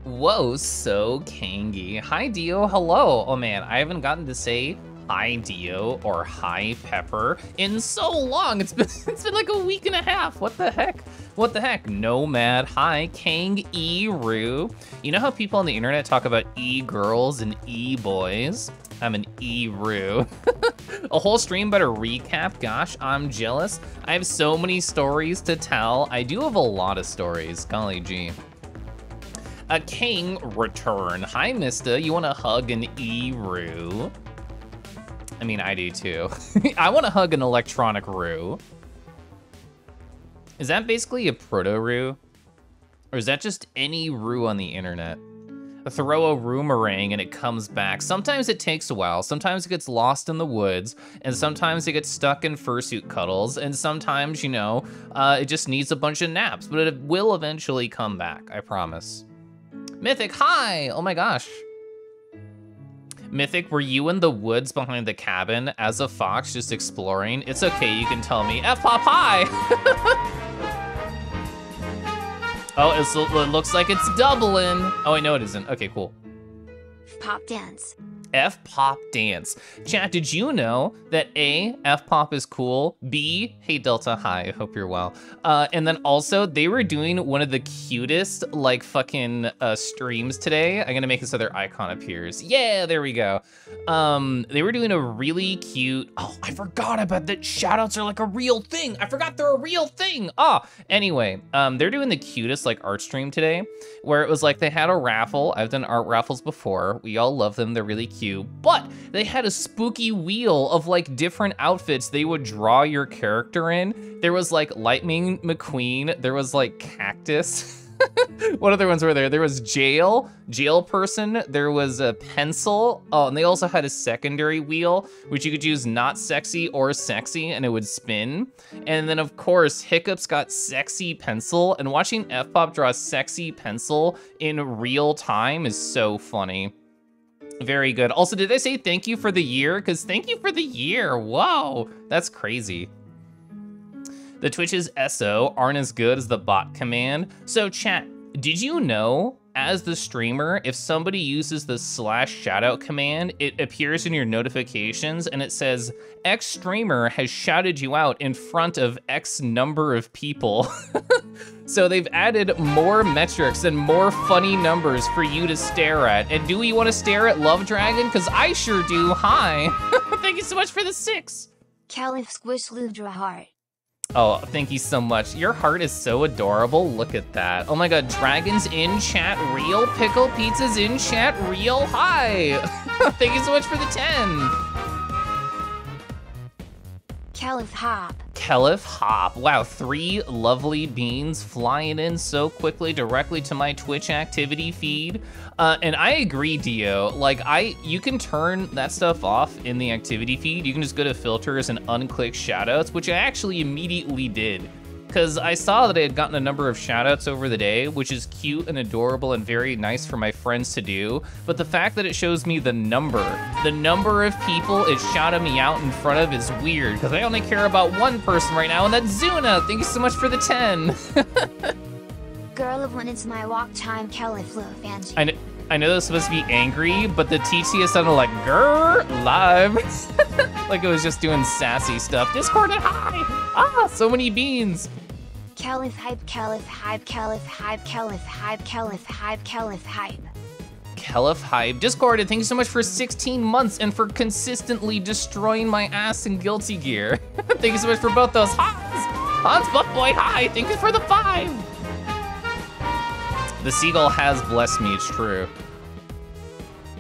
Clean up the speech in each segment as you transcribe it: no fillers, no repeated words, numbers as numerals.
Whoa, so Kangi. Hi, Dio. Hello. Oh, man, I haven't gotten to say hi, Dio, or hi, Pepper, in so long. It's been like a week and a half. What the heck? What the heck? Nomad. Hi, Kang E-Roo. You know how people on the internet talk about E-girls and E-boys? I'm an E-Roo. A whole stream but a recap. Gosh, I'm jealous. I have so many stories to tell. I do have a lot of stories. Golly gee. A king return. Hi, Mista. You want to hug an E-Roo? I mean, I do too. I want to hug an electronic Roo. Is that basically a proto-Roo? Or is that just any Roo on the internet? Throw a Roomerang and it comes back. Sometimes it takes a while. Sometimes it gets lost in the woods. And sometimes it gets stuck in fursuit cuddles. And sometimes, you know, it just needs a bunch of naps. But it will eventually come back, I promise. Mythic, hi! Oh my gosh. Mythic, were you in the woods behind the cabin as a fox just exploring? It's okay, you can tell me. F-pop, hi! Oh, it looks like it's doubling. Oh, wait, no, it isn't. Okay, cool. Pop dance. F-pop dance. Chat, did you know that A, F-pop is cool, B, hey Delta, hi, I hope you're well. And then also, they were doing one of the cutest, like, fucking streams today. I'm gonna make this other icon appears. Yeah, there we go. They were doing a really cute, oh, I forgot about that. Shoutouts are like a real thing. I forgot they're a real thing. Anyway, they're doing the cutest, like, art stream today, where it was like they had a raffle. I've done art raffles before. We all love them, they're really cute. But they had a spooky wheel of like different outfits they would draw your character in. There was like Lightning McQueen, there was like Cactus. What other ones were there? There was Jail Person, there was a Pencil. Oh, and they also had a secondary wheel, which you could use not sexy or sexy, and it would spin. And then of course, Hiccups got Sexy Pencil, and watching F-pop draw Sexy Pencil in real time is so funny. Very good. Also, did I say thank you for the year? Because thank you for the year. Whoa, that's crazy. The Twitch's SO aren't as good as the bot command. So chat, did you know as the streamer, if somebody uses the /shoutout command, it appears in your notifications and it says X streamer has shouted you out in front of X number of people. So they've added more metrics and more funny numbers for you to stare at. And do we want to stare at Love Dragon? Because I sure do. Hi. Thank you so much for the 6. Caliph Squish Luvdra Heart. Oh, thank you so much. Your heart is so adorable. Look at that. Oh my god, Dragons in chat real. Pickle Pizza's in chat real. Hi. Thank you so much for the 10. Caliph Hop. Caliph Hop. Wow, 3 lovely beans flying in so quickly directly to my Twitch activity feed. And I agree, Dio. Like, you can turn that stuff off in the activity feed. You can just go to filters and unclick shoutouts, which I actually immediately did. Because I saw that I had gotten a number of shoutouts over the day, which is cute and adorable and very nice for my friends to do. But the fact that it shows me the number of people it shouted me out in front of is weird, because I only care about one person right now, and that's Zuna. Thank you so much for the 10. Girl of when it's my walk time, Caliph Love Angie. I know that was supposed to be angry, but the TT sounded like grrr live. Like it was just doing sassy stuff. Discord and hi! Ah, so many beans. Caliph Hype, Caliph Hype, Caliph Hype, Caliph Hype, Caliph Hype, Caliph Hype. Caliph Hype. Discord, and thank you so much for 16 months and for consistently destroying my ass in Guilty Gear. Thank you so much for both those. Hans Buffboy, hi! Thank you for the 5! The seagull has blessed me, it's true.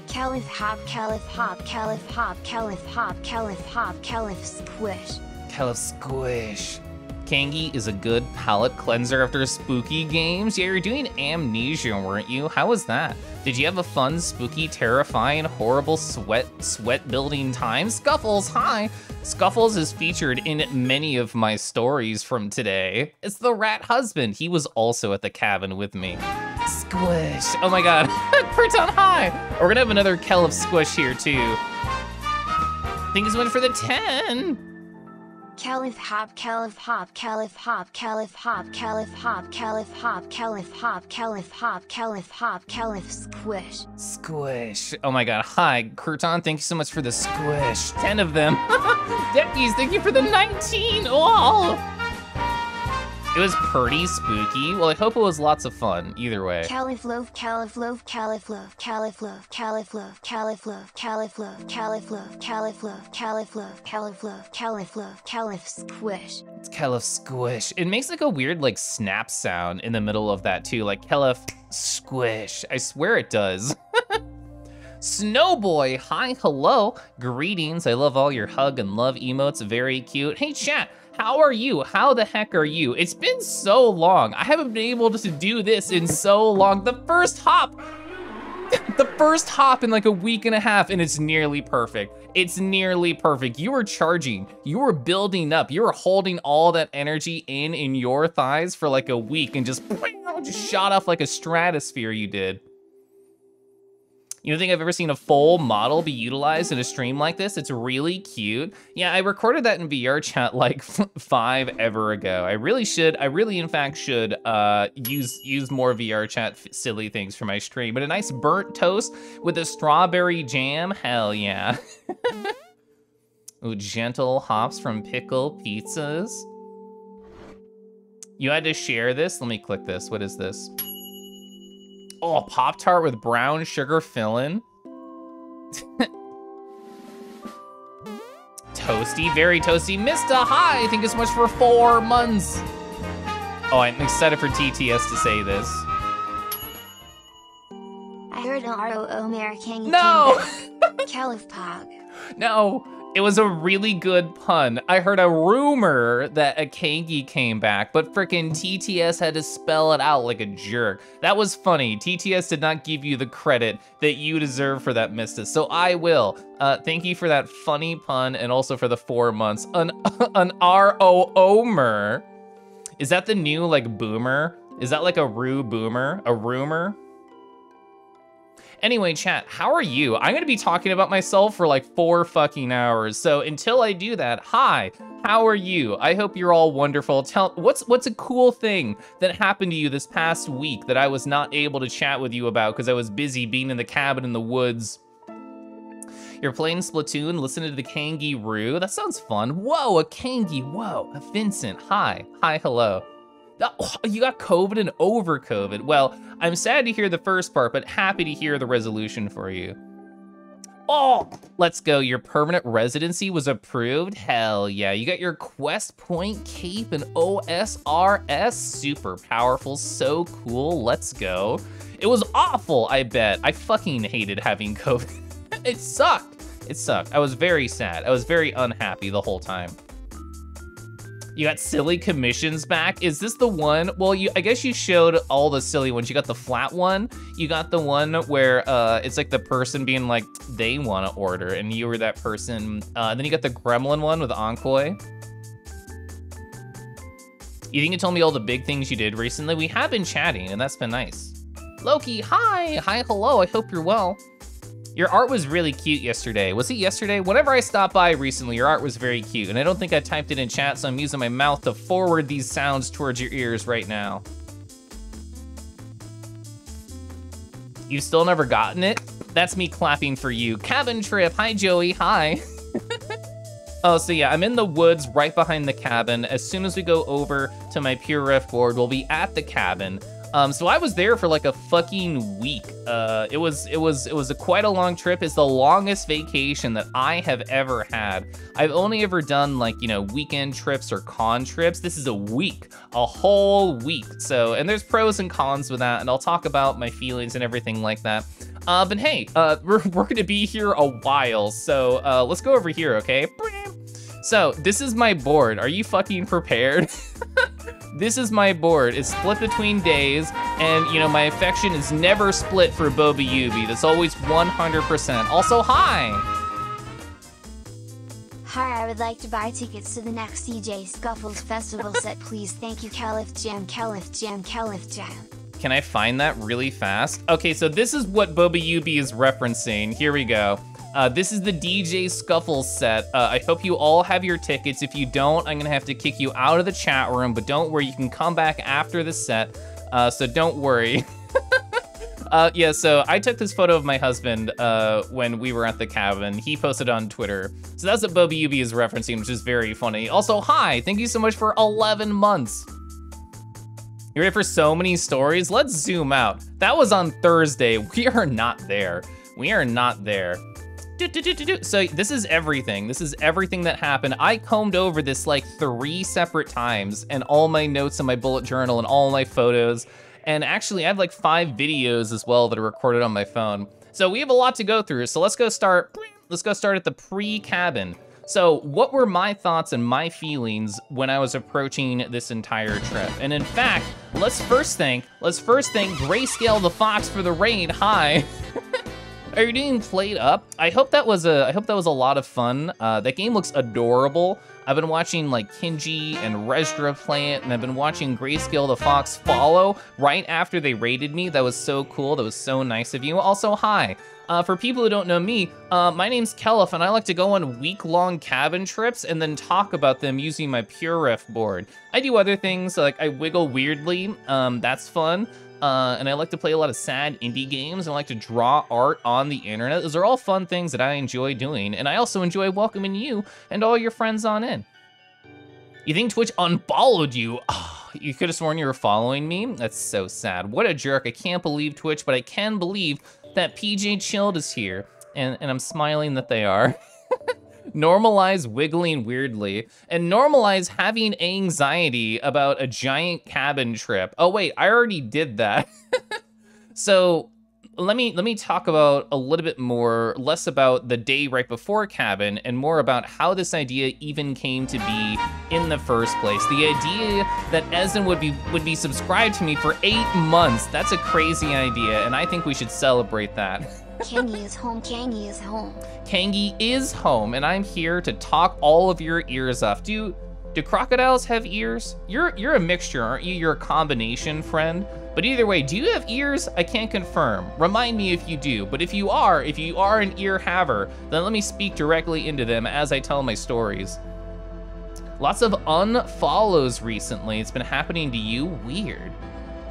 Caliph Hop, Caliph Hop, Caliph Hop, Caliph Hop, Caliph Hop, Caliph Squish. Caliph Squish. Kangi is a good palate cleanser after spooky games. Yeah, you're doing Amnesia, weren't you? How was that? Did you have a fun, spooky, terrifying, horrible sweat building time? Scuffles, hi! Scuffles is featured in many of my stories from today. It's the rat husband. He was also at the cabin with me. Squish. Oh my god. Proton, hi! We're gonna have another Caliph Squish here too. Thank you so much for the 10. Caliph hop, caliph hop, caliph hop, caliph hop, caliph hop, caliph hop, caliph hop, caliph hop, caliph hop, caliph squish. Squish. Oh my god. Hi, Kurtan, thank you so much for the squish. 10 of them. Deputies, thank you for the 19. Oh! It was pretty spooky. Well, I hope it was lots of fun, either way. Caliph loaf, caliph loaf, caliph loaf, caliph loaf, caliph loaf, caliph loaf, caliph loaf, caliph loaf, caliph loaf, caliph loaf, caliph loaf, caliph loaf, caliph squish. It's Caliph squish. It makes like a weird like snap sound in the middle of that too, like Caliph squish. I swear it does. Snowboy, hi, hello, greetings. I love all your hug and love emotes, very cute. Hey chat, how are you? How the heck are you? It's been so long. I haven't been able to do this in so long. The first hop in like a week and a half, and it's nearly perfect. It's nearly perfect. You were charging, you were building up, you were holding all that energy in your thighs for like a week and just shot off like a stratosphere you did. You don't think I've ever seen a full model be utilized in a stream like this? It's really cute. Yeah, I recorded that in VR chat like 5 ever ago. I really in fact should use more VR chat silly things for my stream. But a nice burnt toast with a strawberry jam, hell yeah. Ooh, gentle hops from Pickle Pizzas. You had to share this? Let me click this, what is this? Oh, Pop-Tart with brown sugar filling. Toasty, very toasty. Mr. Hi, thank you so much for 4 months. Oh, I'm excited for TTS to say this. I heard Aro American. No! Caliph Pog. No, it was a really good pun. I heard a rumor that a Kangi came back, but frickin' TTS had to spell it out like a jerk. That was funny. TTS did not give you the credit that you deserve for that, Mistus, so I will. Thank you for that funny pun and also for the 4 months. An R-O-O-mer. Is that the new, like, boomer? Is that like a rue boomer? A rumor? Anyway, chat, how are you? I'm gonna be talking about myself for like 4 fucking hours. So until I do that, hi, how are you? I hope you're all wonderful. What's a cool thing that happened to you this past week that I was not able to chat with you about because I was busy being in the cabin in the woods? You're playing Splatoon, listening to the Kangaroo. That sounds fun. Whoa, a Kangi, whoa, a Vincent, hi, hello. Oh, you got COVID and over COVID. Well, I'm sad to hear the first part, but happy to hear the resolution for you. Oh, let's go. Your permanent residency was approved. Hell yeah. You got your Quest Point Cape and OSRS. Super powerful. So cool. Let's go. It was awful, I bet. I fucking hated having COVID. It sucked. It sucked. I was very sad. I was very unhappy the whole time. You got silly commissions back. Is this the one? Well, I guess you showed all the silly ones. You got the flat one. You got the one where it's like the person being like, they want to order, and you were that person. Then you got the gremlin one with Enkoy. You think you told me all the big things you did recently? We have been chatting, and that's been nice. Loki, hi, hello, I hope you're well. Your art was really cute yesterday. Was it yesterday? Whenever I stopped by recently, your art was very cute, and I don't think I typed it in chat, so I'm using my mouth to forward these sounds towards your ears right now. You've still never gotten it? That's me clapping for you. Cabin trip, hi Joey, hi. Oh, so yeah, I'm in the woods right behind the cabin. As soon as we go over to my Pure Ref board, we'll be at the cabin. So I was there for like a fucking week. It was quite a long trip. It's the longest vacation that I have ever had. I've only ever done like, you know, weekend trips or con trips. This is a week, a whole week. So, and there's pros and cons with that, and I'll talk about my feelings and everything like that. But hey, we're gonna be here a while. So let's go over here, okay? So this is my board. Are you fucking prepared? This is my board. It's split between days, and you know, my affection is never split for Boba Yubi. That's always 100%. Also, hi! Hi, I would like to buy tickets to the next CJ Scuffles Festival set, please. Thank you, Caliph Jam, Caliph Jam, Caliph Jam. Can I find that really fast? Okay, so this is what Boba Yubi is referencing. Here we go. This is the DJ Scuffle set. I hope you all have your tickets. If you don't, I'm gonna have to kick you out of the chat room, but don't worry, you can come back after the set, so don't worry. Yeah, so I took this photo of my husband when we were at the cabin. He posted on Twitter. So that's what Bobby Yubi is referencing, which is very funny. Also, hi, thank you so much for 11 months. You ready for so many stories? Let's zoom out. That was on Thursday. We are not there. We are not there. So this is everything. This is everything that happened. I combed over this like 3 separate times, and all my notes in my bullet journal and all my photos. And actually I have like 5 videos as well that are recorded on my phone. So we have a lot to go through. So let's go start at the pre-cabin. So what were my thoughts and my feelings when I was approaching this entire trip? And in fact, let's first thank Grayscale the Fox for the raid. Hi. Are you doing Played Up? I hope that was a lot of fun. That game looks adorable. I've been watching like Kinji and Resdra play it, and I've been watching Grayscale the Fox follow right after they raided me. That was so cool. That was so nice of you. Also, hi. For people who don't know me, my name's Kelif, and I like to go on week-long cabin trips and then talk about them using my PureRef board. I do other things, like I wiggle weirdly. That's fun. And I like to play a lot of sad indie games, and I like to draw art on the internet. Those are all fun things that I enjoy doing, and I also enjoy welcoming you and all your friends on in. You think Twitch unfollowed you? Oh, you could have sworn you were following me? That's so sad. What a jerk. I can't believe Twitch, but I can believe that PJ Chilled is here, and I'm smiling that they are. Normalize wiggling weirdly, and normalize having anxiety about a giant cabin trip. Oh wait, I already did that. So let me talk about a little bit more, less about the day right before cabin and more about how this idea even came to be in the first place. The idea that Ezen would be subscribed to me for 8 months. That's a crazy idea, and I think we should celebrate that. Kangi is home, Kangi is home. Kangi is home, and I'm here to talk all of your ears off. Do crocodiles have ears? You're a mixture, aren't you? You're a combination, friend. But either way, do you have ears? I can't confirm. Remind me if you do. But if you are an ear haver, then let me speak directly into them as I tell my stories. Lots of unfollows recently. It's been happening to you? Weird.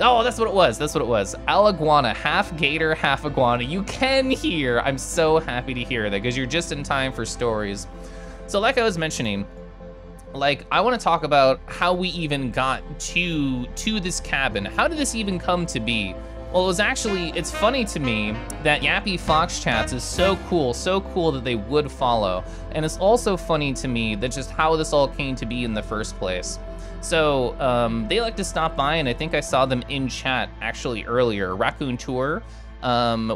Oh, that's what it was. That's what it was. Alaguana, half gator, half iguana. You can hear. I'm so happy to hear that because you're just in time for stories. So like I was mentioning, like I want to talk about how we even got to this cabin. How did this even come to be? Well, it's funny to me that Yappy Fox Chats is so cool that they would follow. And it's also funny to me that just how this all came to be in the first place. So they like to stop by, and I think I saw them in chat actually earlier. Raccoon Tour.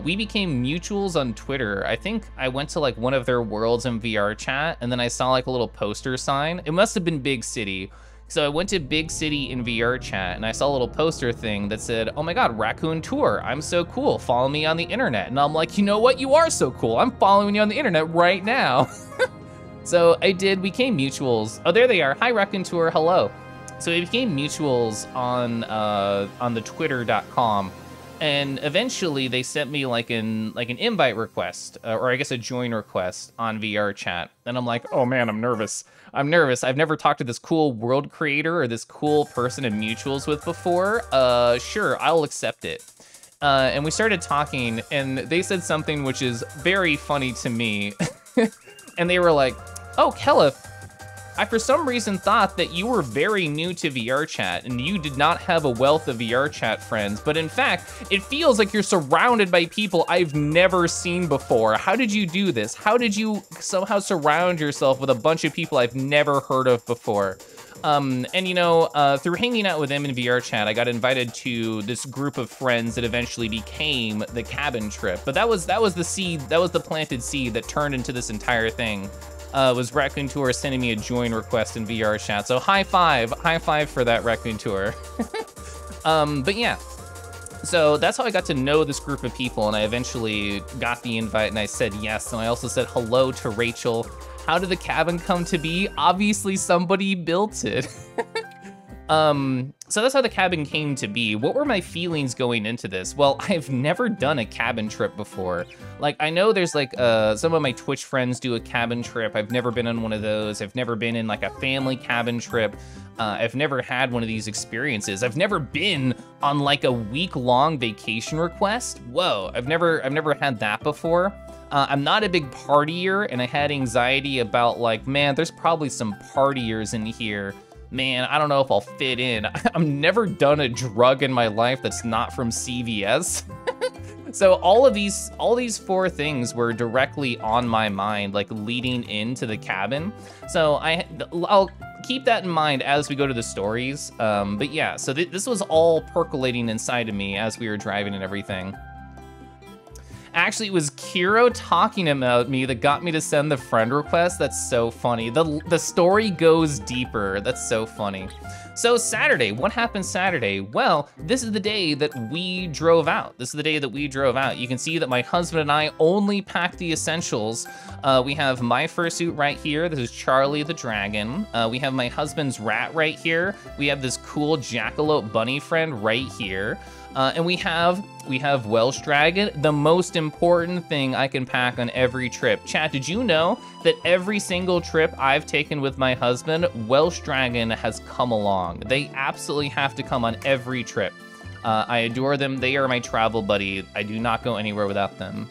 We became mutuals on Twitter. I think I went to like one of their Worlds in VR chat, and then I saw like a little poster sign. It must have been Big City. So I went to Big City in VR chat, and I saw a little poster thing that said, oh my God, Raccoon Tour, I'm so cool, follow me on the internet. And I'm like, you know what, you are so cool. I'm following you on the internet right now. So I did, we became mutuals. Oh, there they are. Hi, Raccoon Tour, hello. So we became mutuals on the twitter.com, and eventually they sent me like an invite request, or I guess a join request on VR chat. And I'm like, oh man, I'm nervous. I've never talked to this cool world creator or this cool person in mutuals with before. Sure, I'll accept it. And we started talking, and they said something which is very funny to me. And they were like, oh, Kelif, I for some reason thought that you were very new to VR chat and you did not have a wealth of VR chat friends, but in fact, it feels like you're surrounded by people I've never seen before. How did you do this? How did you somehow surround yourself with a bunch of people I've never heard of before? And you know, through hanging out with them in VR chat, I got invited to this group of friends that eventually became the cabin trip. But that was the seed, that was the planted seed that turned into this entire thing. Was Raccoon Tour sending me a join request in VR chat. So high five for that, Raccoon Tour. But yeah, so that's how I got to know this group of people, and I eventually got the invite and I said yes, and I also said hello to Rachel. How did the cabin come to be? Obviously somebody built it. So that's how the cabin came to be. What were my feelings going into this? Well, I've never done a cabin trip before. Like, I know there's like, some of my Twitch friends do a cabin trip. I've never been on one of those. I've never been in like a family cabin trip. I've never had one of these experiences. I've never been on like a week-long vacation request. Whoa, I've never had that before. I'm not a big partier, and I had anxiety about like, man, there's probably some partiers in here. Man, I don't know if I'll fit in. I've never done a drug in my life that's not from CVS. So all these 4 things were directly on my mind, like leading into the cabin. So I'll keep that in mind as we go to the stories. But yeah, so this was all percolating inside of me as we were driving and everything. Actually, it was Kiro talking about me that got me to send the friend request. That's so funny. The story goes deeper. That's so funny. So Saturday, what happened Saturday? Well, this is the day that we drove out. You can see that my husband and I only packed the essentials. We have my fursuit right here. This is Charlie the dragon. We have my husband's rat right here. We have this cool jackalope bunny friend right here. And we have Welsh Dragon, the most important thing I can pack on every trip. Chat, did you know that every single trip I've taken with my husband, Welsh Dragon has come along? They absolutely have to come on every trip. I adore them. They are my travel buddy. I do not go anywhere without them.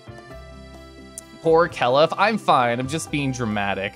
Poor Kelef. I'm fine. I'm just being dramatic.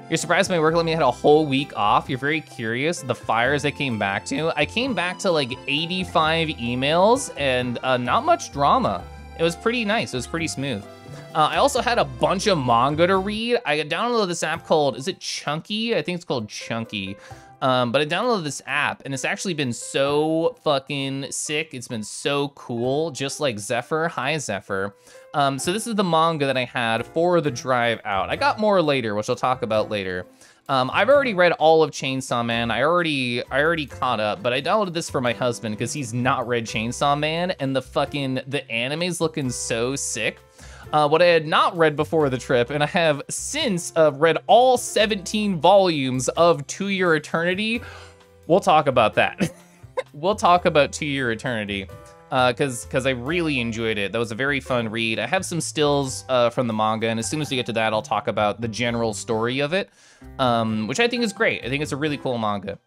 You're surprised my work let me had a whole week off? You're very curious. The fires I came back to? I came back to like 85 emails and not much drama. It was pretty nice. It was pretty smooth. I also had a bunch of manga to read. I downloaded this app called, is it Chunky? I think it's called Chunky. But I downloaded this app and it's actually been so fucking sick. It's been so cool, just like Zephyr. Hi, Zephyr. So this is the manga that I had for the drive out. I got more later, which I'll talk about later. I've already read all of Chainsaw Man. I already caught up, but I downloaded this for my husband because he's not read Chainsaw Man, and the anime's looking so sick. What I had not read before the trip, and I have since read all 17 volumes of To Your Eternity. We'll talk about that. We'll talk about To Your Eternity, because I really enjoyed it. That was a very fun read. I have some stills from the manga, and as soon as we get to that, I'll talk about the general story of it, which I think is great. I think it's a really cool manga.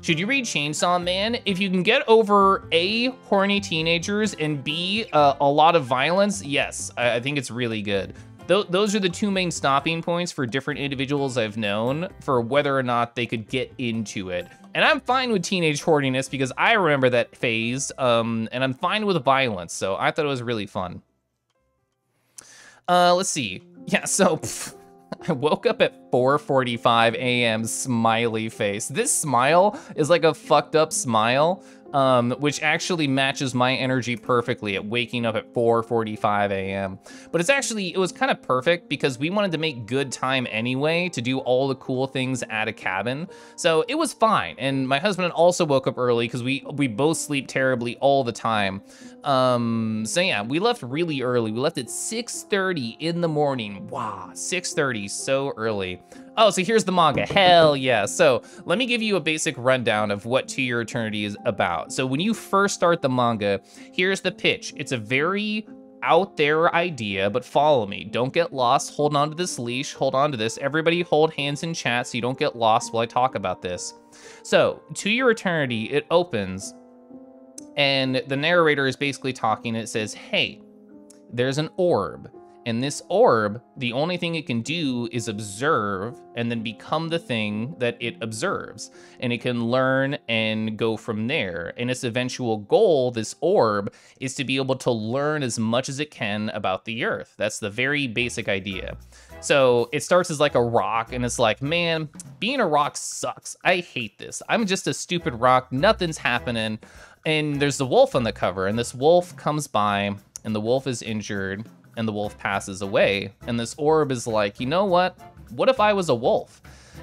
Should you read Chainsaw Man? If you can get over A, horny teenagers, and B, a lot of violence, yes, I think it's really good. Those are the 2 main stopping points for different individuals I've known for whether or not they could get into it. And I'm fine with teenage horniness because I remember that phase, and I'm fine with violence, so I thought it was really fun. Let's see. Yeah, so... I woke up at 4:45 a.m. smiley face. This smile is like a fucked up smile, which actually matches my energy perfectly at waking up at 4:45 a.m. But it was kind of perfect because we wanted to make good time anyway to do all the cool things at a cabin. So it was fine. And my husband also woke up early because we both sleep terribly all the time. So yeah, we left really early. We left at 6:30 in the morning. Wow, 6:30, so early. Oh, so here's the manga, hell yeah. So let me give you a basic rundown of what To Your Eternity is about. So when you first start the manga, here's the pitch. It's a very out there idea, but follow me. Don't get lost, hold on to this leash, hold on to this. Everybody hold hands in chat so you don't get lost while I talk about this. So, To Your Eternity, it opens, and the narrator is basically talking. It says, hey, there's an orb. And this orb, the only thing it can do is observe and then become the thing that it observes. And it can learn and go from there. And its eventual goal, this orb, is to be able to learn as much as it can about the Earth. That's the very basic idea. So it starts as like a rock, and it's like, man, being a rock sucks. I hate this. I'm just a stupid rock. Nothing's happening. And there's the wolf on the cover, and this wolf comes by, and the wolf is injured, and the wolf passes away. And this orb is like, you know what? What if I was a wolf?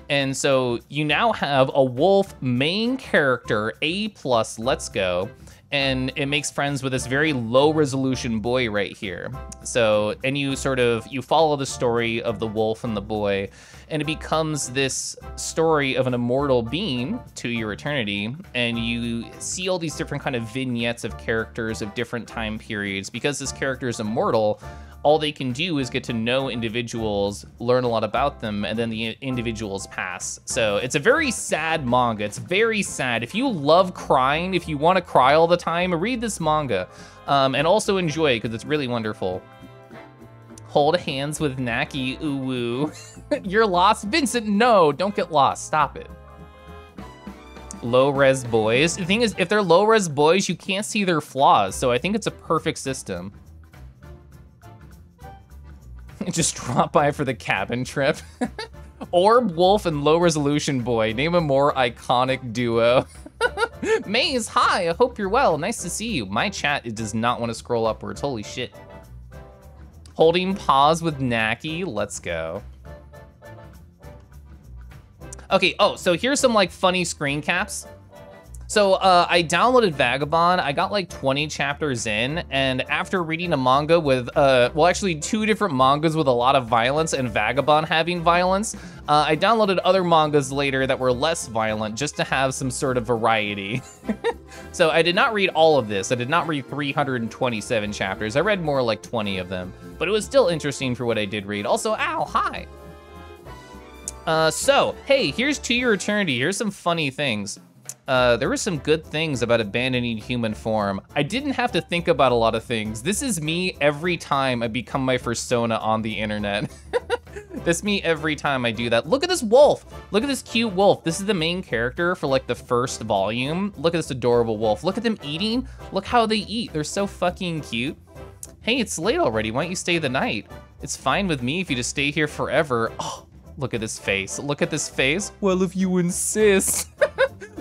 And so you now have a wolf main character, A+, let's go. and it makes friends with this very low resolution boy right here. So, and you follow the story of the wolf and the boy, and it becomes this story of an immortal being to your eternity, and you see all these different kind of vignettes of characters of different time periods. Because this character is immortal, all they can do is get to know individuals, learn a lot about them, and then the individuals pass. So it's a very sad manga. It's very sad. If you love crying, if you want to cry all the time, read this manga. And also enjoy it, because it's really wonderful. Hold hands with Naki, ooh-woo. You're lost? Vincent, no, don't get lost, stop it. Low-res boys. The thing is, if they're low-res boys, you can't see their flaws, so I think it's a perfect system. Just drop by for the cabin trip. Orb, Wolf, and Low Resolution Boy. Name a more iconic duo. Maze, hi, I hope you're well. Nice to see you. My chat, it does not want to scroll upwards. Holy shit. Holding pause with Naki. Let's go. Okay, oh, so here's some like funny screen caps. So I downloaded Vagabond. I got like 20 chapters in, and after reading a manga with, well, actually 2 different mangas with a lot of violence and Vagabond having violence, I downloaded other mangas later that were less violent just to have some sort of variety. So I did not read all of this. I did not read 327 chapters. I read more like 20 of them, but it was still interesting for what I did read. Also, ow, hi. So, hey, here's To Your Eternity. Here's some funny things. There were some good things about abandoning human form. I didn't have to think about a lot of things. This is me every time I become my persona on the internet. This me every time I do that. Look at this wolf. Look at this cute wolf. This is the main character for like the first volume. Look at this adorable wolf. Look at them eating. Look how they eat. They're so fucking cute. Hey, it's late already. Why don't you stay the night? It's fine with me if you just stay here forever. Oh, look at this face. Look at this face. Well, if you insist.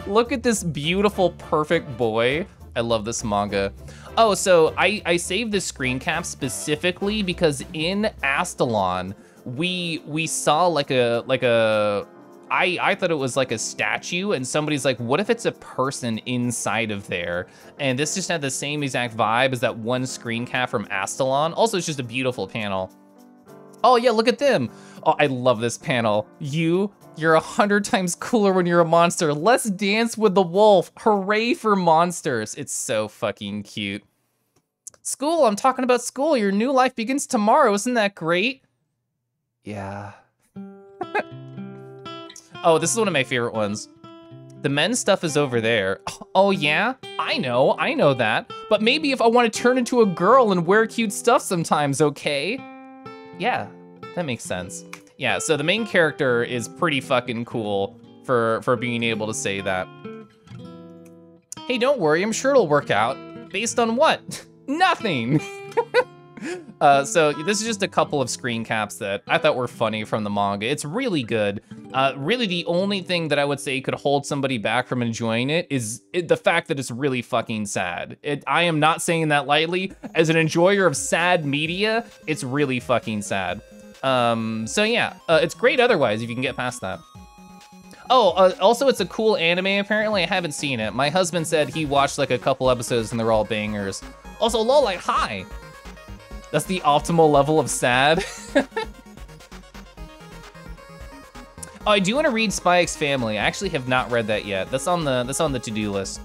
Look at this beautiful, perfect boy. I love this manga. Oh, so I saved this screen cap specifically because in Astalon, we saw I thought it was like a statue, and somebody's like, what if it's a person inside of there? And this just had the same exact vibe as that one screen cap from Astalon. Also, it's just a beautiful panel. Oh yeah, look at them. Oh, I love this panel. You're 100 times cooler when you're a monster. Let's dance with the wolf. Hooray for monsters. It's so fucking cute. School, I'm talking about school. Your new life begins tomorrow. Isn't that great? Yeah. Oh, this is one of my favorite ones. The men's stuff is over there. Oh yeah? I know that. But maybe if I want to turn into a girl and wear cute stuff sometimes, okay? Yeah, that makes sense. Yeah, so the main character is pretty fucking cool for being able to say that. Hey, don't worry, I'm sure it'll work out. Based on what? Nothing. So this is just a couple of screen caps that I thought were funny from the manga. It's really good. Really the only thing that I would say could hold somebody back from enjoying it is the fact that it's really fucking sad. I am not saying that lightly. As an enjoyer of sad media, it's really fucking sad. So yeah, it's great otherwise if you can get past that. Oh, also it's a cool anime apparently. I haven't seen it. My husband said he watched like a couple episodes and they're all bangers. Also, lol, like, hi. That's the optimal level of sad. Oh, I do want to read Spy X Family. I actually have not read that yet. That's on the to-do list.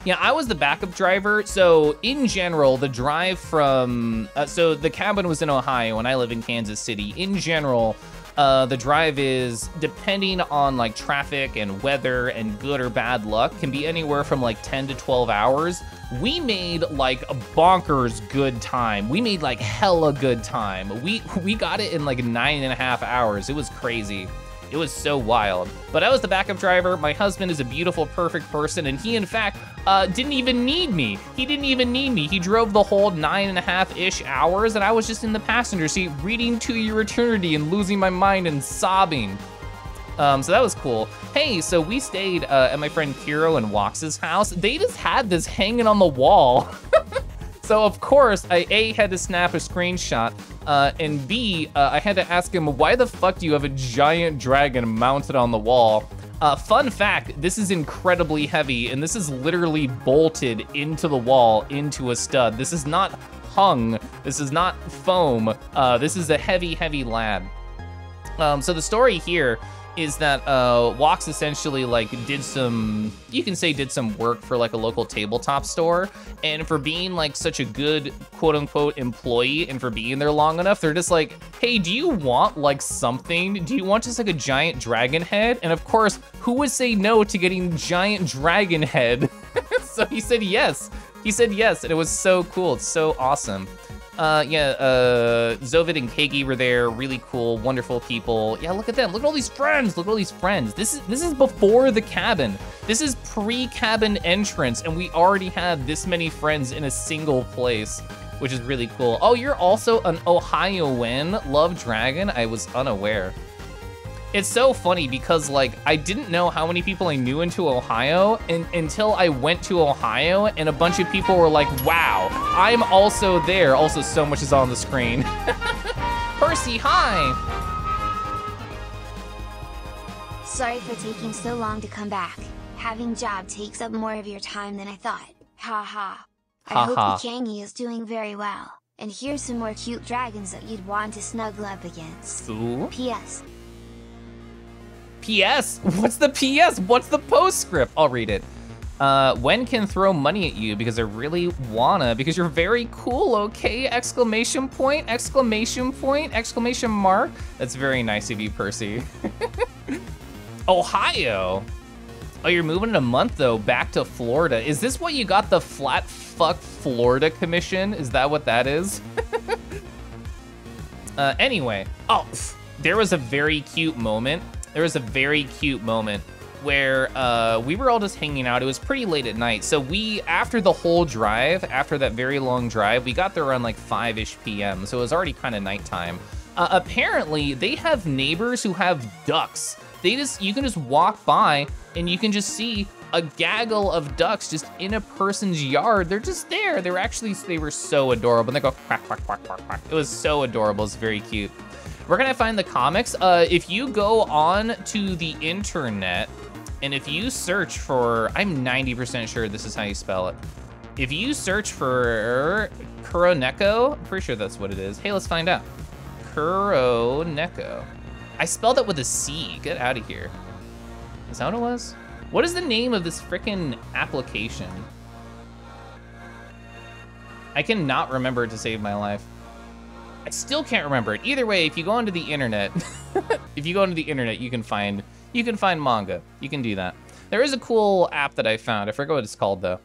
Yeah, I was the backup driver. So in general, the drive from, so the cabin was in Ohio and I live in Kansas City. In general, the drive is, depending on like traffic and weather and good or bad luck, can be anywhere from like 10 to 12 hours. We made like a bonkers good time. We made like hella good time. We got it in like 9.5 hours. It was crazy. It was so wild. But I was the backup driver. My husband is a beautiful, perfect person, and he, in fact, didn't even need me. He didn't even need me. He drove the whole 9.5-ish hours, and I was just in the passenger seat reading To Your Eternity and losing my mind and sobbing. So that was cool. Hey, so we stayed at my friend Kiro and Wax's house. They just had this hanging on the wall. So of course, I A, had to snap a screenshot, and B, I had to ask him, why the fuck do you have a giant dragon mounted on the wall? Fun fact, this is incredibly heavy, and this is literally bolted into the wall, into a stud. This is not hung, this is not foam. This is a heavy, heavy lad. So the story here is that Wox essentially like did some, you can say did some work for like a local tabletop store, and for being like such a good quote unquote employee and for being there long enough, they're just like, hey, do you want like something? Do you want just like a giant dragon head? And of course, who would say no to getting giant dragon head? So he said yes. He said yes, and it was so cool. It's so awesome. Zovid and Kagi were there, really cool, wonderful people. Yeah, look at them, look at all these friends, look at all these friends. This is before the cabin. This is pre-cabin entrance, and we already had this many friends in a single place, which is really cool. Oh, you're also an Ohioan, Love Dragon? I was unaware. It's so funny because like, I didn't know how many people I knew into Ohio until I went to Ohio and a bunch of people were like, wow, I'm also there. Also, so much is on the screen. Percy, hi. Sorry for taking so long to come back. Having job takes up more of your time than I thought. Ha ha. I hope Ikangi is doing very well. And here's some more cute dragons that you'd want to snuggle up against. Ooh. P.S. PS? What's the PS? What's the postscript? I'll read it. When can throw money at you because I really wanna, because you're very cool, okay? Exclamation point, exclamation point, exclamation mark. That's very nice of you, Percy. Ohio. Oh, you're moving in a month though, back to Florida. Is this what you got the flat fuck Florida commission? Is that what that is? Anyway, oh, there was a very cute moment. There was a very cute moment where we were all just hanging out. It was pretty late at night. So we, after the whole drive, after that very long drive, we got there around like 5-ish p.m. So it was already kind of nighttime. Apparently, they have neighbors who have ducks. You can just walk by and you can just see a gaggle of ducks just in a person's yard. They're just there. They were so adorable. And they go quack, quack, quack, quack, quack. It was so adorable. It's very cute. Where can I find the comics? If you go on to the internet, and if you search for, I'm 90% sure this is how you spell it. If you search for Kuroneko, I'm pretty sure that's what it is. Hey, let's find out. Kuroneko. I spelled it with a C, get out of here. Is that what it was? What is the name of this frickin' application? I cannot remember it to save my life. I still can't remember it. Either way, if you go onto the internet, you can find manga. You can do that. There is a cool app that I found. I forget what it's called though.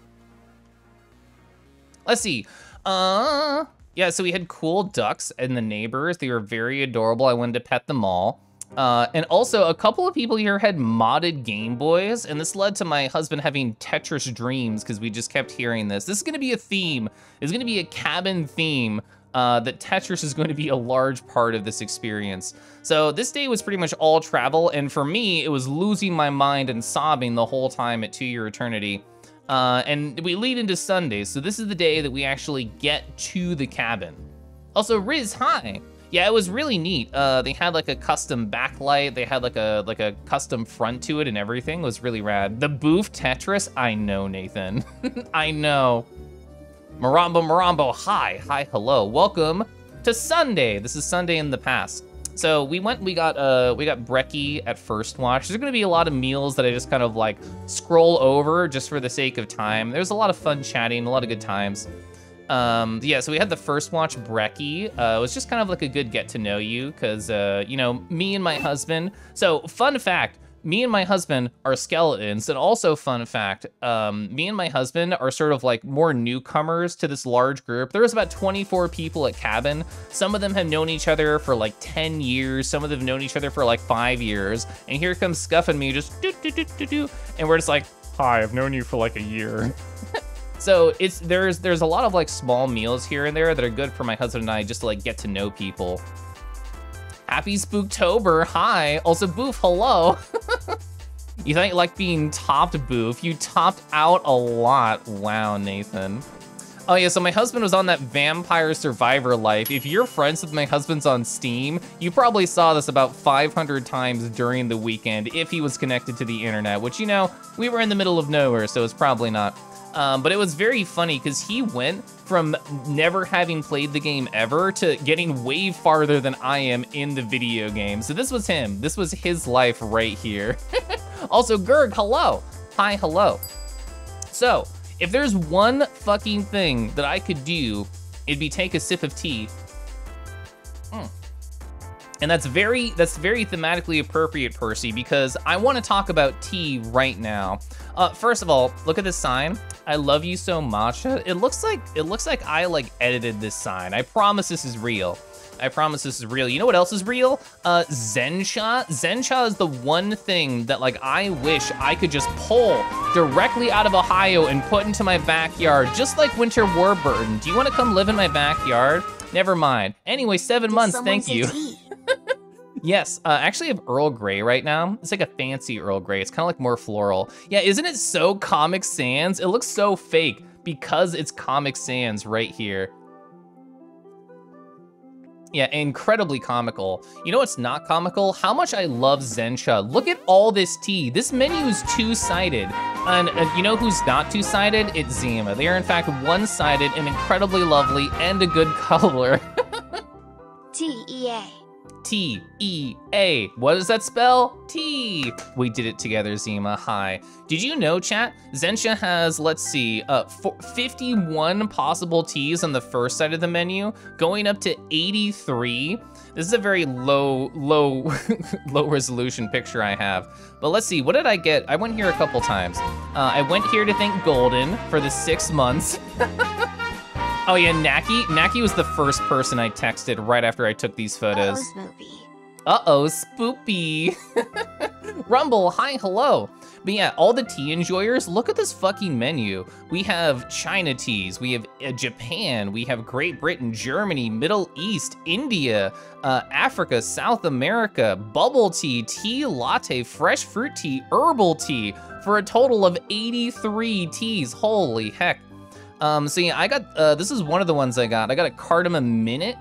Let's see. Yeah, so we had cool ducks and the neighbors. They were very adorable. I wanted to pet them all. And also a couple of people here had modded Game Boys, and this led to my husband having Tetris dreams because we just kept hearing this. This is gonna be a theme. It's gonna be a cabin theme. That Tetris is going to be a large part of this experience. So this day was pretty much all travel, and for me, it was losing my mind and sobbing the whole time at To Your Eternity. And we lead into Sunday, so this is the day that we actually get to the cabin. Also, Riz, hi. Yeah, it was really neat. They had like a custom backlight, they had like a custom front to it and everything. It was really rad. The Boof Tetris, I know, Nathan. I know. Marambo, hi, hello. Welcome to Sunday. This is Sunday in the past. So we got brekkie at first watch. There's gonna be a lot of meals that I just kind of like scroll over just for the sake of time. There's a lot of fun chatting, a lot of good times. Yeah, so we had the first watch brekkie. It was just kind of like a good get to know you because, you know, me and my husband. So fun fact, me and my husband are skeletons, and also fun fact, me and my husband are sort of like more newcomers to this large group. There was about 24 people at cabin. Some of them have known each other for like 10 years. Some of them have known each other for like 5 years. And here comes Scuff and me just do. And we're just like, hi, I've known you for like a year. So there's a lot of like small meals here and there that are good for my husband and I just to like get to know people. Happy Spooktober, hi. Also, Boof, hello. You thought you liked being topped, Boof. You topped out a lot. Wow, Nathan. Oh yeah, so my husband was on that Vampire Survivor life. If you're friends with my husband's on Steam, you probably saw this about 500 times during the weekend if he was connected to the internet, which, you know, we were in the middle of nowhere, so it's probably not. But it was very funny because he went from never having played the game ever to getting way farther than I am in the video game. So this was him. This was his life right here. Also, Gerg, hello. Hi, hello. So, if there's one fucking thing that I could do, it'd be take a sip of tea. And that's very thematically appropriate, Percy, because I want to talk about tea right now. First of all, look at this sign. I love you so much. It looks like I like edited this sign. I promise this is real. I promise this is real. You know what else is real? Zensha. Zensha is the one thing that like I wish I could just pull directly out of Ohio and put into my backyard, just like Winter Warburton. Do you want to come live in my backyard? Never mind. Anyway, 7 months, thank you. Yes, actually I have Earl Grey right now. It's like a fancy Earl Grey. It's kind of like more floral. Yeah, isn't it so Comic Sans? It looks so fake because it's Comic Sans right here. Yeah, incredibly comical. You know what's not comical? How much I love Zensha. Look at all this tea. This menu is two-sided. And you know who's not two-sided? It's Zima. They are in fact one-sided and incredibly lovely and a good color. T-E-A. T-E-A. What does that spell? T. We did it together, Zima. Hi. Did you know, chat? Zensha has, let's see, 51 possible T's on the first side of the menu, going up to 83. This is a very low resolution picture I have. But let's see, what did I get? I went here a couple times. I went here to thank Golden for the 6 months. Oh yeah, Naki was the first person I texted right after I took these photos. Uh-oh, spoopy. Rumble, hi, hello. But yeah, all the tea enjoyers, look at this fucking menu. We have China teas, we have Japan, we have Great Britain, Germany, Middle East, India, Africa, South America, bubble tea, tea latte, fresh fruit tea, herbal tea, for a total of 83 teas, holy heck. So yeah, I got, this is one of the ones I got. I got a cardamom minute.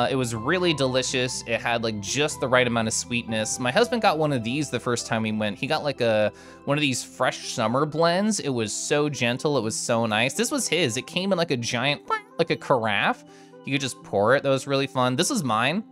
It was really delicious. It had like just the right amount of sweetness. My husband got one of these the first time we went. He got like one of these fresh summer blends. It was so gentle, it was so nice. This was his. It came in like a giant, like a carafe. You could just pour it, that was really fun. This is mine.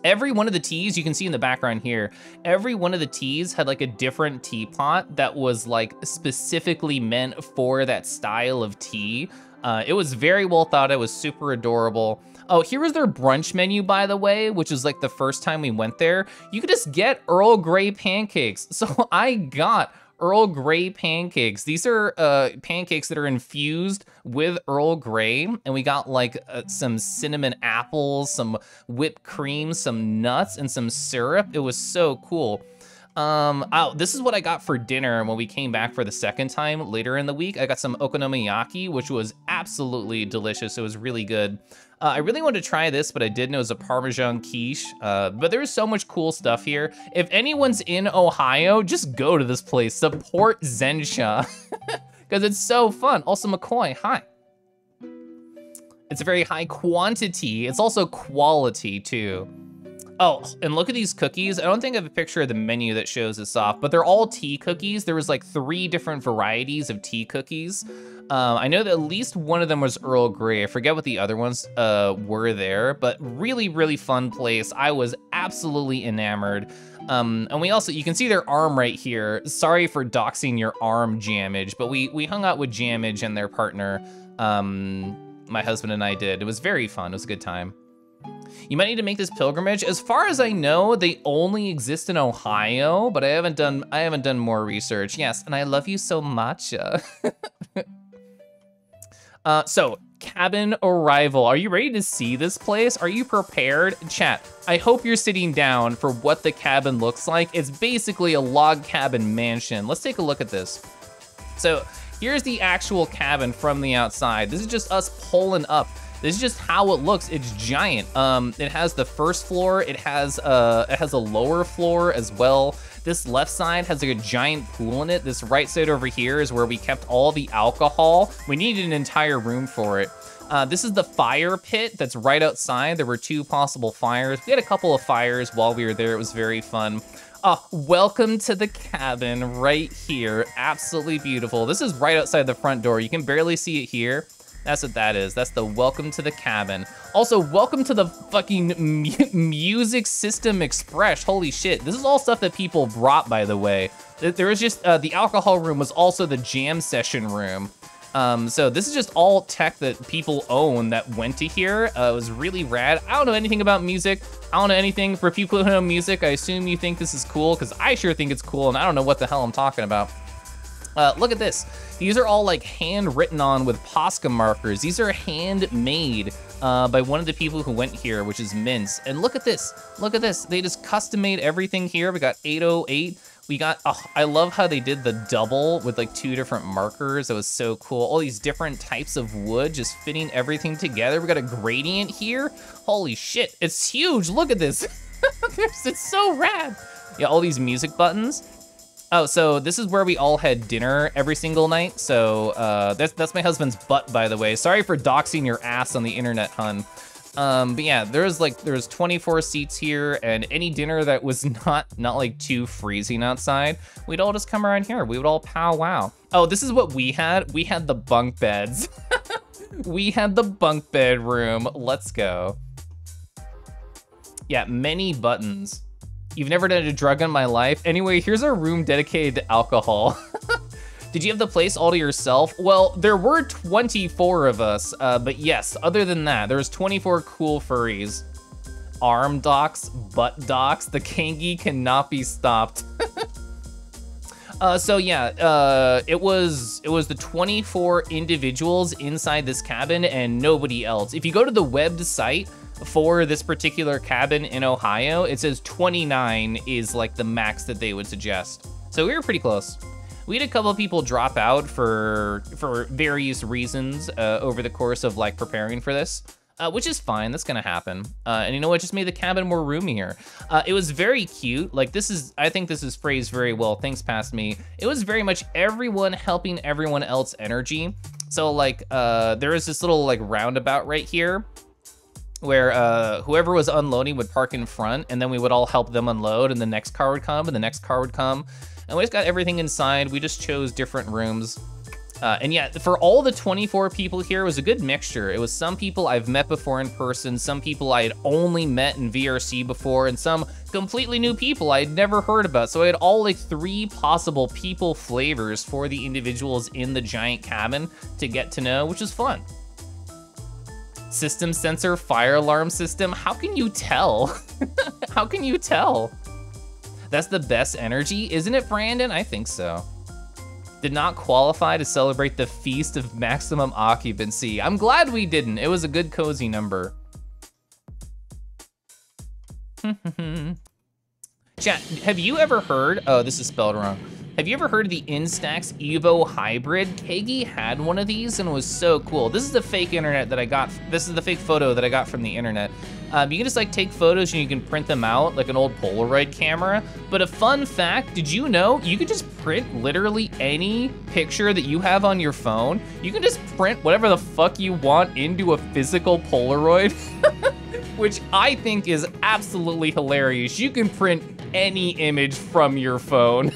Every one of the teas, you can see in the background here, every one of the teas had like a different teapot that was like specifically meant for that style of tea. It was very well thought, it was super adorable. Oh, here was their brunch menu, by the way, which is like the first time we went there. You could just get Earl Grey pancakes. So I got Earl Grey pancakes. These are pancakes that are infused with Earl Grey, and we got like some cinnamon apples, some whipped cream, some nuts, and some syrup. It was so cool. Oh, this is what I got for dinner when we came back for the second time later in the week. I got some okonomiyaki, which was absolutely delicious. It was really good. I really wanted to try this, but I didn't. It was a Parmesan quiche. But there's so much cool stuff here. If anyone's in Ohio, just go to this place. Support Zensha, because it's so fun. Also, McCoy, hi. It's a very high quantity. It's also quality too. Oh, and look at these cookies. I don't think I have a picture of the menu that shows this off, but they're all tea cookies. There was like 3 different varieties of tea cookies. I know that at least one of them was Earl Grey. I forget what the other ones were there, but really, really fun place. I was absolutely enamored. And we also, you can see their arm right here. Sorry for doxing your arm, Jamage, but we hung out with Jamage and their partner. My husband and I did. It was very fun. It was a good time. You might need to make this pilgrimage. As far as I know, they only exist in Ohio, but I haven't done more research. Yes, and I love you so much. So, cabin arrival. Are you ready to see this place? Are you prepared? Chat, I hope you're sitting down for what the cabin looks like. It's basically a log cabin mansion. Let's take a look at this. So, here's the actual cabin from the outside. This is just us pulling up. This is just how it looks. It's giant. It has the first floor. It has a lower floor as well. This left side has like a giant pool in it. This right side over here is where we kept all the alcohol. We needed an entire room for it. This is the fire pit that's right outside. There were 2 possible fires. We had a couple of fires while we were there. It was very fun. Welcome to the cabin right here. Absolutely beautiful. This is right outside the front door. You can barely see it here. That's what that is. That's the welcome to the cabin. Also, welcome to the fucking Music System Express. Holy shit. This is all stuff that people brought, by the way. There was just, the alcohol room was also the jam session room. So this is just all tech that people own that went to here. It was really rad. I don't know anything about music. I don't know anything. For people who know music, I assume you think this is cool, because I sure think it's cool, and I don't know what the hell I'm talking about. Look at this. These are all like handwritten on with Posca markers. These are handmade by one of the people who went here, which is Mince. And look at this. Look at this. They just custom made everything here. We got 808. We got, I love how they did the double with like 2 different markers. That was so cool. All these different types of wood, just fitting everything together. We got a gradient here. Holy shit, it's huge. Look at this. It's so rad. Yeah, all these music buttons. Oh, so this is where we all had dinner every single night. So that's my husband's butt, by the way. Sorry for doxing your ass on the internet, hun. But yeah, there's 24 seats here, and any dinner that was not like too freezing outside, we'd all just come around here. We would all powwow. Oh, this is what we had. We had the bunk beds. We had the bunk bed room. Let's go. Yeah, many buttons. You've never done a drug in my life. Anyway, here's our room dedicated to alcohol. Did you have the place all to yourself? Well, there were 24 of us, but yes, other than that, there was 24 cool furries. Arm docks, butt docks, the kangi cannot be stopped. So yeah, it was the 24 individuals inside this cabin and nobody else. If you go to the website for this particular cabin in Ohio, it says 29 is like the max that they would suggest. So we were pretty close. We had a couple of people drop out for various reasons over the course of like preparing for this, which is fine. That's gonna happen. And you know what? Just made the cabin more roomier. It was very cute. Like I think this is phrased very well. Thanks, past me. It was very much everyone helping everyone else energy. So like there is this little like roundabout right here where whoever was unloading would park in front, and then we would all help them unload, and the next car would come, and the next car would come. And we just got everything inside. We just chose different rooms. And yeah, for all the 24 people here, it was a good mixture. It was some people I've met before in person, some people I had only met in VRC before, and some completely new people I had never heard about. So I had all like 3 possible people flavors for the individuals in the giant cabin to get to know, which was fun. System sensor, fire alarm system. How can you tell? How can you tell? That's the best energy, isn't it, Brandon? I think so. Did not qualify to celebrate the feast of maximum occupancy. I'm glad we didn't. It was a good cozy number. Chat, have you ever heard, oh, this is spelled wrong. Have you ever heard of the Instax Evo Hybrid? Kagi had one of these and it was so cool. This is the fake internet that I got. This is the fake photo that I got from the internet. You can just like take photos and you can print them out like an old Polaroid camera. But a fun fact, did you know you could just print literally any picture that you have on your phone? You can just print whatever the fuck you want into a physical Polaroid, which I think is absolutely hilarious. You can print any image from your phone.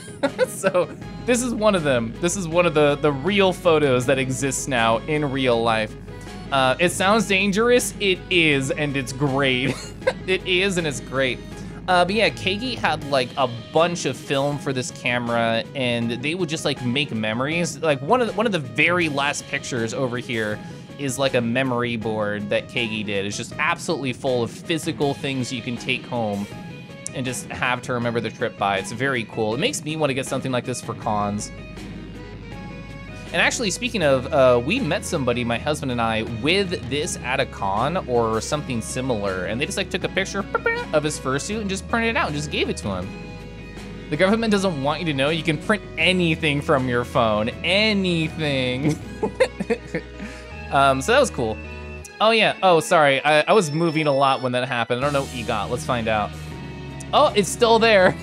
So this is one of them. This is one of the real photos that exists now in real life. It sounds dangerous. It is, and it's great. It is, and it's great. But yeah, Kagi had like a bunch of film for this camera, and they would just like make memories. Like one of the very last pictures over here is like a memory board that Kagi did. It's just absolutely full of physical things you can take home and just have to remember the trip by. It's very cool. It makes me want to get something like this for cons. And actually, speaking of, we met somebody, my husband and I, with this at a con or something similar, and they just like took a picture of his fursuit and just printed it out and just gave it to him. The government doesn't want you to know you can print anything from your phone, anything. So that was cool. Oh yeah, oh sorry, I was moving a lot when that happened. I don't know what you got, let's find out. Oh, it's still there.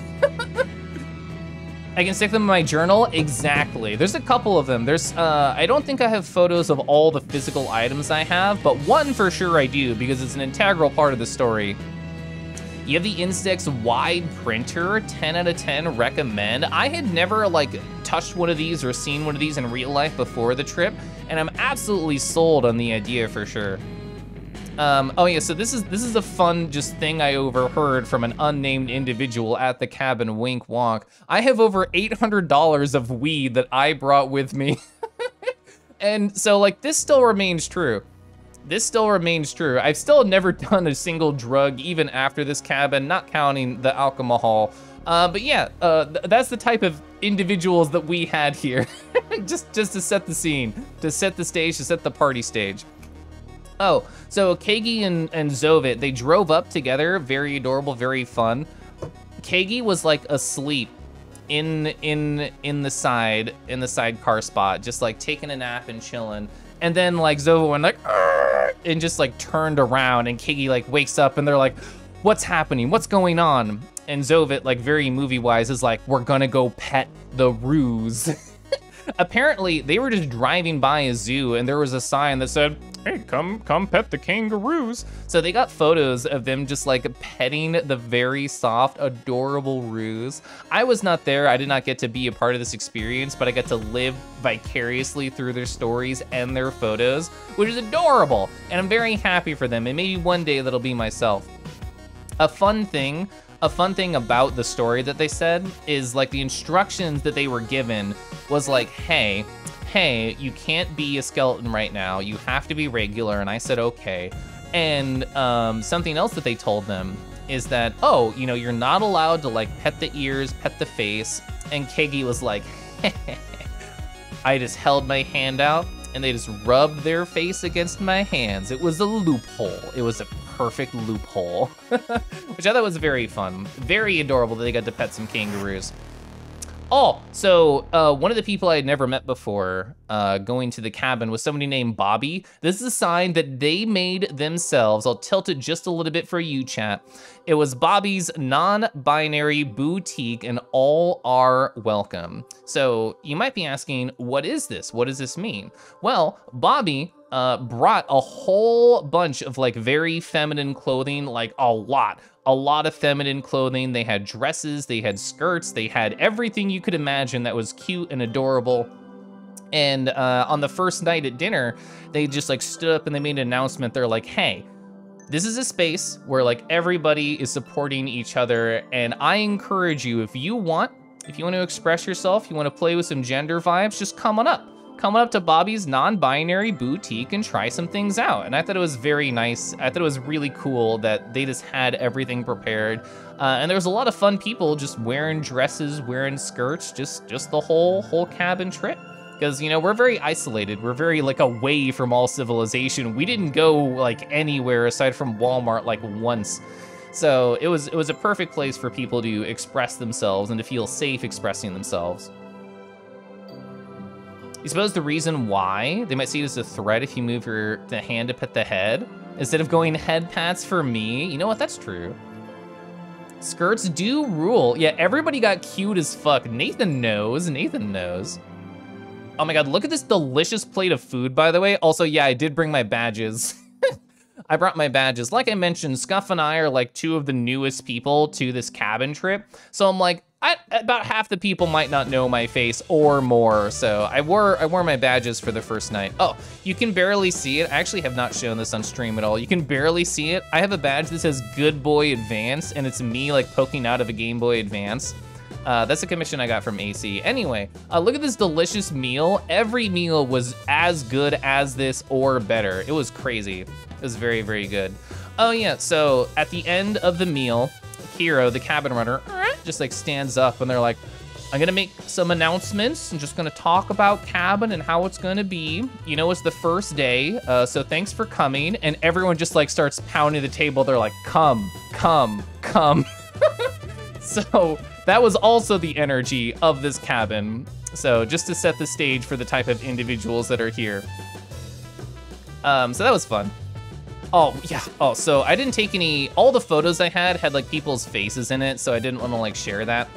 I can stick them in my journal, exactly. There's a couple of them. There's, I don't think I have photos of all the physical items I have, but one for sure I do because it's an integral part of the story. You have the Instax wide printer, 10 out of 10, recommend. I had never like touched one of these or seen one of these in real life before the trip, and I'm absolutely sold on the idea for sure. Oh yeah, so this is a fun just thing I overheard from an unnamed individual at the cabin, wink wonk. I have over $800 of weed that I brought with me. And so like this still remains true. This still remains true. I've still never done a single drug even after this cabin, not counting the alcohol. But yeah, that's the type of individuals that we had here. just to set the scene, to set the stage, to set the party stage. Oh, so Kagi and Zovit, they drove up together, very adorable, very fun. Kagi was like asleep in the sidecar spot, just like taking a nap and chilling. And then like Zovit went like, and just like turned around, and Kagi like wakes up and they're like, what's happening? What's going on? And Zovit, like very movie-wise, is like, we're gonna go pet the ruse. Apparently, they were just driving by a zoo and there was a sign that said, hey, come pet the kangaroos. So they got photos of them just like petting the very soft, adorable ruse. I was not there, I did not get to be a part of this experience, but I got to live vicariously through their stories and their photos, which is adorable. And I'm very happy for them, and maybe one day that'll be myself. A fun thing about the story that they said is like the instructions that they were given was like, hey, you can't be a skeleton right now. You have to be regular. And I said, okay. And something else that they told them is that, oh, you know, you're not allowed to like pet the ears, pet the face. And Kagi was like, I just held my hand out and they just rubbed their face against my hands. It was a loophole. It was a perfect loophole, which I thought was very fun. Very adorable that they got to pet some kangaroos. Oh, so one of the people I had never met before going to the cabin was somebody named Bobby. This is a sign that they made themselves. I'll tilt it just a little bit for you, chat. It was Bobby's non-binary boutique, and all are welcome. So you might be asking, what is this? What does this mean? Well, Bobby brought a whole bunch of like very feminine clothing, like a lot of feminine clothing. They had dresses, they had skirts, they had everything you could imagine that was cute and adorable. And on the first night at dinner, they just like stood up and they made an announcement. They're like, hey, this is a space where like everybody is supporting each other. And I encourage you, if you want to express yourself, you want to play with some gender vibes, just come on up. Come up to Bobby's non-binary boutique and try some things out. And I thought it was very nice. I thought it was really cool that they just had everything prepared. And there was a lot of fun people just wearing dresses, wearing skirts, just the whole cabin trip. Because, you know, we're very isolated. We're very like away from all civilization. We didn't go like anywhere aside from Walmart like once. So it was a perfect place for people to express themselves and to feel safe expressing themselves. You suppose the reason why they might see it as a threat if you move the hand to pet the head instead of going head pats for me? You know what? That's true. Skirts do rule. Yeah, everybody got cute as fuck. Nathan knows. Nathan knows. Oh my god, look at this delicious plate of food, by the way. Also, yeah, I did bring my badges. I brought my badges. Like I mentioned, Scuff and I are like two of the newest people to this cabin trip. So I'm like, about half the people might not know my face or more. So I wore my badges for the first night. Oh, you can barely see it. I actually have not shown this on stream at all. You can barely see it. I have a badge that says Good Boy Advance, and it's me like poking out of a Game Boy Advance. That's a commission I got from AC. Anyway, look at this delicious meal. Every meal was as good as this or better. It was crazy. It was very, very good. Oh yeah, so at the end of the meal, Hero, the cabin runner, just like stands up and they're like, I'm gonna make some announcements. I'm just gonna talk about cabin and how it's gonna be. You know, it's the first day, so thanks for coming. And everyone just like starts pounding the table. They're like, come, come, come. So that was also the energy of this cabin. So just to set the stage for the type of individuals that are here. So that was fun. Oh, yeah. Oh, so I didn't take any, all the photos I had like people's faces in it, so I didn't want to like share that.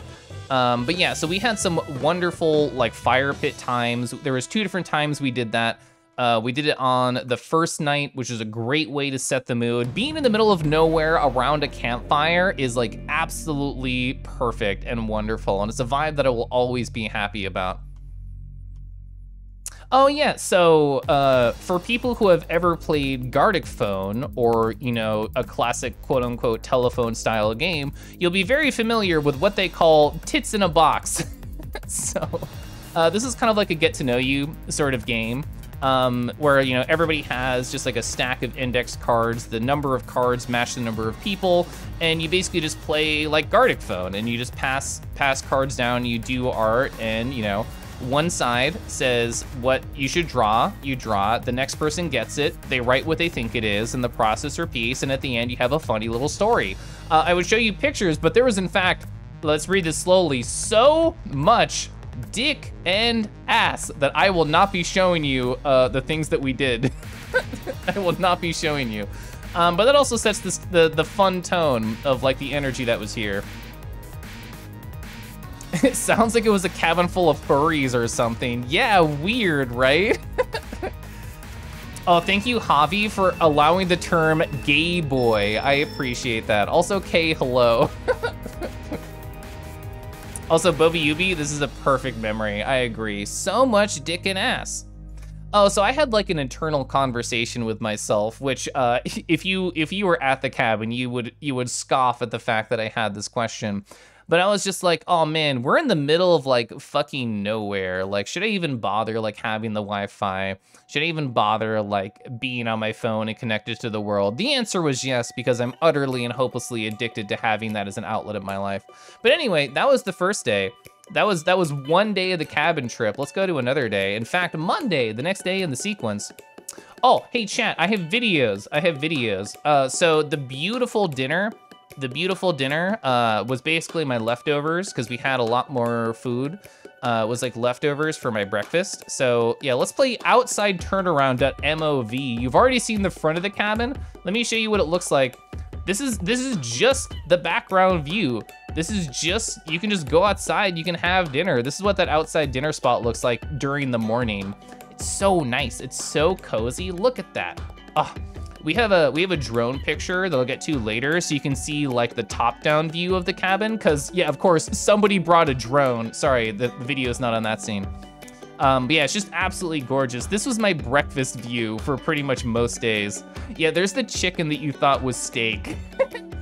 But yeah, so we had some wonderful like fire pit times. There was 2 different times we did that. We did it on the first night, which is a great way to set the mood. Being in the middle of nowhere around a campfire is like absolutely perfect and wonderful. And it's a vibe that I will always be happy about. Oh yeah, so for people who have ever played Gartic Phone or, you know, a classic quote unquote telephone style game, you'll be very familiar with what they call tits in a box. So this is kind of like a get to know you sort of game where, you know, everybody has just like a stack of index cards, the number of cards match the number of people, and you basically just play like Gartic Phone and you just pass cards down, you do art, and, you know, one side says what you should draw, you draw it, the next person gets it, they write what they think it is, and the process repeats, and at the end you have a funny little story. I would show you pictures, but there was in fact, let's read this slowly, so much dick and ass that I will not be showing you the things that we did. I will not be showing you. But that also sets the fun tone of like the energy that was here. It sounds like it was a cabin full of furries or something. Yeah, weird, right? Oh, thank you, Javi, for allowing the term gay boy. I appreciate that. Also, Kay, hello. Also, Bobi Yubi, this is a perfect memory. I agree. So much dick and ass. Oh, so I had like an internal conversation with myself, which if you were at the cabin, you would scoff at the fact that I had this question. But I was just like, oh man, we're in the middle of like fucking nowhere. Like, should I even bother like having the Wi-Fi? Should I even bother like being on my phone and connected to the world? The answer was yes, because I'm utterly and hopelessly addicted to having that as an outlet of my life. But anyway, that was the first day. That was one day of the cabin trip. Let's go to another day. In fact, Monday, the next day in the sequence. Oh, hey chat, I have videos. So the beautiful dinner was basically my leftovers because we had a lot more food. It was like leftovers for my breakfast. So yeah, let's play outside turnaround.mov. You've already seen the front of the cabin. Let me show you what it looks like. This is just the background view. This is just, you can just go outside, you can have dinner. This is what that outside dinner spot looks like during the morning. It's so nice, it's so cozy. Look at that. Oh, we have a drone picture that I'll get to later so you can see like the top-down view of the cabin, because yeah, of course, somebody brought a drone. Sorry, the video's not on that scene. But yeah, it's just absolutely gorgeous. This was my breakfast view for pretty much most days. Yeah, there's the chicken that you thought was steak.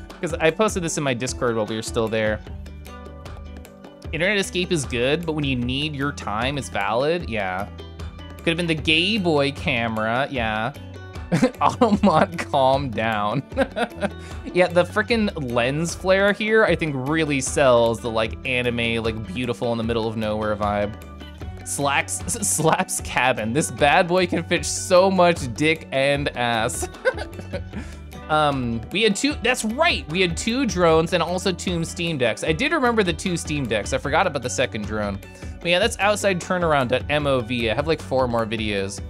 Because I posted this in my Discord while we were still there. Internet escape is good, but when you need your time, it's valid. Yeah. Could have been the gay boy camera. Yeah. Automod, calm down. Yeah, the freaking lens flare here, I think really sells the like anime, like beautiful in the middle of nowhere vibe. Slaps cabin. This bad boy can fit so much dick and ass. We had that's right, we had 2 drones and also 2 Steam Decks. I did remember the 2 Steam Decks, I forgot about the second drone. But yeah, that's outside turnaround.mov. I have like 4 more videos.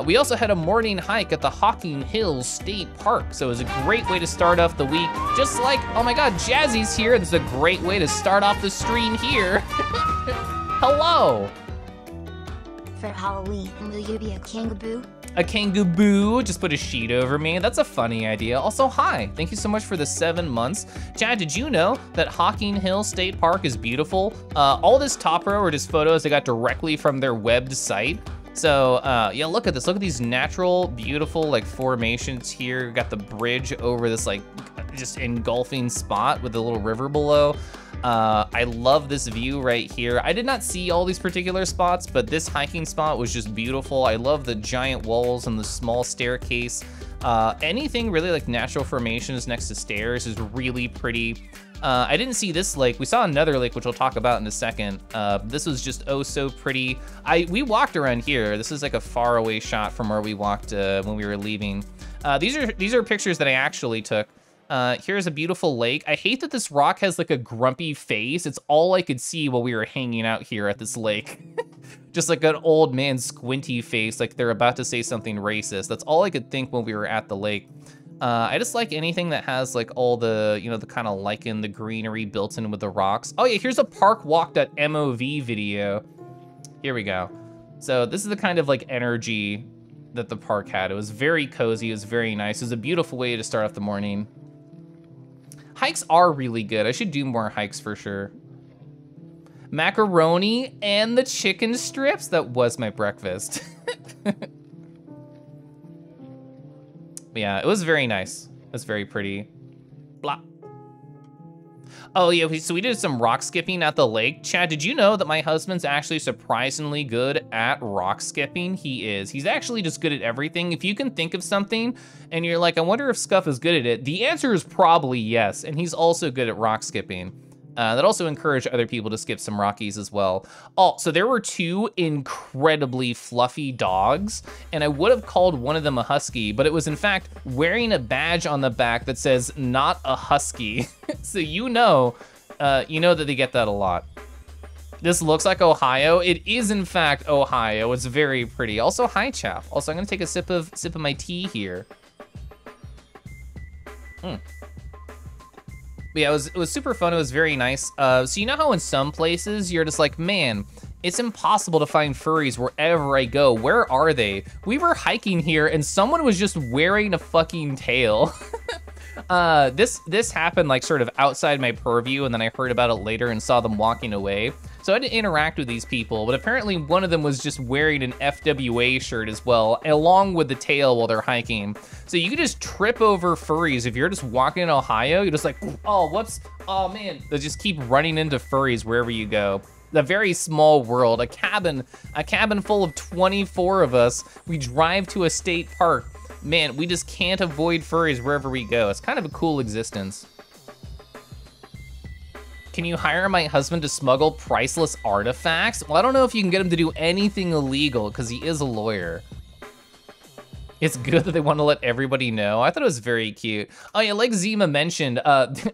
We also had a morning hike at the Hocking Hills State Park, so it was a great way to start off the week. Just like, oh my God, Jazzy's here. This is a great way to start off the stream here. Hello. For Halloween, will you be a kangaboo? A kangaboo, just put a sheet over me. That's a funny idea. Also, hi, thank you so much for the 7 months. Chad, did you know that Hocking Hills State Park is beautiful? All this top row are just photos I got directly from their website. So yeah, look at this. Look at these natural, beautiful like formations here. Got the bridge over this like just engulfing spot with the little river below. I love this view right here. I did not see all these particular spots, but this hiking spot was just beautiful. I love the giant walls and the small staircase. Anything really like natural formations next to stairs is really pretty. I didn't see this lake. We saw another lake, which we'll talk about in a second. This was just oh so pretty. We walked around here. This is like a far away shot from where we walked when we were leaving. These are pictures that I actually took. Here's a beautiful lake. I hate that this rock has like a grumpy face. It's all I could see while we were hanging out here at this lake. Just like an old man squinty face, like they're about to say something racist. That's all I could think when we were at the lake. I just like anything that has like all the, you know, the kind of lichen, the greenery built in with the rocks. Oh yeah, here's a parkwalk.mov video. Here we go. So this is the kind of like energy that the park had. It was very cozy, it was very nice. It was a beautiful way to start off the morning. Hikes are really good. I should do more hikes for sure. Macaroni and the chicken strips. That was my breakfast. Yeah, it was very nice. It was very pretty. Blah. Oh yeah, so we did some rock skipping at the lake. Chad, did you know that my husband's actually surprisingly good at rock skipping? He is. He's actually just good at everything. If you can think of something and you're like, I wonder if Scuff is good at it, the answer is probably yes. And he's also good at rock skipping. That also encouraged other people to skip some Rockies as well. Oh, so there were 2 incredibly fluffy dogs, and I would have called one of them a husky, but it was in fact wearing a badge on the back that says not a husky. So you know that they get that a lot. This looks like Ohio. It is in fact Ohio. It's very pretty. Also, hi Chaff. Also, I'm gonna take a sip of my tea here. But yeah, it was super fun. It was very nice. So you know how in some places you're just like, man, it's impossible to find furries wherever I go. Where are they? We were hiking here and someone was just wearing a fucking tail. This happened like sort of outside my purview, and then I heard about it later and saw them walking away. So I had to interact with these people, but apparently one of them was just wearing an FWA shirt as well, along with the tail while they're hiking. So you can just trip over furries. If you're just walking in Ohio, you're just like, oh, whoops, oh man. They just keep running into furries wherever you go. A very small world, a cabin full of 24 of us. We drive to a state park. Man, we just can't avoid furries wherever we go. It's kind of a cool existence. Can you hire my husband to smuggle priceless artifacts? Well, I don't know if you can get him to do anything illegal because he is a lawyer. It's good that they want to let everybody know. I thought it was very cute. Oh yeah, like Zima mentioned,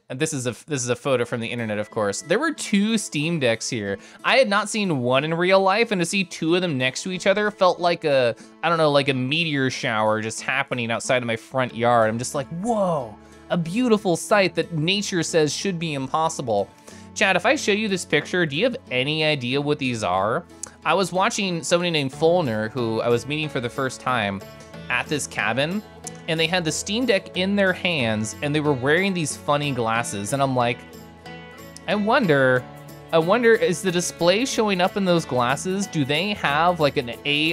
this is a photo from the internet, of course. There were 2 Steam Decks here. I had not seen one in real life, and to see 2 of them next to each other felt like a, I don't know, like a meteor shower just happening outside of my front yard. I'm just like, whoa, a beautiful sight that nature says should be impossible. Chad, if I show you this picture, do you have any idea what these are? I was watching somebody named Fulner, who I was meeting for the first time, at this cabin, and they had the Steam Deck in their hands and they were wearing these funny glasses, and I'm like, I wonder, is the display showing up in those glasses? Do they have like an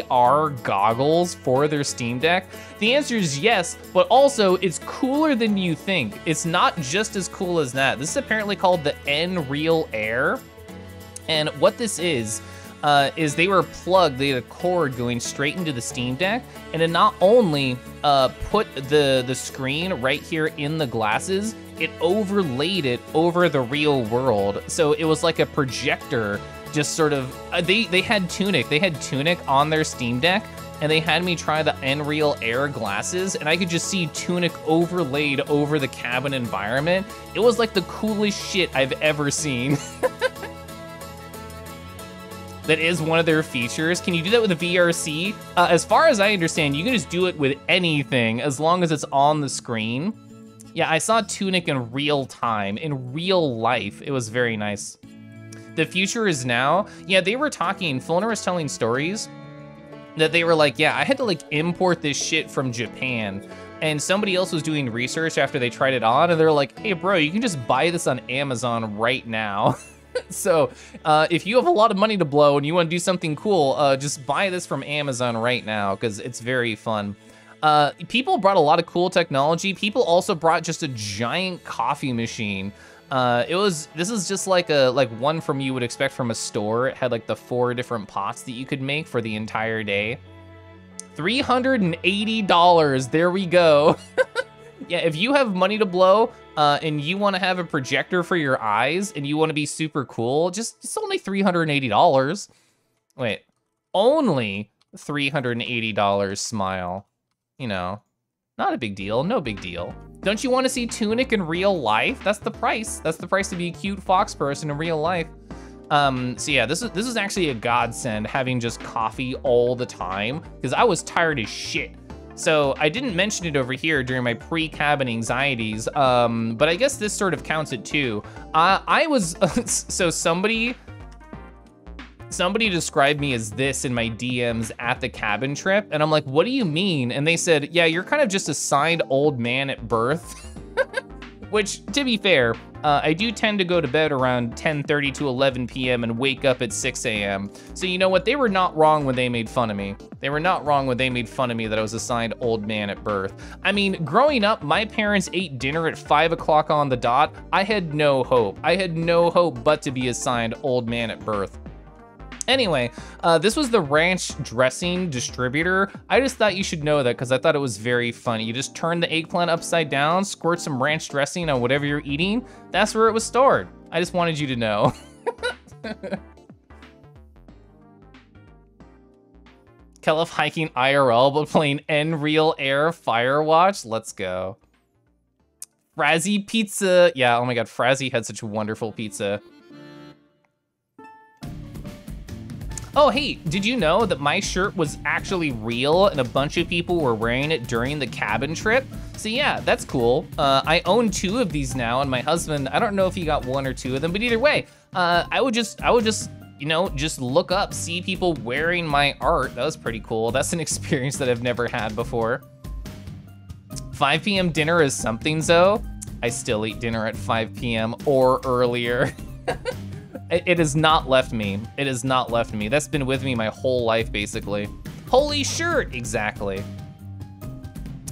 AR goggles for their Steam Deck? The answer is yes, but also it's cooler than you think. It's not just as cool as that. This is apparently called the Nreal Air, and what this is they were plugged, they had a cord going straight into the Steam Deck, and it not only put the screen right here in the glasses, it overlaid it over the real world. So it was like a projector, just sort of, they had Tunic on their Steam Deck, and they had me try the Nreal Air glasses, and I could just see Tunic overlaid over the cabin environment. It was like the coolest shit I've ever seen. That is one of their features. Can you do that with a VRC? As far as I understand, you can just do it with anything as long as it's on the screen. Yeah, I saw Tunic in real time, in real life. It was very nice. The future is now. Yeah, they were talking, Fulner was telling stories that they were like, yeah, I had to like import this shit from Japan. And somebody else was doing research after they tried it on, and they're like, hey bro, you can just buy this on Amazon right now. So if you have a lot of money to blow and you want to do something cool, just buy this from Amazon right now, because it's very fun. People brought a lot of cool technology. People also brought just a giant coffee machine. This is just like one from you would expect from a store. It had like the 4 different pots that you could make for the entire day. $380, there we go. Yeah, if you have money to blow, and you want to have a projector for your eyes and you want to be super cool, it's only $380. Wait, only $380, smile. You know, not a big deal, no big deal. Don't you want to see Tunic in real life? That's the price. That's the price to be a cute fox person in real life. So yeah, this is actually a godsend, having just coffee all the time, because I was tired as shit. So I didn't mention it over here during my pre-cabin anxieties, but I guess this sort of counts it too. I was, so somebody described me as this in my DMs at the cabin trip, and I'm like, what do you mean? And they said, yeah, you're kind of just a signed old man at birth. Which, to be fair, I do tend to go to bed around 10:30 to 11 p.m. and wake up at 6 a.m. So you know what? They were not wrong when they made fun of me. They were not wrong when they made fun of me that I was a signed old man at birth. I mean, growing up, my parents ate dinner at 5 o'clock on the dot. I had no hope. I had no hope but to be a signed old man at birth. Anyway, this was the ranch dressing distributor. I just thought you should know that because I thought it was very funny. You just turn the eggplant upside down, squirt some ranch dressing on whatever you're eating. That's where it was stored. I just wanted you to know. Kelef hiking IRL, but playing N-Real Air Firewatch. Let's go. Frazzy Pizza. Yeah, oh my God, Frazzy had such wonderful pizza. Oh, hey, did you know that my shirt was actually real and a bunch of people were wearing it during the cabin trip? So yeah, that's cool. I own 2 of these now, and my husband, I don't know if he got 1 or 2 of them, but either way, I would just, you know, just look up, see people wearing my art. That was pretty cool. That's an experience that I've never had before. 5 p.m. dinner is something, though. I still eat dinner at 5 p.m. or earlier. It has not left me. It has not left me. That's been with me my whole life, basically. Holy shirt, exactly.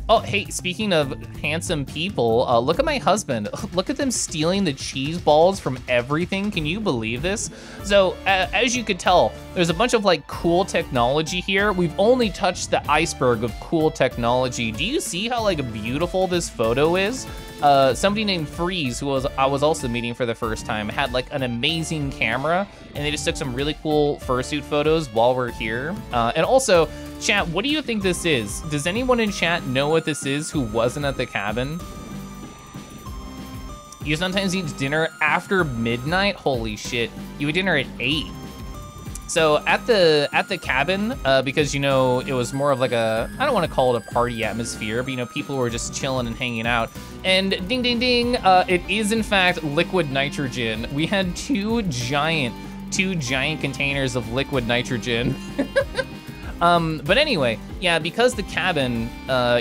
Oh, hey, speaking of handsome people, look at my husband. Look at them stealing the cheese balls from everything. Can you believe this? So, as you could tell, there's a bunch of like cool technology here. We've only touched the iceberg of cool technology. Do you see how like beautiful this photo is? Somebody named Freeze, who I was also meeting for the first time, had like an amazing camera, and they just took some really cool fursuit photos while we're here. And also, chat, what do you think this is? Does anyone in chat know what this is who wasn't at the cabin? You sometimes eat dinner after midnight? Holy shit, you eat dinner at 8. So at the cabin, because, you know, it was more of like a, I don't want to call it a party atmosphere, but, you know, people were just chilling and hanging out. And ding, ding, ding, it is in fact liquid nitrogen. We had two giant containers of liquid nitrogen. But anyway, yeah, because the cabin,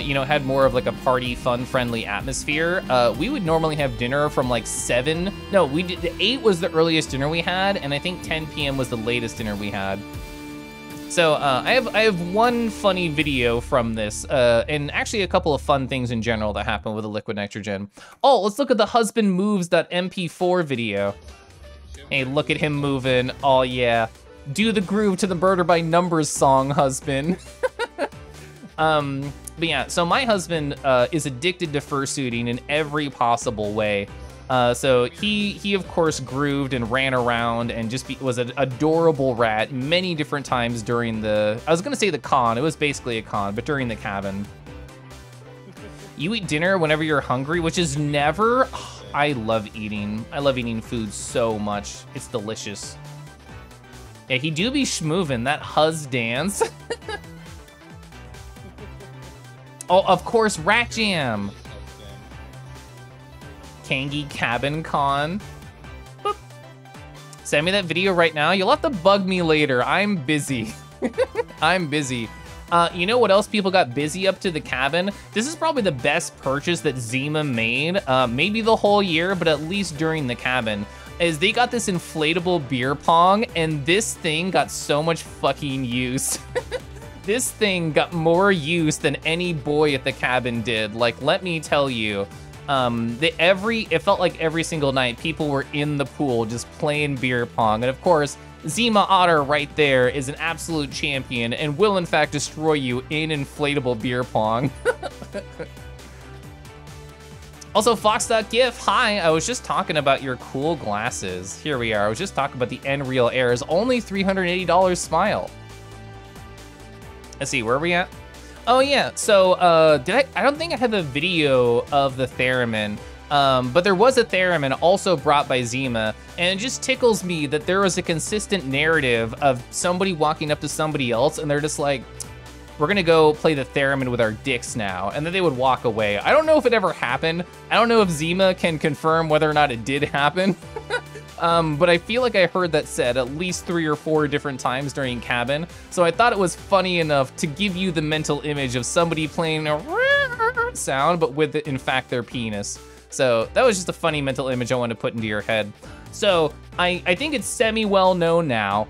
you know, had more of like a party, fun-friendly atmosphere, we would normally have dinner from like 7. No, 8 was the earliest dinner we had, and I think 10 p.m. was the latest dinner we had. So I have one funny video from this, and actually a couple of fun things in general that happened with the liquid nitrogen. Oh, let's look at the husband moves.mp4 video. Hey, look at him moving. Oh yeah. Do the groove to the Murder by Numbers song, husband. But yeah, so my husband is addicted to fursuiting in every possible way. So he of course grooved and ran around and just was an adorable rat many different times during the, I was gonna say the con, it was basically a con, but during the cabin. You eat dinner whenever you're hungry, which is never, oh, I love eating food so much. It's delicious. Yeah, he do be schmoovin', that huzz dance. Oh, of course, Rat Jam. Kangi Cabin Con. Boop. Send me that video right now. You'll have to bug me later. I'm busy. I'm busy. You know what else people got busy up to the cabin? This is probably the best purchase that Zima made, maybe the whole year, but at least during the cabin. Is they got this inflatable beer pong, and this thing got so much fucking use. This thing got more use than any boy at the cabin did. Like, let me tell you, it felt like every single night people were in the pool just playing beer pong. And of course, Zima Otter right there is an absolute champion and will in fact destroy you in inflatable beer pong. Also, Fox.gif, hi, I was just talking about your cool glasses. Here we are, I was just talking about the N-Real Airs, only $380 smile. Let's see, where are we at? Oh yeah, so I don't think I have a video of the Theremin. But there was a theremin also brought by Zima, and it just tickles me that there was a consistent narrative of somebody walking up to somebody else and they're just like, we're gonna go play the theremin with our dicks now, and then they would walk away. I don't know if it ever happened. I don't know if Zima can confirm whether or not it did happen. But I feel like I heard that said at least 3 or 4 different times during Cabin. So I thought it was funny enough to give you the mental image of somebody playing a sound, but with, in fact, their penis. So that was just a funny mental image I wanted to put into your head. So I think it's semi-well known now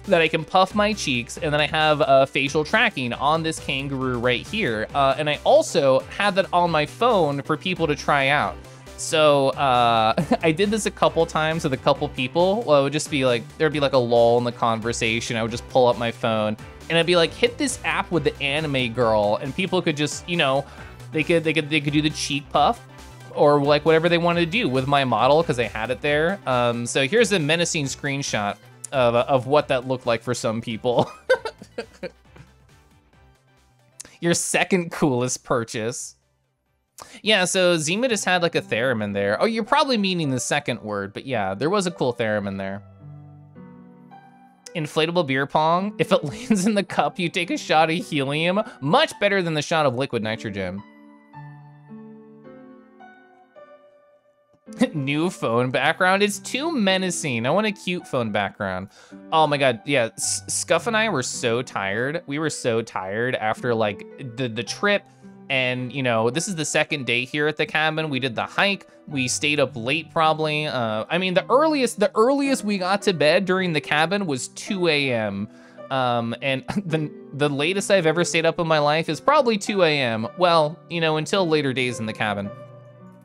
that I can puff my cheeks, and then I have facial tracking on this kangaroo right here. And I also had that on my phone for people to try out. So I did this a couple times with a couple people. Well, it would just be like, there'd be like a lull in the conversation. I would just pull up my phone and I'd be like, hit this app with the anime girl, and people could just, you know, they could do the cheek puff or like whatever they wanted to do with my model because I had it there. So here's a menacing screenshot of what that looked like for some people. Your second coolest purchase. Yeah, so Zima just had like a theremin there. Oh, you're probably meaning the second word, but yeah, there was a cool theremin there. Inflatable beer pong. If it lands in the cup, you take a shot of helium. Much better than the shot of liquid nitrogen. New phone background. It's too menacing. I want a cute phone background. Oh my god, yeah. Scuff and I were so tired. We were so tired after like the trip. And you know, this is the second day here at the cabin. We did the hike. We stayed up late probably. I mean, the earliest we got to bed during the cabin was 2 a.m. And the latest I've ever stayed up in my life is probably 2 a.m. Well, you know, until later days in the cabin.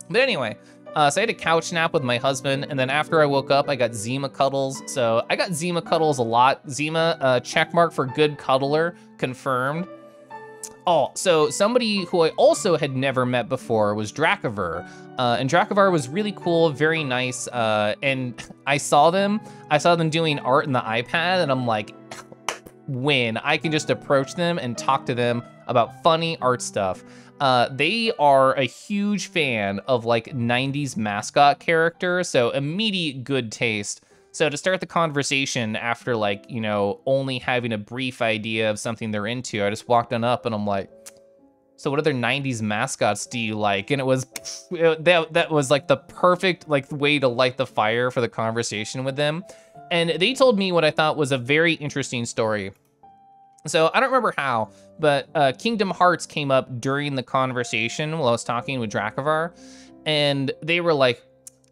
But anyway, so I had a couch nap with my husband, and then after I woke up, I got Zima cuddles. So I got Zima cuddles a lot. Zima, checkmark for good cuddler, confirmed. Oh, so somebody who I also had never met before was Dracover. And Dracover was really cool, very nice. And I saw them doing art in the iPad, and I'm like, win. I can just approach them and talk to them about funny art stuff. They are a huge fan of like 90s mascot characters, so immediate good taste. So to start the conversation after like, you know, only having a brief idea of something they're into, I just walked on up and I'm like, so what other 90s mascots do you like? And it was, that was like the perfect like way to light the fire for the conversation with them. And they told me what I thought was a very interesting story. So I don't remember how, but Kingdom Hearts came up during the conversation while I was talking with Dracovar, and they were like,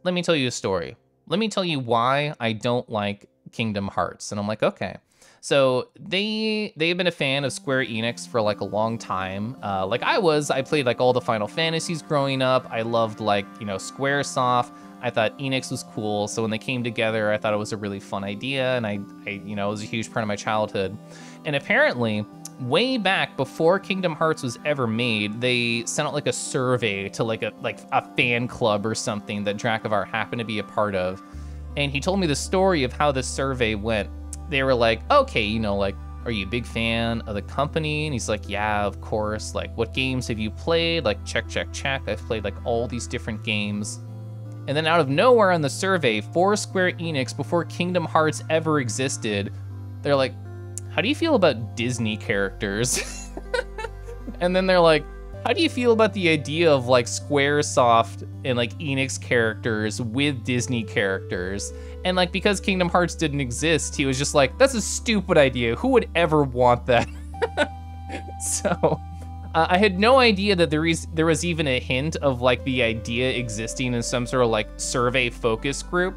let me tell you a story. Let me tell you why I don't like Kingdom Hearts. And I'm like, okay. So they've been a fan of Square Enix for like a long time. Like I played like all the Final Fantasies growing up. I loved like, you know, Squaresoft. I thought Enix was cool. So when they came together, I thought it was a really fun idea. And I you know, it was a huge part of my childhood. And apparently, way back before Kingdom Hearts was ever made, they sent out like a survey to like a fan club or something that Dracovar happened to be a part of. And he told me the story of how this survey went. They were like, okay, you know, like, are you a big fan of the company? And he's like, yeah, of course. Like, what games have you played? Like, check. I've played like all these different games. And then out of nowhere on the survey, for Square Enix, before Kingdom Hearts ever existed, they're like, how do you feel about Disney characters? And then they're like, how do you feel about the idea of like Squaresoft and like Enix characters with Disney characters? And like, because Kingdom Hearts didn't exist, he was just like, that's a stupid idea. Who would ever want that? So I had no idea that there was even a hint of like the idea existing in some sort of like survey focus group.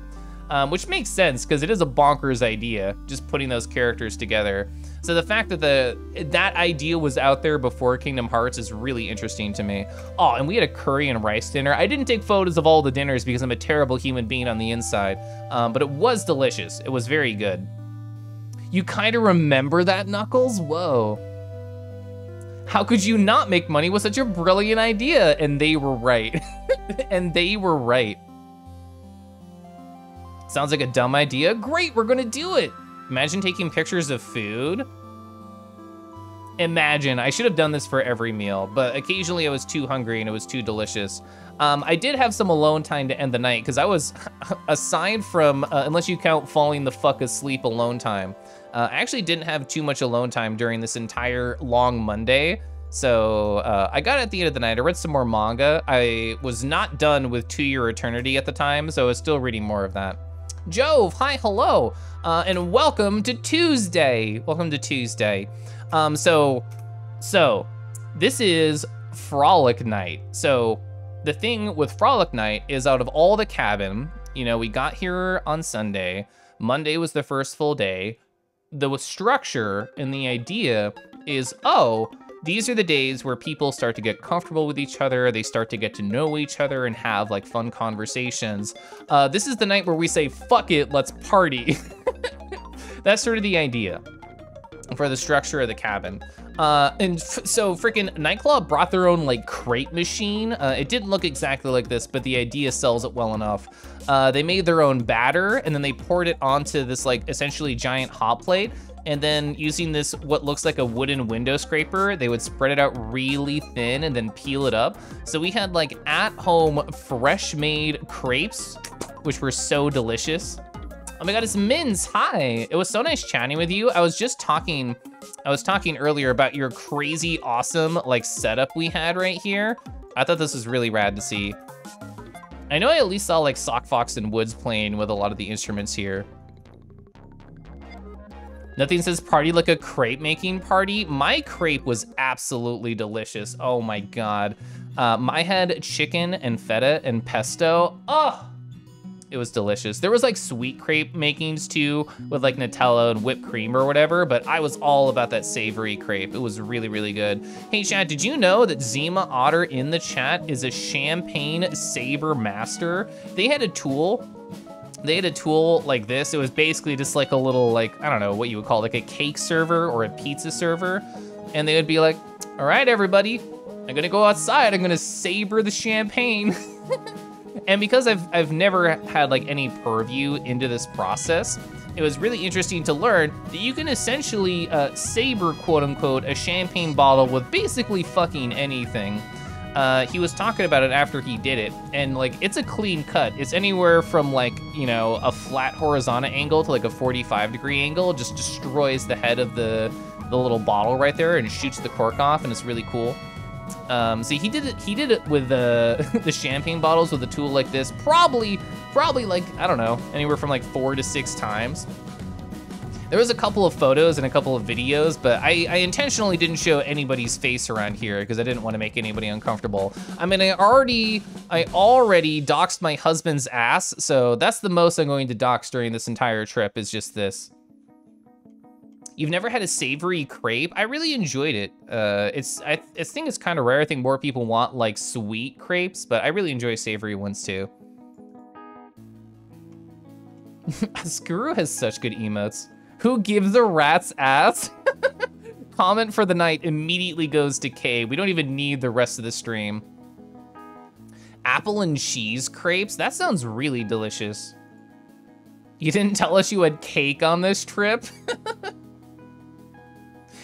Which makes sense because it is a bonkers idea, just putting those characters together. So the fact that that idea was out there before Kingdom Hearts is really interesting to me. Oh, and we had a curry and rice dinner. I didn't take photos of all the dinners because I'm a terrible human being on the inside, but it was delicious. It was very good. You kind of remember that, Knuckles? Whoa. How could you not make money with such a brilliant idea? And they were right. And they were right. Sounds like a dumb idea. Great, we're gonna do it. Imagine taking pictures of food. Imagine, I should have done this for every meal, but occasionally I was too hungry and it was too delicious. I did have some alone time to end the night because I was, aside from, unless you count falling the fuck asleep alone time, I actually didn't have too much alone time during this entire long Monday. So I got it at the end of the night. I read some more manga. I was not done with To Your Eternity at the time, so I was still reading more of that. Jove, hi, hello, and welcome to Tuesday. Welcome to Tuesday. So this is Frolic Night. So the thing with Frolic Night is out of all the cabin, you know, we got here on Sunday. Monday was the first full day. The structure and the idea is, oh, these are the days where people start to get comfortable with each other. They start to get to know each other and have like fun conversations. This is the night where we say, fuck it, let's party. That's sort of the idea for the structure of the cabin. So freaking Nightclaw brought their own like crate machine. It didn't look exactly like this, but the idea sells it well enough. They made their own batter and then they poured it onto this like essentially giant hot plate. And then using this, what looks like a wooden window scraper, they would spread it out really thin and then peel it up. So we had like at-home fresh made crepes, which were so delicious. Oh my God, it's Mins, hi. It was so nice chatting with you. I was talking earlier about your crazy awesome like setup we had right here. I thought this was really rad to see. I know I at least saw like Sock Fox and Woods playing with a lot of the instruments here. Nothing says party like a crepe making party. My crepe was absolutely delicious. Oh my God. I had chicken and feta and pesto. Oh, it was delicious. There was like sweet crepe makings too with like Nutella and whipped cream or whatever, but I was all about that savory crepe. It was really, really good. Hey chat, did you know that Zima Otter in the chat is a champagne saber master? They had a tool like this. It was basically just like a little, like, I don't know what you would call it, like a cake server or a pizza server. And they would be like, all right, everybody, I'm gonna go outside. I'm gonna saber the champagne. And because I've never had like any purview into this process, it was really interesting to learn that you can essentially saber, quote unquote, a champagne bottle with basically fucking anything. He was talking about it after he did it, and like, it's a clean cut. It's anywhere from like, you know, a flat horizontal angle to like a 45-degree angle. It just destroys the head of the little bottle right there and shoots the cork off, and it's really cool. So he did it with the champagne bottles with a tool like this, probably like, I don't know, anywhere from like 4 to 6 times. There was a couple of photos and a couple of videos, but I intentionally didn't show anybody's face around here because I didn't want to make anybody uncomfortable. I mean, I already doxed my husband's ass, so that's the most I'm going to dox during this entire trip is just this. You've never had a savory crepe? I really enjoyed it. I think it's kind of rare. I think more people want like sweet crepes, but I really enjoy savory ones too. Skuru has such good emotes. Who gives a rat's ass? Comment for the night immediately goes to K. We don't even need the rest of the stream. Apple and cheese crepes? That sounds really delicious. You didn't tell us you had cake on this trip?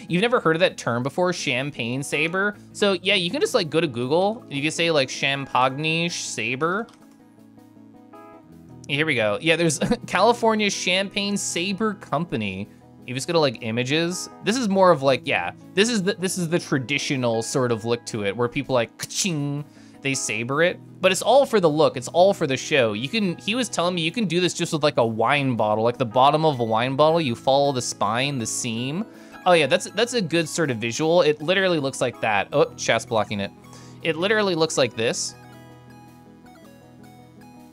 You've never heard of that term before, champagne saber? So yeah, you can just like go to Google, and you can say like champagne saber. Here we go. Yeah, there's California Champagne Saber Company. You just go to like images. This is more of like, yeah, this is the traditional sort of look to it, where people like ka-ching, they saber it, but it's all for the look. It's all for the show. He was telling me you can do this just with like a wine bottle, like the bottom of a wine bottle. You follow the spine, the seam. Oh yeah, that's a good sort of visual. It literally looks like that. Oh, chat's blocking it. It literally looks like this.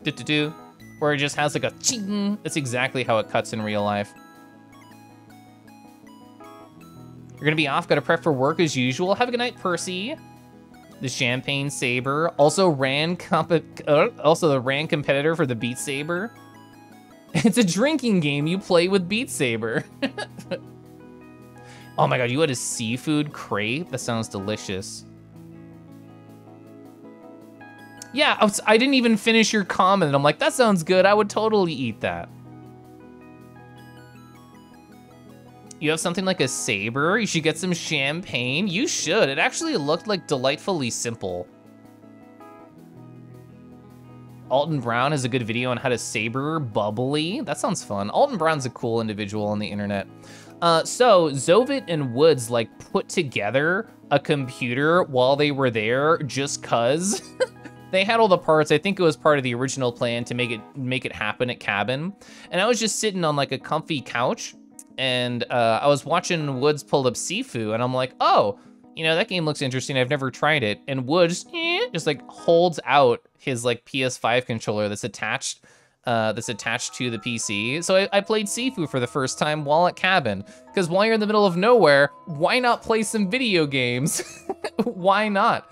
Do-do-do. Where it just has like a ching. That's exactly how it cuts in real life. You're gonna be off, gotta prep for work as usual. Have a good night, Percy. The Champagne Saber. Also the RAN competitor for the Beat Saber. It's a drinking game you play with Beat Saber. Oh my God, you had a seafood crepe? That sounds delicious. Yeah, I didn't even finish your comment. I'm like, that sounds good. I would totally eat that. You have something like a saber? You should get some champagne. You should. It actually looked like delightfully simple. Alton Brown has a good video on how to saber bubbly. That sounds fun. Alton Brown's a cool individual on the internet. So Zovit and Woods like put together a computer while they were there just cause. They had all the parts. I think it was part of the original plan to make it happen at Cabin. And I was just sitting on like a comfy couch and I was watching Woods pull up Sifu and I'm like, oh, you know, that game looks interesting. I've never tried it. And Woods just like holds out his like PS5 controller that's attached to the PC. So I played Sifu for the first time while at Cabin, because while you're in the middle of nowhere, why not play some video games? Why not?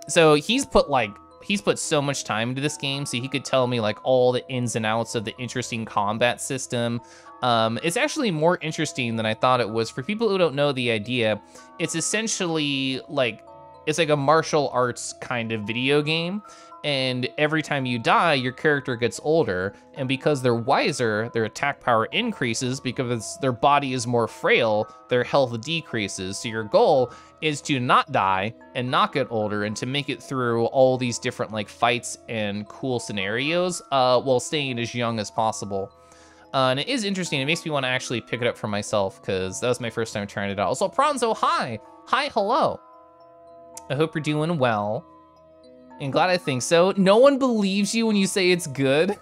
So he's put so much time into this game, so he could tell me like all the ins and outs of the interesting combat system. It's actually more interesting than I thought it was. For people who don't know the idea, it's essentially like, it's like a martial arts kind of video game. And every time you die, your character gets older. And because they're wiser, their attack power increases. Because their body is more frail, their health decreases. So your goal is to not die and not get older and to make it through all these different like fights and cool scenarios while staying as young as possible. And it is interesting. It makes me want to actually pick it up for myself because that was my first time trying it out. Also, Pronzo, hi. Hi, hello. I hope you're doing well. And glad I think so. No one believes you when you say it's good.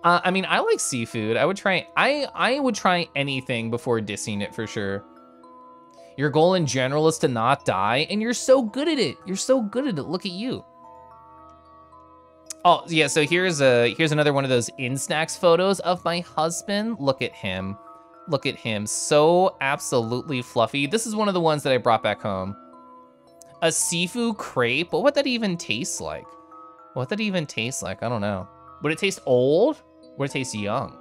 I mean, I like seafood. I would try anything before dissing it for sure. Your goal in general is to not die, and you're so good at it. You're so good at it. Look at you. Oh yeah, so here's another one of those Insnacks photos of my husband. Look at him. Look at him. So absolutely fluffy. This is one of the ones that I brought back home. A Sifu crepe? What would that even taste like? What would that even taste like? I don't know. Would it taste old? Would it taste young?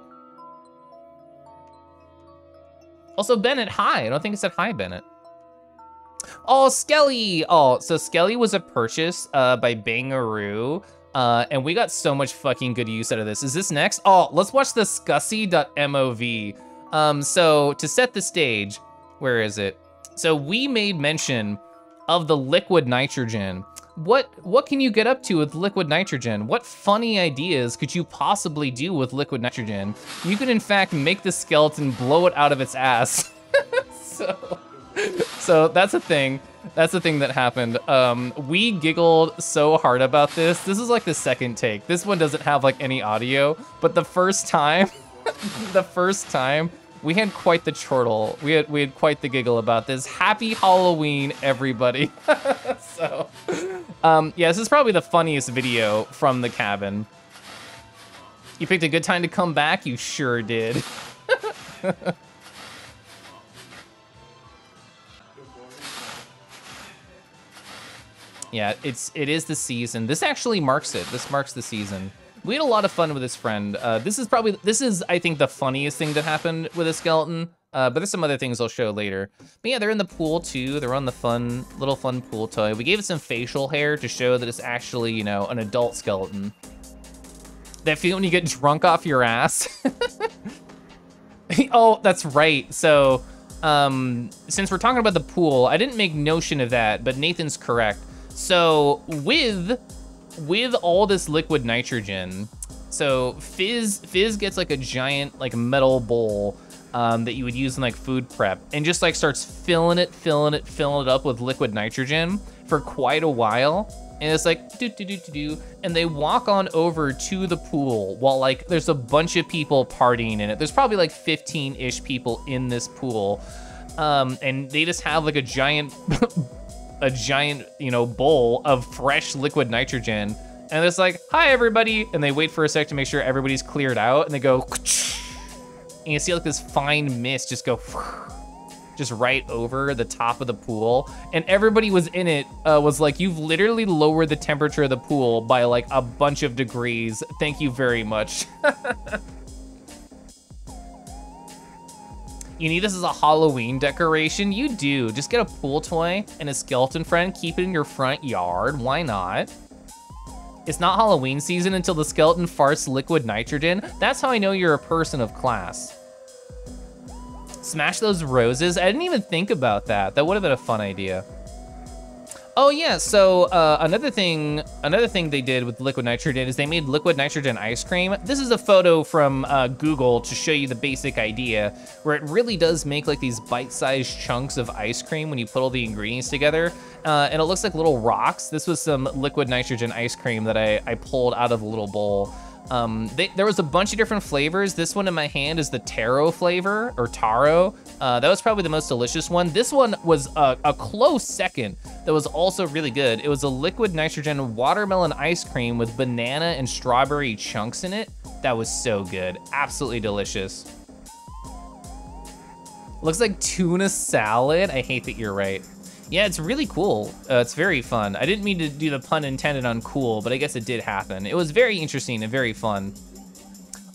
Also, Bennett, hi. I don't think it said hi, Bennett. Oh, Skelly. Oh, so Skelly was a purchase by Bangaroo. And we got so much fucking good use out of this. Is this next? Oh, let's watch the Scuzzy.mov. So to set the stage, where is it? So we made mention of the liquid nitrogen. What can you get up to with liquid nitrogen? What funny ideas could you possibly do with liquid nitrogen? You could in fact make the skeleton blow it out of its ass. So that's a thing. That's the thing that happened. We giggled so hard about this. This is like the second take. This one doesn't have like any audio, but the first time, we had quite the chortle. We had quite the giggle about this. Happy Halloween, everybody. So, yeah, this is probably the funniest video from the cabin. You picked a good time to come back? You sure did. Yeah, it is the season. This actually marks it. This marks the season. We had a lot of fun with this friend. This is I think the funniest thing that happened with a skeleton. But there's some other things I'll show later. But yeah, they're in the pool too. They're on the little fun pool toy. We gave it some facial hair to show that it's actually, you know, an adult skeleton. That feeling when you get drunk off your ass. Oh, that's right. So, since we're talking about the pool, I didn't make notion of that, but Nathan's correct. So with all this liquid nitrogen, so Fizz gets like a giant like metal bowl that you would use in like food prep and just like starts filling it up with liquid nitrogen for quite a while. And it's like do, and they walk on over to the pool while like there's a bunch of people partying in it. There's probably like 15-ish people in this pool. And they just have like a giant you know, bowl of fresh liquid nitrogen. And it's like, hi everybody. And they wait for a sec to make sure everybody's cleared out. And they go, and you see like this fine mist just go, just right over the top of the pool. And everybody was in it, was like, you've literally lowered the temperature of the pool by like a bunch of degrees. Thank you very much. You need this as a Halloween decoration? You do. Just get a pool toy and a skeleton friend. Keep it in your front yard. Why not? It's not Halloween season until the skeleton farts liquid nitrogen. That's how I know you're a person of class. Smash those roses. I didn't even think about that. That would have been a fun idea. Oh yeah, so another thing they did with liquid nitrogen is they made liquid nitrogen ice cream. This is a photo from Google to show you the basic idea, where it really does make like these bite-sized chunks of ice cream when you put all the ingredients together, and it looks like little rocks. This was some liquid nitrogen ice cream that I pulled out of a little bowl. There was a bunch of different flavors. This one in my hand is the taro flavor, or taro. That was probably the most delicious one. This one was a close second that was also really good. It was a liquid nitrogen watermelon ice cream with banana and strawberry chunks in it. That was so good, absolutely delicious. Looks like tuna salad. I hate that you're right. Yeah, it's really cool. It's very fun. I didn't mean to do the pun intended on cool, but I guess it did happen. It was very interesting and very fun.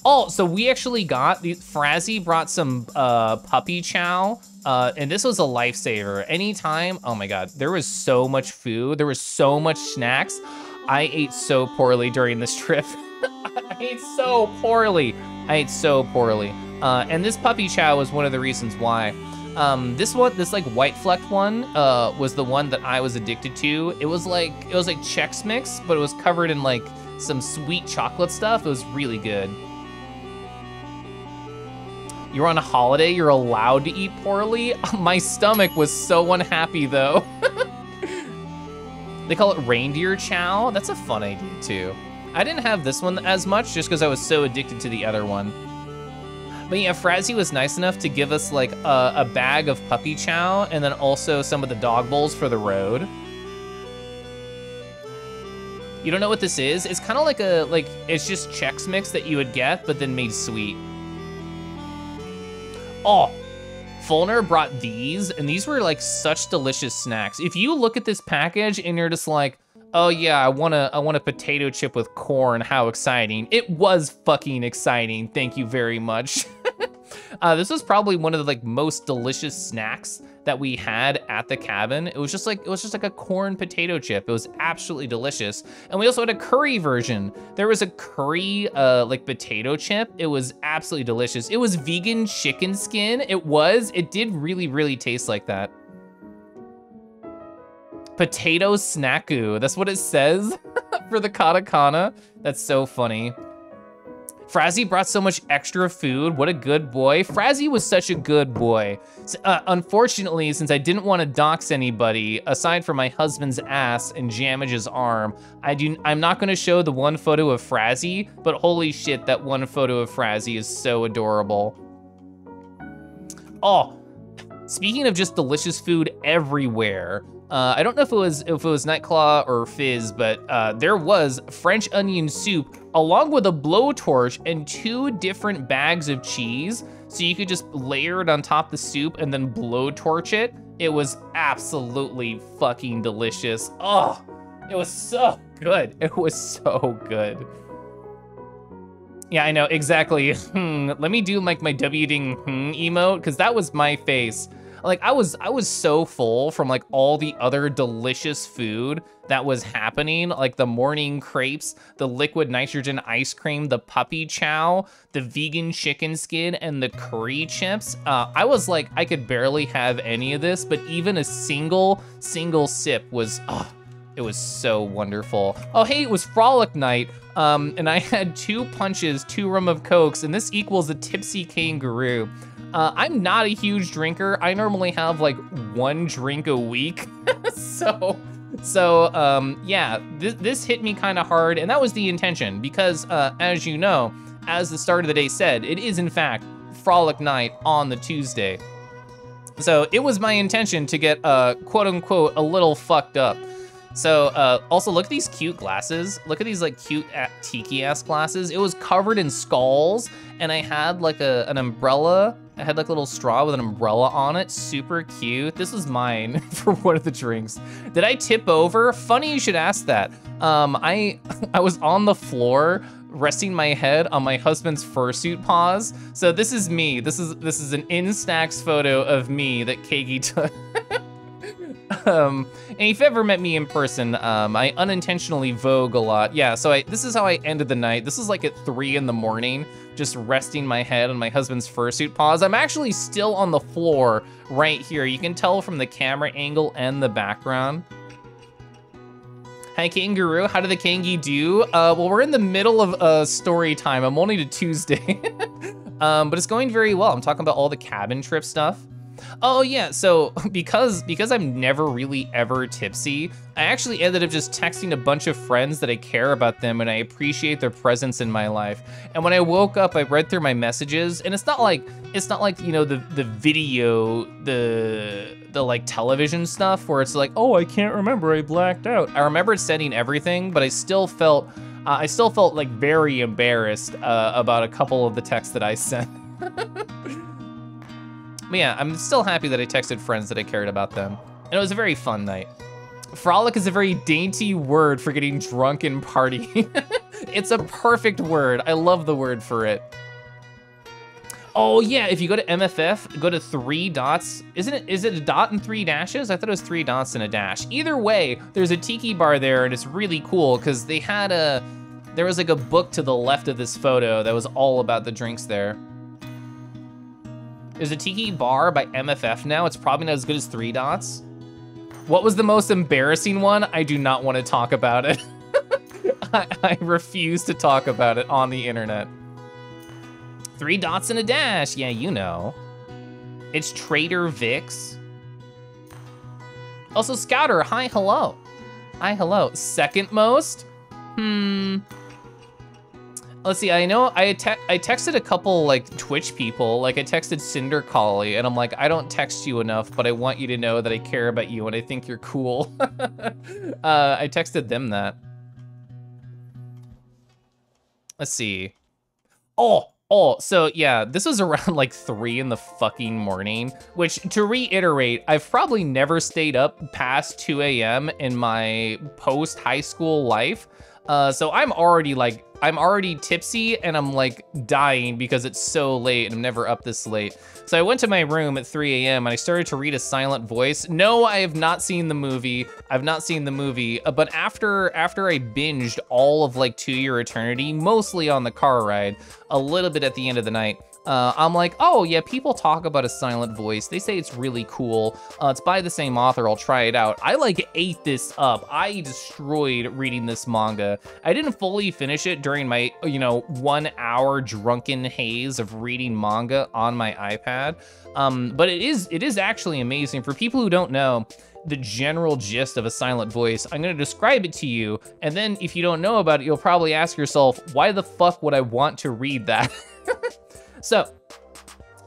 Oh, so we actually got, Frazzy brought some puppy chow, and this was a lifesaver. Anytime, oh my God, there was so much food. There was so much snacks. I ate so poorly during this trip. I ate so poorly. And this puppy chow was one of the reasons why. This like white flecked one was the one that I was addicted to. It was like Chex Mix, but it was covered in like some sweet chocolate stuff. It was really good. You're on a holiday, you're allowed to eat poorly? My stomach was so unhappy though. They call it reindeer chow. That's a fun idea too. I didn't have this one as much just because I was so addicted to the other one. But yeah, Frazzy was nice enough to give us like a bag of puppy chow and then also some of the dog bowls for the road. You don't know what this is? It's kind of like it's just Chex Mix that you would get, but then made sweet. Oh, Fulner brought these, and these were like such delicious snacks. If you look at this package and you're just like, oh yeah, I want a potato chip with corn, how exciting. It was fucking exciting, thank you very much. This was probably one of the like most delicious snacks that we had at the cabin. It was just like a corn potato chip. It was absolutely delicious. And we also had a curry version. There was a curry like potato chip. It was absolutely delicious. It was vegan chicken skin. It did really, really taste like that. Potato snacku, that's what it says for the katakana. That's so funny. Frazzy brought so much extra food. What a good boy. Frazzy was such a good boy. Unfortunately, since I didn't want to dox anybody, aside from my husband's ass and Jamage's arm, I'm not gonna show the one photo of Frazzy, but holy shit, that one photo of Frazzy is so adorable. Oh, speaking of just delicious food everywhere, I don't know if it was Nightclaw or Fizz, but there was French onion soup along with a blowtorch and 2 different bags of cheese. So you could just layer it on top of the soup and then blowtorch it. It was absolutely fucking delicious. Oh, it was so good. It was so good. Yeah, I know, exactly. Let me do like my W ding emote, because that was my face. Like I was so full from like all the other delicious food that was happening, like the morning crepes, the liquid nitrogen ice cream, the puppy chow, the vegan chicken skin, and the curry chips. I was like, I could barely have any of this, but even a single sip was, it was so wonderful. Oh, hey, it was Frolic Night, and I had 2 punches, 2 rum of Cokes, and this equals a tipsy kangaroo. I'm not a huge drinker. I normally have like 1 drink a week. so yeah, this hit me kind of hard, and that was the intention because as you know, as the start of the day said, it is in fact Frolic Night on the Tuesday. So it was my intention to get quote unquote a little fucked up. So also look at these cute glasses. Look at these like cute tiki ass glasses. It was covered in skulls, and I had like an umbrella. I had like a little straw with an umbrella on it, super cute. This was mine for one of the drinks. Did I tip over? Funny you should ask that. I was on the floor resting my head on my husband's fursuit paws. So this is me. This is an in-snacks photo of me that Kagi took. And if you've ever met me in person, I unintentionally vogue a lot. Yeah, so this is how I ended the night. This is like at 3 in the morning. just resting my head on my husband's fursuit paws. I'm actually still on the floor right here. You can tell from the camera angle and the background. Hi, Kangaroo. How did the Kangi do? Well, we're in the middle of story time. I'm only to Tuesday, but it's going very well. I'm talking about all the cabin trip stuff. Oh yeah, so because I'm never really ever tipsy, I actually ended up just texting a bunch of friends that I care about them and I appreciate their presence in my life. And when I woke up, I read through my messages, and it's not like, you know, the video, the like television stuff where it's like, oh, I can't remember, I blacked out. I remembered sending everything, but I still felt like very embarrassed about a couple of the texts that I sent. But yeah, I'm still happy that I texted friends that I cared about them. And it was a very fun night. Frolic is a very dainty word for getting drunk and partying. It's a perfect word. I love the word for it. Oh yeah, if you go to MFF, go to 3 dots. Is it a dot and 3 dashes? I thought it was 3 dots and a dash. Either way, there's a tiki bar there and it's really cool because they had there was like a book to the left of this photo that was all about the drinks there. There's a tiki bar by MFF now. It's probably not as good as 3 dots. What was the most embarrassing one? I do not want to talk about it. I refuse to talk about it on the internet. 3 dots and a dash, yeah, you know. It's Trader Vic's. Also, Scouter, hi, hello. Hi, hello. Second most? Let's see, I know I texted a couple like Twitch people, like I texted Cinder Collie, and I'm like, I don't text you enough, but I want you to know that I care about you and I think you're cool. I texted them that. Let's see. Oh, so yeah, this was around like 3 in the fucking morning, which to reiterate, I've probably never stayed up past 2 a.m. in my post-high school life. So I'm already tipsy and I'm like dying because it's so late and I'm never up this late. So I went to my room at 3 a.m. and I started to read A Silent Voice. No, I have not seen the movie. I've not seen the movie, but after I binged all of like To Your Eternity, mostly on the car ride, a little bit at the end of the night, I'm like, oh yeah, people talk about A Silent Voice. They say it's really cool. It's by the same author, I'll try it out. I like ate this up. I destroyed reading this manga. I didn't fully finish it during my, 1 hour drunken haze of reading manga on my iPad. But it is actually amazing. For people who don't know the general gist of A Silent Voice, I'm gonna describe it to you, and then if you don't know about it, you'll probably ask yourself, why the fuck would I want to read that? So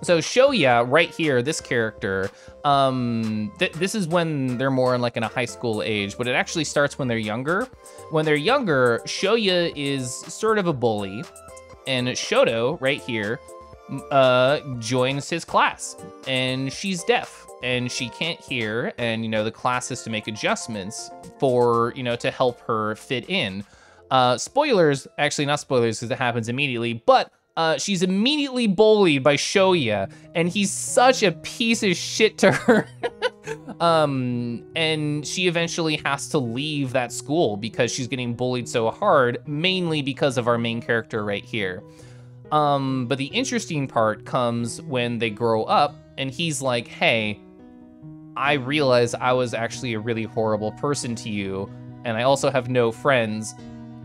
Shoya right here, this character, this is when they're more in a high school age, but it actually starts when they're younger. When they're younger, Shoya is sort of a bully, and Shoto right here joins his class, and she's deaf and she can't hear, and the class has to make adjustments for to help her fit in. Spoilers, actually not spoilers because it happens immediately, but she's immediately bullied by Shoya, and he's such a piece of shit to her. And she eventually has to leave that school because she's getting bullied so hard, mainly because of our main character right here. But the interesting part comes when they grow up, and he's like, hey, I realize I was actually a really horrible person to you, and I also have no friends,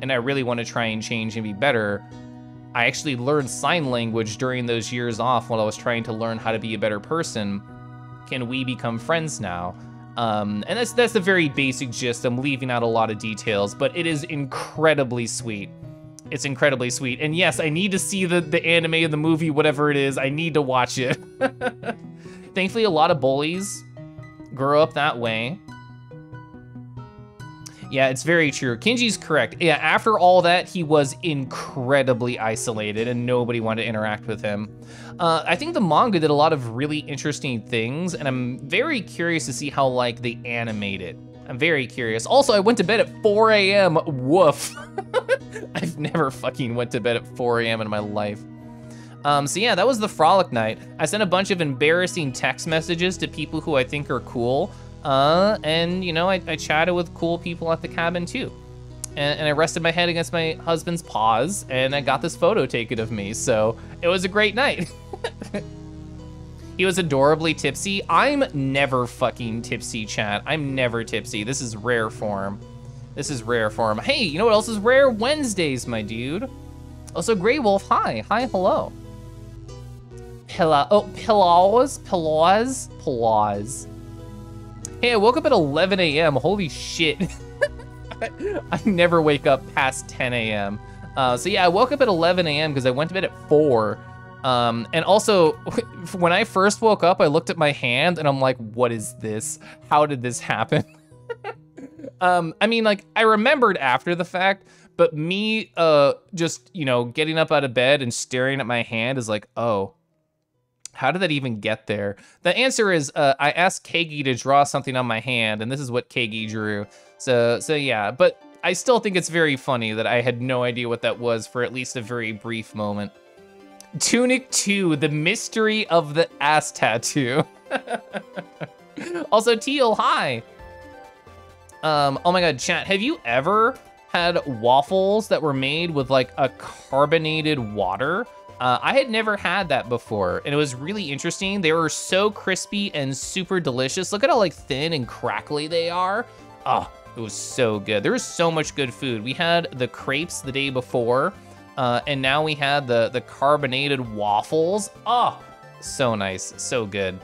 and I really want to try and change and be better. I actually learned sign language during those years off while I was trying to learn how to be a better person. Can we become friends now? And that's the very basic gist. I'm leaving out a lot of details, but it is incredibly sweet. It's incredibly sweet. And yes, I need to see the anime and the movie, whatever it is. I need to watch it. Thankfully, a lot of bullies grow up that way. Yeah, it's very true. Kinji's correct. Yeah, after all that, he was incredibly isolated and nobody wanted to interact with him. I think the manga did a lot of really interesting things, and I'm very curious to see how they animate it. I'm very curious. Also, I went to bed at 4 a.m. Woof. I've never fucking went to bed at 4 a.m. in my life. So yeah, that was the Frolic night. I sent a bunch of embarrassing text messages to people who I think are cool. And I chatted with cool people at the cabin too. and I rested my head against my husband's paws, and I got this photo taken of me, so it was a great night. He was adorably tipsy. I'm never fucking tipsy, chat. I'm never tipsy. This is rare form. This is rare form. Hey, you know what else is rare? Wednesdays, my dude. Also, Grey Wolf, hi. Hi, hello. Pillows. Hey, I woke up at 11 a.m. Holy shit. I never wake up past 10 a.m. So yeah, I woke up at 11 a.m. because I went to bed at 4. And also, when I first woke up, I looked at my hand and I'm like, what is this? How did this happen? I mean, like, I remembered after the fact, but me just, you know, getting up out of bed and staring at my hand is like, oh, how did that even get there? The answer is I asked Kagi to draw something on my hand, and this is what Kagi drew. So yeah, but I still think it's very funny that I had no idea what that was for at least a very brief moment. Tunic 2, the mystery of the ass tattoo. Also, Teal, hi. Oh my God, chat, have you ever had waffles that were made with like a carbonated water? I had never had that before, and it was really interesting. They were so crispy and super delicious. Look at how like thin and crackly they are. Oh, it was so good. There was so much good food. We had the crepes the day before, and now we had the carbonated waffles. Oh, so nice, so good.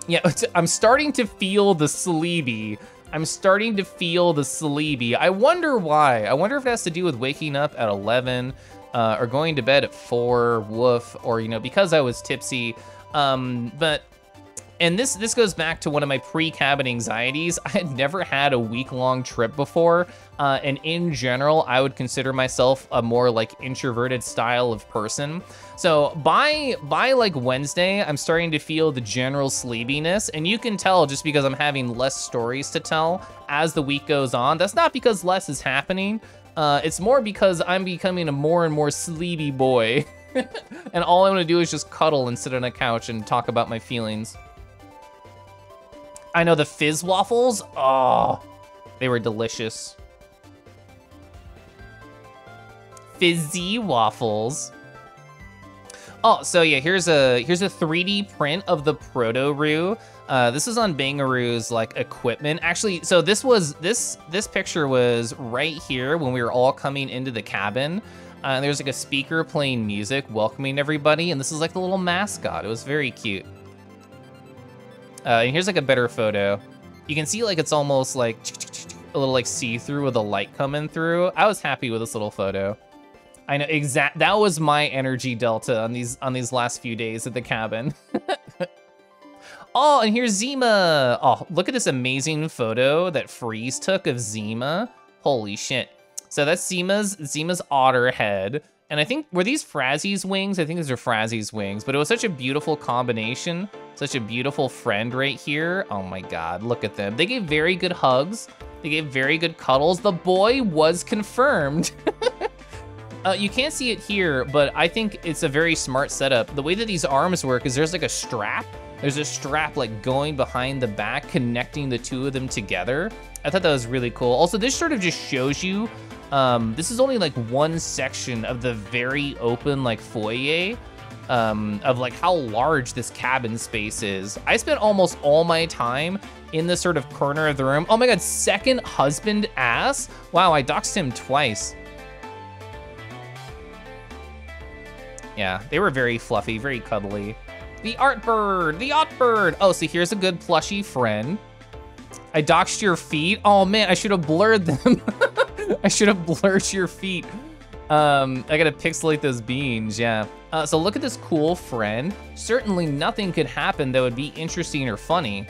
Yeah, I'm starting to feel the sleepy. I'm starting to feel the sleepy. I wonder why. I wonder if it has to do with waking up at 11, or going to bed at 4, woof, or, you know, because I was tipsy. And this goes back to one of my pre-cabin anxieties. I had never had a week-long trip before, and in general, I would consider myself a more like introverted style of person. So by like Wednesday, I'm starting to feel the general sleepiness, and you can tell just because I'm having less stories to tell as the week goes on. That's not because less is happening. It's more because I'm becoming a more and more sleepy boy. And all I want to do is just cuddle and sit on a couch and talk about my feelings. I know the fizz waffles, oh, they were delicious. Fizzy waffles. Oh, so yeah, here's a 3D print of the Proto-Roo. This is on Bangaroo's like equipment. Actually, so this picture was right here when we were all coming into the cabin. There's like a speaker playing music, welcoming everybody, and this is like the little mascot. It was very cute. And here's like a better photo. You can see like it's almost like a little like see-through with the light coming through. I was happy with this little photo. I know that was my energy delta on these last few days at the cabin. Oh, and here's Zima. Oh, look at this amazing photo that Freeze took of Zima. Holy shit. So that's Zima's otter head. And I think, were these Frazzie's wings? I think these are Frazzie's wings, but it was such a beautiful combination. Such a beautiful friend right here. Oh my God, look at them. They gave very good hugs. They gave very good cuddles. The boy was confirmed. You can't see it here, but I think it's a very smart setup. The way that these arms work is there's like a strap. There's a strap like going behind the back, connecting the two of them together. I thought that was really cool. Also, this sort of just shows you, this is only like one section of the very open like foyer of like how large this cabin space is. I spent almost all my time in this sort of corner of the room. Oh my God, second husband ass? Wow, I doxed him twice. Yeah, they were very fluffy, very cuddly. The art bird, the art bird. Oh, so here's a good plushy friend. I doxed your feet. Oh man, I should have blurred them. I should have blurred your feet. I gotta pixelate those beans, yeah. So look at this cool friend. Certainly nothing could happen that would be interesting or funny.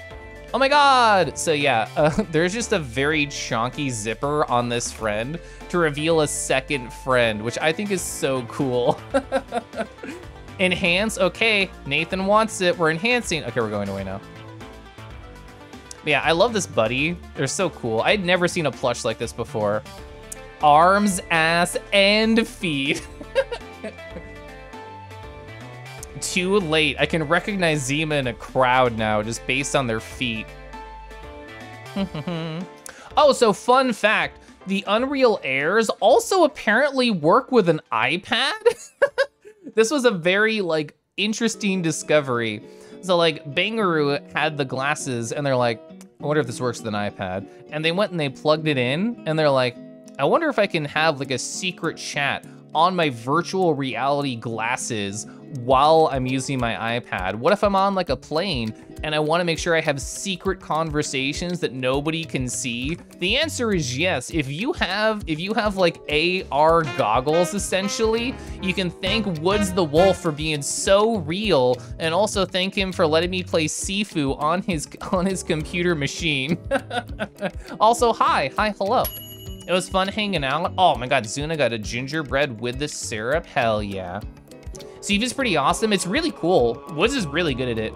Oh my God! So yeah, there's just a very chonky zipper on this friend to reveal a second friend, which I think is so cool. Enhance, okay, Nathan wants it, we're enhancing. Okay, we're going away now. But yeah, I love this buddy. They're so cool. I had never seen a plush like this before. Arms, ass, and feet. Too late. I can recognize Zima in a crowd now just based on their feet. Oh, so fun fact. the Unreal Airs also apparently work with an iPad. This was a very like interesting discovery. So like Bangaroo had the glasses and they're like, I wonder if this works with an iPad. And they went and they plugged it in and they're like, I wonder if I can have like a secret chat on my virtual reality glasses while I'm using my iPad. What if I'm on like a plane and I wanna make sure I have secret conversations that nobody can see? The answer is yes. If you have like AR goggles, essentially, you can thank Woods the Wolf for being so real, and also thank him for letting me play Sifu on his computer machine. Also, hi, hello. It was fun hanging out. Oh my God, Zuna got a gingerbread with the syrup, hell yeah. Steve is pretty awesome. It's really cool. Woods is really good at it.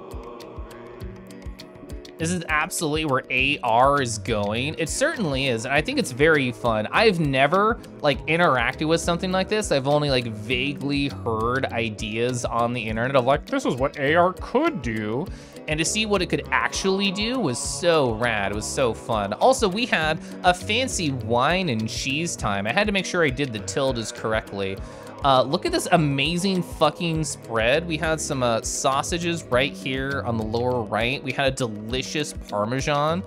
This is absolutely where AR is going. It certainly is, and I think it's very fun. I've never like interacted with something like this. I've only like vaguely heard ideas on the internet of like, this is what AR could do. And to see what it could actually do was so rad, it was so fun. Also, we had a fancy wine and cheese time. I had to make sure I did the tildes correctly. Look at this amazing fucking spread. We had some sausages right here on the lower right. We had a delicious Parmesan.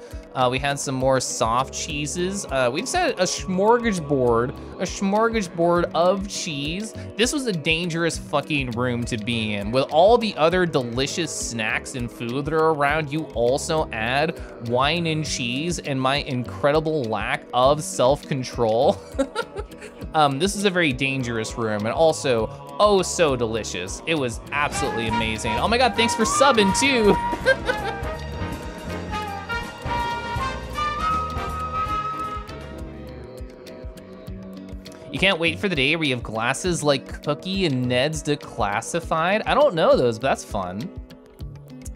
We had some more soft cheeses. We just had a smorgasbord of cheese. This was a dangerous fucking room to be in. With all the other delicious snacks and food that are around, you also add wine and cheese and my incredible lack of self-control. This is a very dangerous room, and also, oh, so delicious. It was absolutely amazing. Oh my God, thanks for subbing too. You can't wait for the day where you have glasses like Cookie and Ned's Declassified. I don't know those, but that's fun.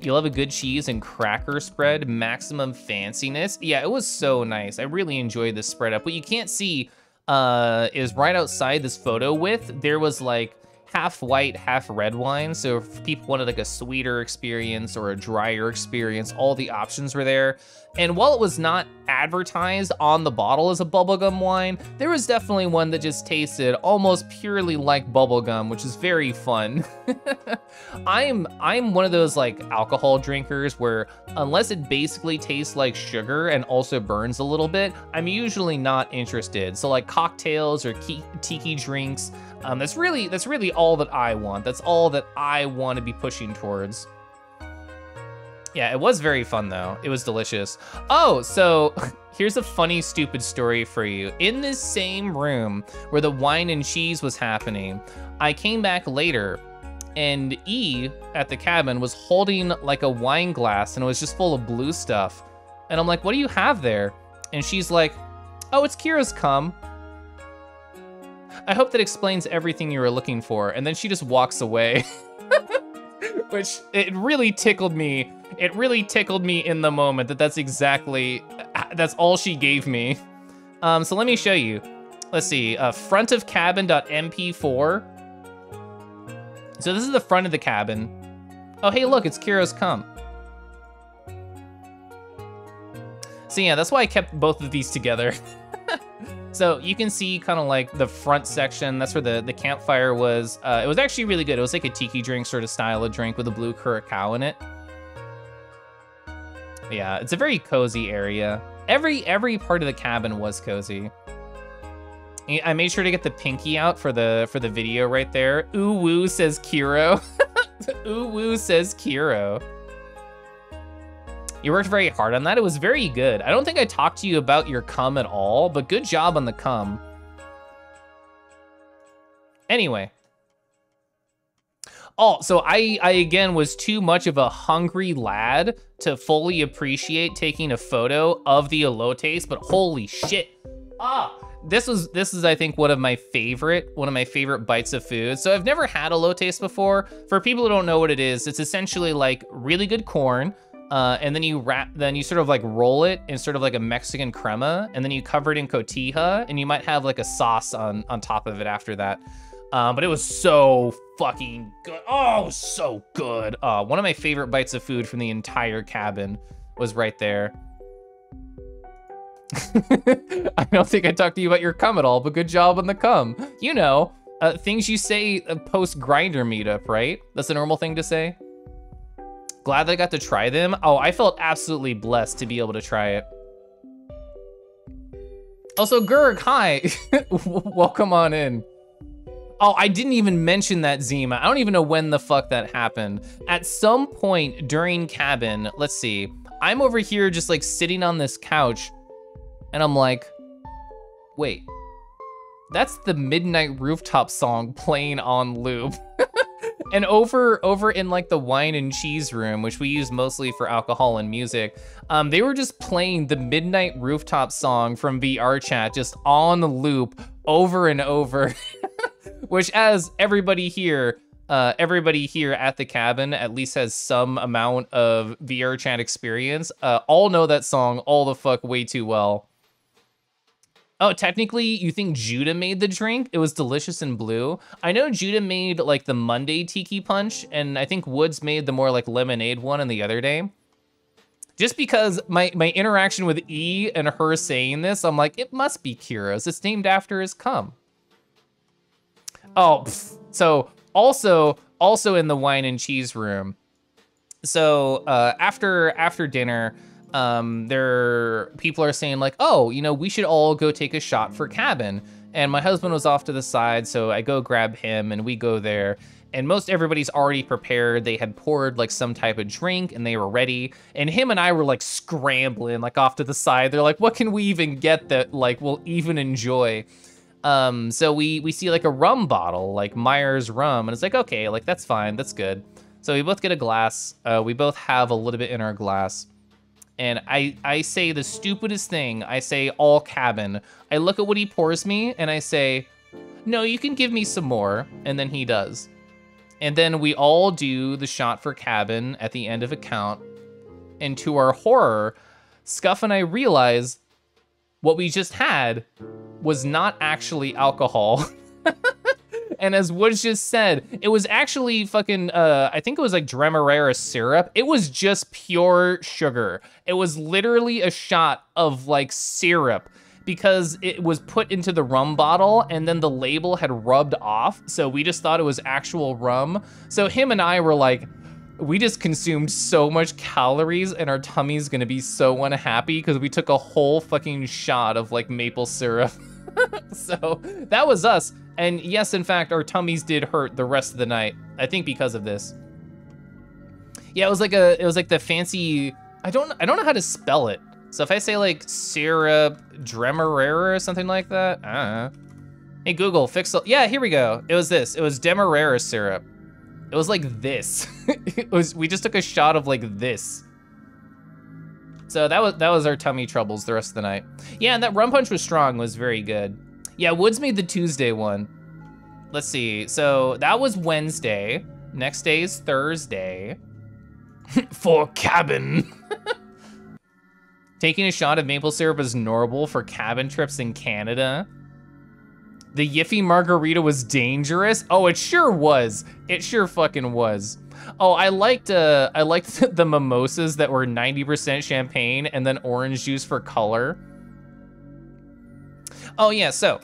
You'll have a good cheese and cracker spread, maximum fanciness. Yeah, it was so nice. I really enjoyed this spread up. What you can't see is right outside this photo with, there was like half white, half red wine. So if people wanted like a sweeter experience or a drier experience, all the options were there. And while it was not advertised on the bottle as a bubblegum wine, there was definitely one that just tasted almost purely like bubblegum, which is very fun. I'm one of those like alcohol drinkers where unless it basically tastes like sugar and also burns a little bit, I'm usually not interested. So like cocktails or tiki drinks, that's really all that I want. That's all that I want to be pushing towards. Yeah, it was very fun though. It was delicious. Oh, so here's a funny, stupid story for you. In this same room where the wine and cheese was happening, I came back later and E at the cabin was holding like a wine glass and it was just full of blue stuff. And I'm like, what do you have there? And she's like, oh, it's Kira's cum. I hope that explains everything you were looking for. And then she just walks away. Which, it really tickled me. It really tickled me in the moment that's all she gave me. So let me show you. Let's see, frontofcabin.mp4. So this is the front of the cabin. Oh, hey, look, it's Kira's cum. So yeah, that's why I kept both of these together. So you can see kind of like the front section. That's where the campfire was. It was actually really good. It was like a tiki drink sort of style of drink with a blue curacao in it. Yeah, it's a very cozy area. Every part of the cabin was cozy. I made sure to get the pinky out for the video right there. Ooh woo, says Kiro. Ooh woo, says Kiro. You worked very hard on that. It was very good. I don't think I talked to you about your cum at all, but good job on the cum. Anyway. Oh, so I again was too much of a hungry lad to fully appreciate taking a photo of the elotes, but holy shit. This is I think one of my favorite bites of food. So I've never had elotes before. For people who don't know what it is, it's essentially like really good corn. And then you sort of like roll it in sort of like a Mexican crema, and then you cover it in cotija, and you might have like a sauce on top of it after that. But it was so fucking good. Oh, so good. One of my favorite bites of food from the entire cabin was right there. I don't think I talked to you about your cum at all, but good job on the cum. You know, things you say post Grindr meetup, right? That's a normal thing to say. Glad that I got to try them. Oh, I felt absolutely blessed to be able to try it. Also, Gurg, hi. Welcome on in. Oh, I didn't even mention that, Zima. I don't even know when the fuck that happened. At some point during cabin, let's see. I'm over here just like sitting on this couch and I'm like, wait, that's the Midnight Rooftop song playing on loop. And over in like the wine and cheese room, which we use mostly for alcohol and music, they were just playing the Midnight Rooftop song from VR chat just on loop over and over. Which, as everybody here at the cabin at least has some amount of VR chat experience, all know that song all the fuck way too well. Oh, technically, you think Judah made the drink? It was delicious and blue. I know Judah made like the Monday Tiki Punch, and I think Woods made the more like lemonade one on the other day. Just because my interaction with E and her saying this, I'm like, it must be Kira's. It's named after his cum. Oh, so also in the wine and cheese room. So after dinner, people are saying like, oh, you know, we should all go take a shot for cabin. And my husband was off to the side, so I go grab him and we go there. And most everybody's already prepared. They had poured like some type of drink and they were ready. And him and I were like scrambling like off to the side. They're like, what can we even get that like we'll even enjoy? So we see like a rum bottle, like Myers rum, and it's like, okay, like that's fine, that's good. So we both get a glass. We both have a little bit in our glass. And I say the stupidest thing. I say all cabin. I look at what he pours me and I say, no, you can give me some more. And then he does. And then we all do the shot for cabin at the end of a count. And to our horror, Scuff and I realize what we just had was not actually alcohol. And as Woods just said, it was actually fucking, I think it was like Demerara syrup. It was just pure sugar. It was literally a shot of like syrup because it was put into the rum bottle and then the label had rubbed off. So we just thought it was actual rum. So him and I were like, we just consumed so much calories and our tummy's gonna be so unhappy because we took a whole fucking shot of like maple syrup. So that was us. And yes, in fact, our tummies did hurt the rest of the night. I think because of this. Yeah, it was like the fancy, I don't know how to spell it. So if I say like syrup, Demerara or something like that, I don't know. Hey Google, fix it. Yeah, here we go. It was this. It was Demerara syrup. It was like this. We just took a shot of like this. So that was our tummy troubles the rest of the night. Yeah, and that rum punch was strong, was very good. Yeah, Woods made the Tuesday one. Let's see, so that was Wednesday. Next day is Thursday. For cabin. Taking a shot of maple syrup is normal for cabin trips in Canada. The Yiffy margarita was dangerous. Oh, it sure was. It sure fucking was. Oh, I liked the mimosas that were 90% champagne and then orange juice for color. Oh yeah, so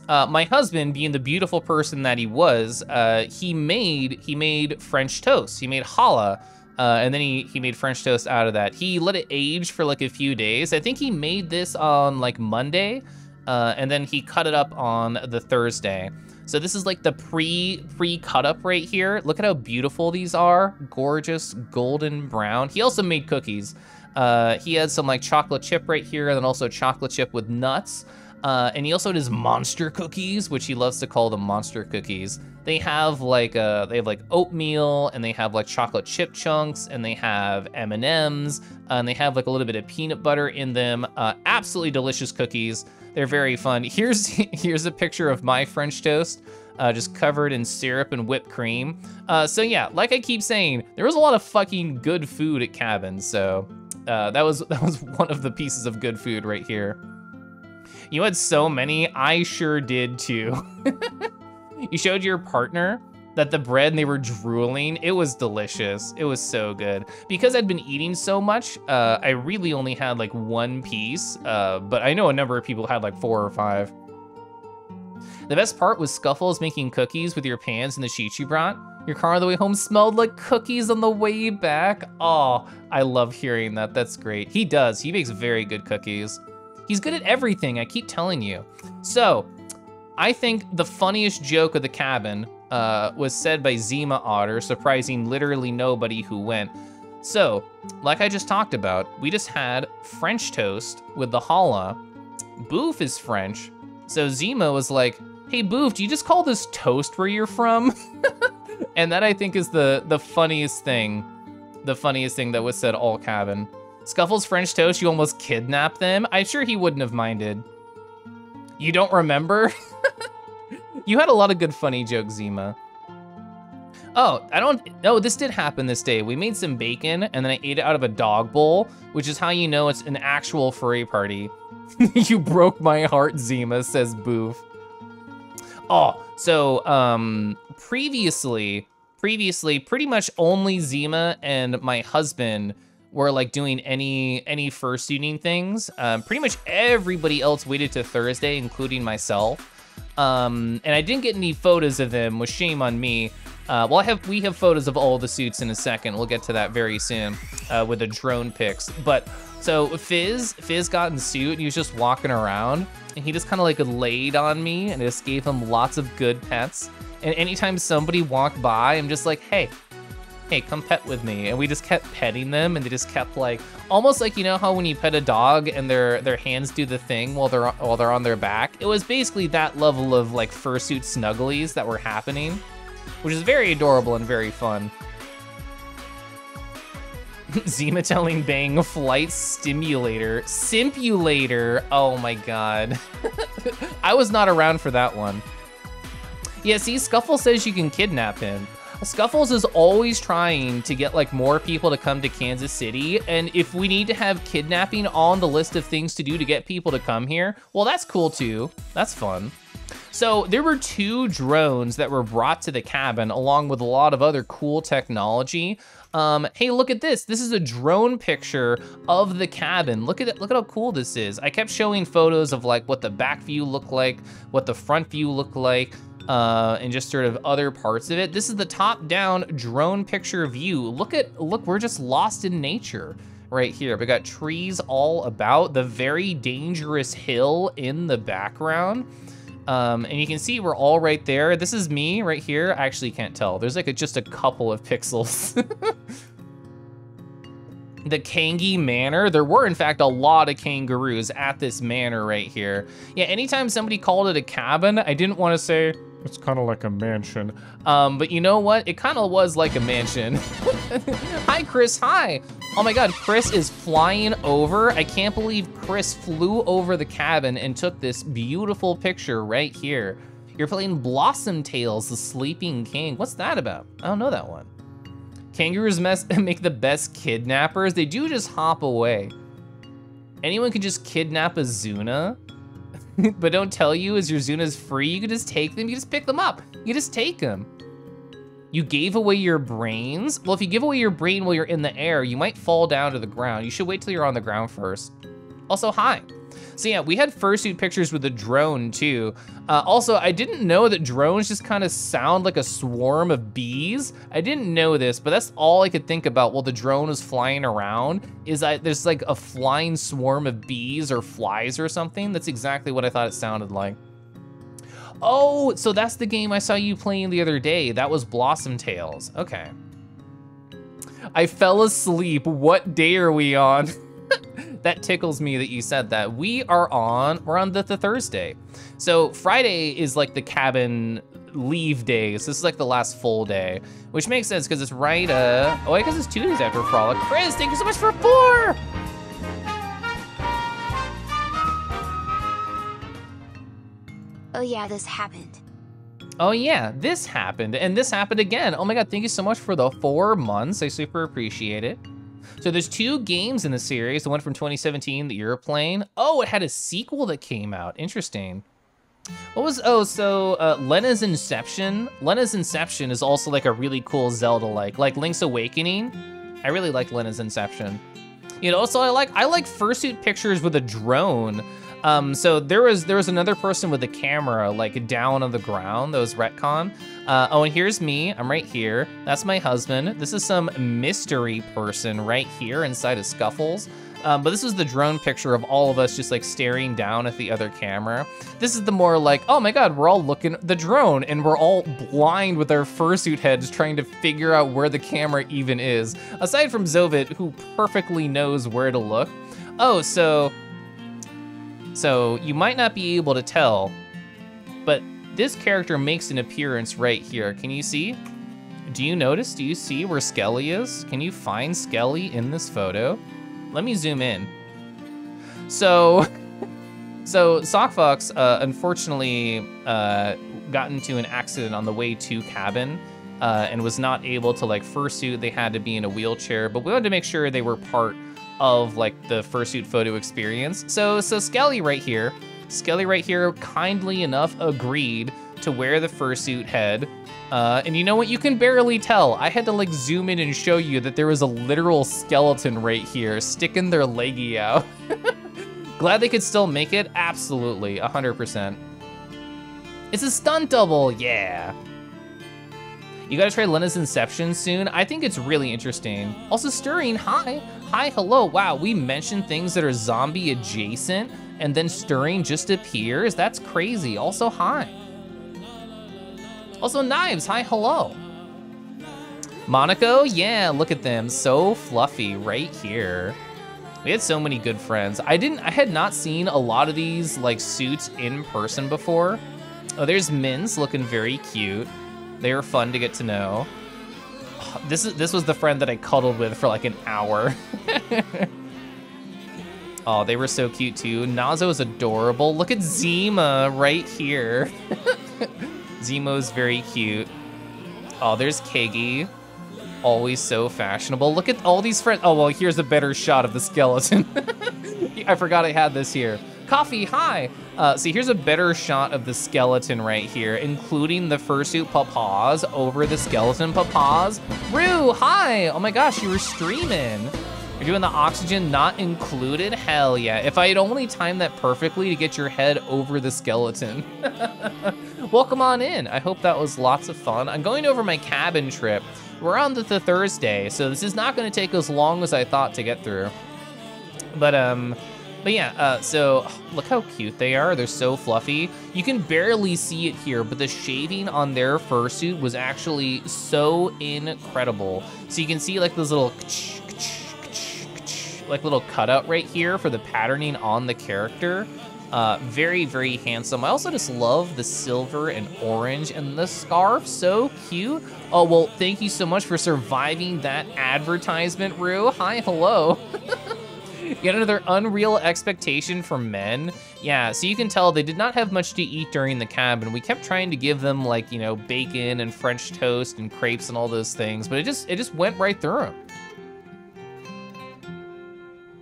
my husband, being the beautiful person that he was, he made French toast. He made challah, and then he made French toast out of that. He let it age for like a few days. I think he made this on like Monday, and then he cut it up on the Thursday. So this is like the pre-cut up right here. Look at how beautiful these are. Gorgeous golden brown. He also made cookies. He had some like chocolate chip right here and then also chocolate chip with nuts. And he also had his monster cookies, which he loves to call them monster cookies. They have like oatmeal and they have like chocolate chip chunks and they have M&Ms and they have like a little bit of peanut butter in them. Absolutely delicious cookies. They're very fun. Here's a picture of my French toast, just covered in syrup and whipped cream. So yeah, like I keep saying, there was a lot of fucking good food at cabin. So that was one of the pieces of good food right here. You had so many, I sure did too. You showed your partner that the bread and they were drooling. It was delicious. It was so good. Because I'd been eating so much, I really only had like 1 piece, but I know a number of people had like 4 or 5. The best part was Scuffles making cookies with your pans and the sheets you brought. Your car on the way home smelled like cookies on the way back. Oh, I love hearing that. That's great. He does. He makes very good cookies. He's good at everything, I keep telling you. So, I think the funniest joke of the cabin was said by Zima Otter, surprising literally nobody who went. So, like I just talked about, we just had French toast with the challah. Boof is French, so Zima was like, hey Boof, do you just call this toast where you're from? And that I think is the funniest thing that was said all cabin. Scuffles French toast, you almost kidnapped them? I'm sure he wouldn't have minded. You don't remember? You had a lot of good funny jokes, Zima. Oh, this did happen this day. We made some bacon and then I ate it out of a dog bowl, which is how you know it's an actual furry party. You broke my heart, Zima, says Boof. Oh, so previously, pretty much only Zima and my husband were like doing any fursuiting things. Pretty much everybody else waited to Thursday, including myself. And I didn't get any photos of them, with shame on me. Well, we have photos of all the suits in a second. We'll get to that very soon with the drone pics. But so Fizz got in suit and he was just walking around and he just kind of like laid on me and it just gave him lots of good pets. And anytime somebody walked by, I'm just like, hey, come pet with me. And we just kept petting them and they just kept like, almost like, you know how when you pet a dog and their hands do the thing while they're on their back? It was basically that level of like fursuit snugglies that were happening, which is very adorable and very fun. Zima telling Bang flight simulator. Oh my God. I was not around for that one. Yeah, see, Scuffles says you can kidnap him. Scuffles is always trying to get like more people to come to Kansas City, and if we need to have kidnapping on the list of things to do to get people to come here, well, that's cool too. That's fun. So there were 2 drones that were brought to the cabin along with a lot of other cool technology. Hey, look at this. This is a drone picture of the cabin. Look at it. Look at how cool this is. I kept showing photos of like what the back view looked like, what the front view looked like, and just sort of other parts of it. This is the top-down drone picture view. Look, we're just lost in nature right here. We got trees all about, the very dangerous hill in the background. And you can see we're all right there. This is me right here. I actually can't tell. There's like just a couple of pixels. The Kangi Manor. There were, in fact, a lot of kangaroos at this manor right here. Yeah, anytime somebody called it a cabin, I didn't want to say, it's kind of like a mansion. But you know what? It kind of was like a mansion. Hi, Chris. Hi. Oh my God, Chris is flying over. I can't believe Chris flew over the cabin and took this beautiful picture right here. You're playing Blossom Tales, the Sleeping King. What's that about? I don't know that one. Kangaroos make the best kidnappers. They do just hop away. Anyone can just kidnap a Zuna, but don't tell you as your Zuna's free. You can just take them, you just pick them up. You just take them. You gave away your brains? Well, if you give away your brain while you're in the air, you might fall down to the ground. You should wait till you're on the ground first. Also, hi. So yeah, we had fursuit pictures with the drone too. Also, I didn't know that drones just kind of sound like a swarm of bees. I didn't know this, but that's all I could think about while the drone was flying around, is there's like a flying swarm of bees or flies or something. That's exactly what I thought it sounded like. Oh, so that's the game I saw you playing the other day. That was Blossom Tales. Okay. I fell asleep. What day are we on? That tickles me that you said that. We're on the Thursday. So Friday is like the cabin leave day. So this is like the last full day, which makes sense because it's right, oh, I guess it's 2 days after Frolic. Chris, thank you so much for 4. Oh yeah, this happened. Oh yeah, this happened, and this happened again. Oh my God, thank you so much for the 4 months. I super appreciate it. So there's 2 games in the series, the one from 2017 that you're playing. Oh, it had a sequel that came out, interesting. What was, oh, so Lena's Inception. Lena's Inception is also like a really cool Zelda-like Link's Awakening. I really like Lena's Inception. You know, so I like fursuit pictures with a drone. So there was another person with a camera like down on the ground that was retcon. Oh, and here's me, I'm right here. That's my husband. This is some mystery person right here inside of Scuffles. But this is the drone picture of all of us just like staring down at the other camera. This is the more like, oh my God, we're all looking at the drone and we're all blind with our fursuit heads trying to figure out where the camera even is. Aside from Zovit, who perfectly knows where to look. Oh, so you might not be able to tell, but this character makes an appearance right here. Can you see? Do you notice? Do you see where Skelly is? Can you find Skelly in this photo? Let me zoom in. So Sockfox unfortunately got into an accident on the way to cabin and was not able to like fursuit. They had to be in a wheelchair, but we wanted to make sure they were part of like the fursuit photo experience. So Skelly right here kindly enough agreed to wear the fursuit head. And you know what? You can barely tell. I had to like zoom in and show you that there was a literal skeleton right here sticking their leggy out. Glad they could still make it? Absolutely, 100%. It's a stunt double, yeah. You gotta try Lena's Inception soon. I think it's really interesting. Also, Stirring, hi. Hi, hello, wow, we mentioned things that are zombie adjacent and then Stirring just appears? That's crazy. Also, hi. Also, Knives, hi, hello. Monaco, yeah, look at them, so fluffy right here. We had so many good friends. I had not seen a lot of these like suits in person before. Oh, there's Minz looking very cute. They were fun to get to know. This was the friend that I cuddled with for like an hour. Oh, they were so cute too. Nazo is adorable. Look at Zima right here. Zemo's very cute. Oh, there's Kegi. Always so fashionable. Look at all these friends. Oh, well, here's a better shot of the skeleton. I forgot I had this here. Coffee, hi. See, here's a better shot of the skeleton right here, including the fursuit papas over the skeleton papas. Rue, hi. Oh my gosh, you were streaming. You're doing the oxygen not included? Hell yeah. If I had only timed that perfectly to get your head over the skeleton. Welcome on in. I hope that was lots of fun. I'm going over my cabin trip. We're on the Thursday, so this is not gonna take as long as I thought to get through. But yeah, so look how cute they are. They're so fluffy. You can barely see it here, but the shading on their fursuit was actually so incredible. So you can see like those little like little cutout right here for the patterning on the character. Very, very handsome. I also just love the silver and orange and the scarf, so cute. Oh, well, thank you so much for surviving that advertisement, Rue. Hi, hello. Yet another unreal expectation for men. Yeah, so you can tell they did not have much to eat during the cabin. We kept trying to give them like, you know, bacon and French toast and crepes and all those things, but it just went right through them.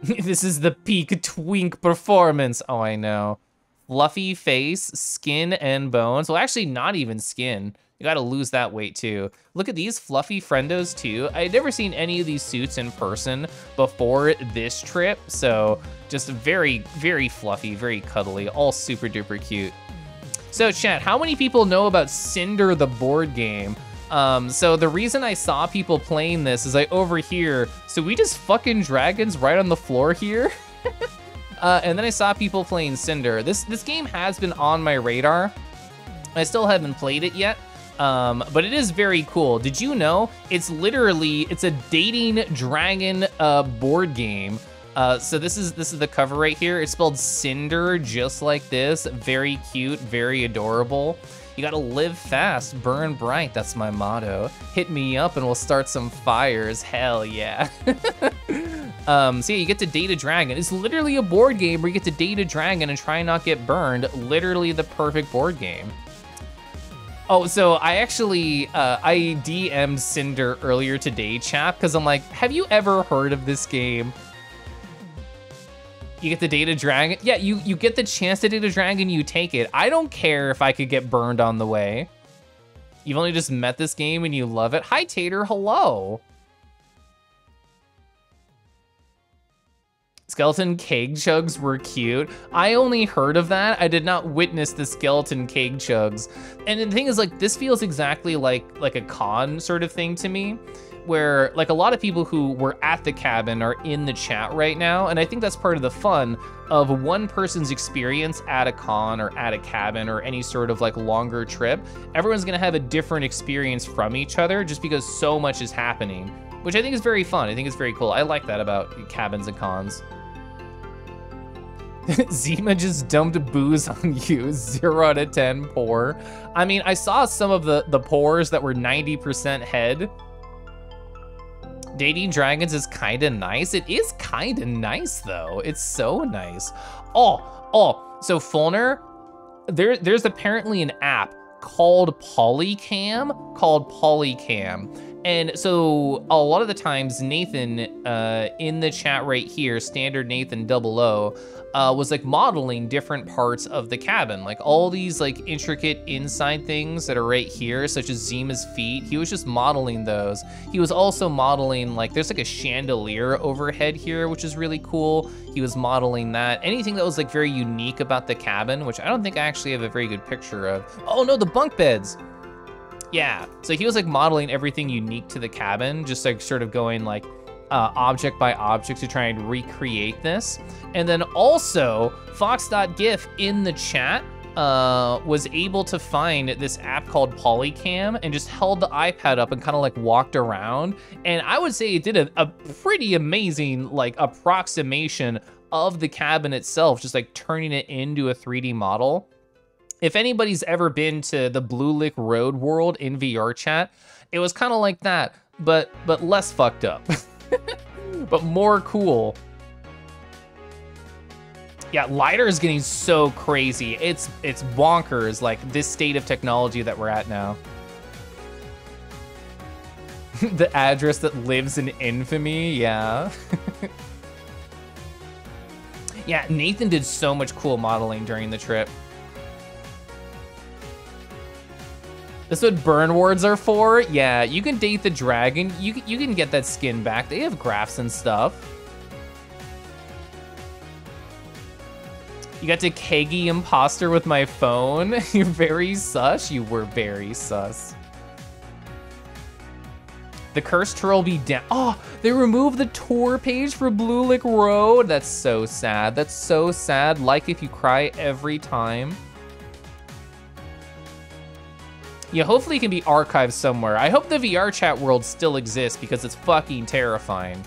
This is the peak twink performance. Oh, I know. Fluffy face, skin and bones. Well, actually not even skin. You gotta lose that weight too. Look at these fluffy friendos too. I had never seen any of these suits in person before this trip. So just very, very fluffy, very cuddly, all super duper cute. So chat, how many people know about Cinder the board game? So the reason I saw people playing this is I overhear, so we just fucking dragons right on the floor here? And then I saw people playing Cinder. This game has been on my radar. I still haven't played it yet, but it is very cool. Did you know it's a dating dragon board game. So this is the cover right here. It's spelled Cinder, just like this. Very cute, very adorable. You gotta live fast, burn bright, that's my motto. Hit me up and we'll start some fires, hell yeah. So yeah, you get to date a dragon. It's literally a board game where you get to date a dragon and try and not get burned. Literally the perfect board game. Oh, so I actually, I DM'd Cinder earlier today, chap, because I'm like, have you ever heard of this game? You get the data dragon. Yeah, you get the chance to data dragon, you take it. I don't care if I could get burned on the way. You've only just met this game and you love it. Hi, Tater, hello. Skeleton keg chugs were cute. I only heard of that. I did not witness the skeleton keg chugs. And the thing is, like, this feels exactly like a con sort of thing to me, where like a lot of people who were at the cabin are in the chat right now. And I think that's part of the fun of one person's experience at a con or at a cabin or any sort of like longer trip. Everyone's gonna have a different experience from each other just because so much is happening, which I think is very fun. I think it's very cool. I like that about cabins and cons. Zima just dumped booze on you, 0 out of 10 poor. I mean, I saw some of the pours that were 90% head. Dating dragons is kinda nice. It is kinda nice though. It's so nice. So Fulner, there's apparently an app called Polycam, And so a lot of the times Nathan in the chat right here, standard Nathan 00, was like modeling different parts of the cabin, like all these like intricate inside things that are right here, such as Zima's feet. He was just modeling those. He was also modeling, like, there's like a chandelier overhead here, which is really cool. He was modeling that. Anything that was like very unique about the cabin, which I don't think I actually have a very good picture of. Oh no, the bunk beds. Yeah, so he was like modeling everything unique to the cabin, just like sort of going like object by object to try and recreate this. And then also Fox.gif in the chat was able to find this app called Polycam and just held the iPad up and kind of like walked around. And I would say it did a pretty amazing like approximation of the cabin itself, just like turning it into a 3D model. If anybody's ever been to the Blue Lick Road world in VR chat, it was kind of like that, but less fucked up. But more cool. Yeah, LiDAR is getting so crazy. It's bonkers, like this state of technology that we're at now. The address that lives in infamy, yeah. Yeah, Nathan did so much cool modeling during the trip. That's what burn wards are for? Yeah, you can date the dragon. You can get that skin back. They have graphs and stuff. You got to keggy imposter with my phone. You're very sus. You were very sus. The cursed troll be down. Oh, they removed the tour page for Blue Lick Road. That's so sad. That's so sad. Like if you cry every time. Yeah, hopefully it can be archived somewhere. I hope the VR chat world still exists because it's fucking terrifying.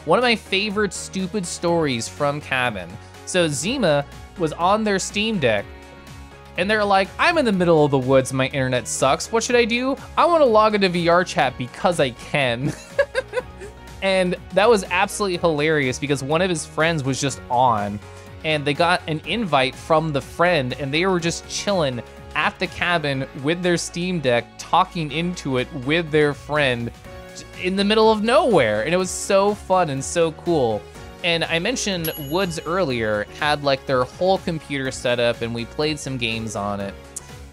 One of my favorite stupid stories from Cabin. So Zima was on their Steam Deck and they're like, I'm in the middle of the woods, my internet sucks. What should I do? I wanna log into VR chat because I can. And that was absolutely hilarious because one of his friends was just on and they got an invite from the friend and they were just chilling at the cabin with their Steam Deck, talking into it with their friend in the middle of nowhere. And it was so fun and so cool. And I mentioned Woods earlier had like their whole computer set up and we played some games on it.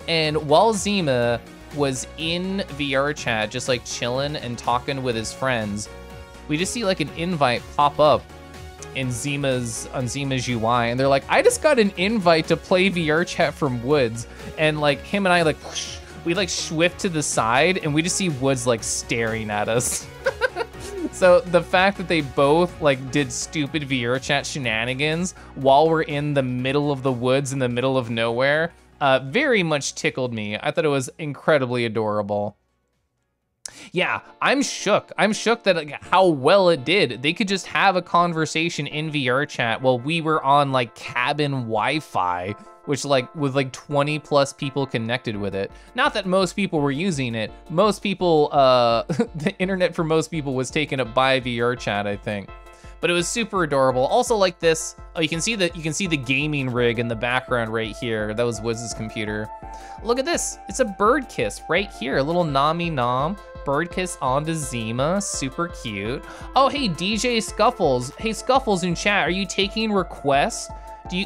And while Zima was in VR chat, just like chilling and talking with his friends, we just see like an invite pop up on Zima's UI, and they're like, I just got an invite to play VR chat from Woods, and like him and I like we like swift to the side and we just see Woods like staring at us. So the fact that they both like did stupid VR chat shenanigans while we're in the middle of the woods in the middle of nowhere very much tickled me. I thought it was incredibly adorable. Yeah, I'm shook. I'm shook that like, how well it did. They could just have a conversation in VR chat while we were on like cabin Wi-Fi, which like with like 20 plus people connected with it. Not that most people were using it. Most people, the internet for most people was taken up by VR chat, I think. but it was super adorable. Also like this, oh, you can see the gaming rig in the background right here. That was Woods' computer. Look at this, it's a bird kiss right here, a little Nami Nom. Bird kiss onto Zima, super cute. Oh, hey, DJ Scuffles. Hey, Scuffles in chat, are you taking requests?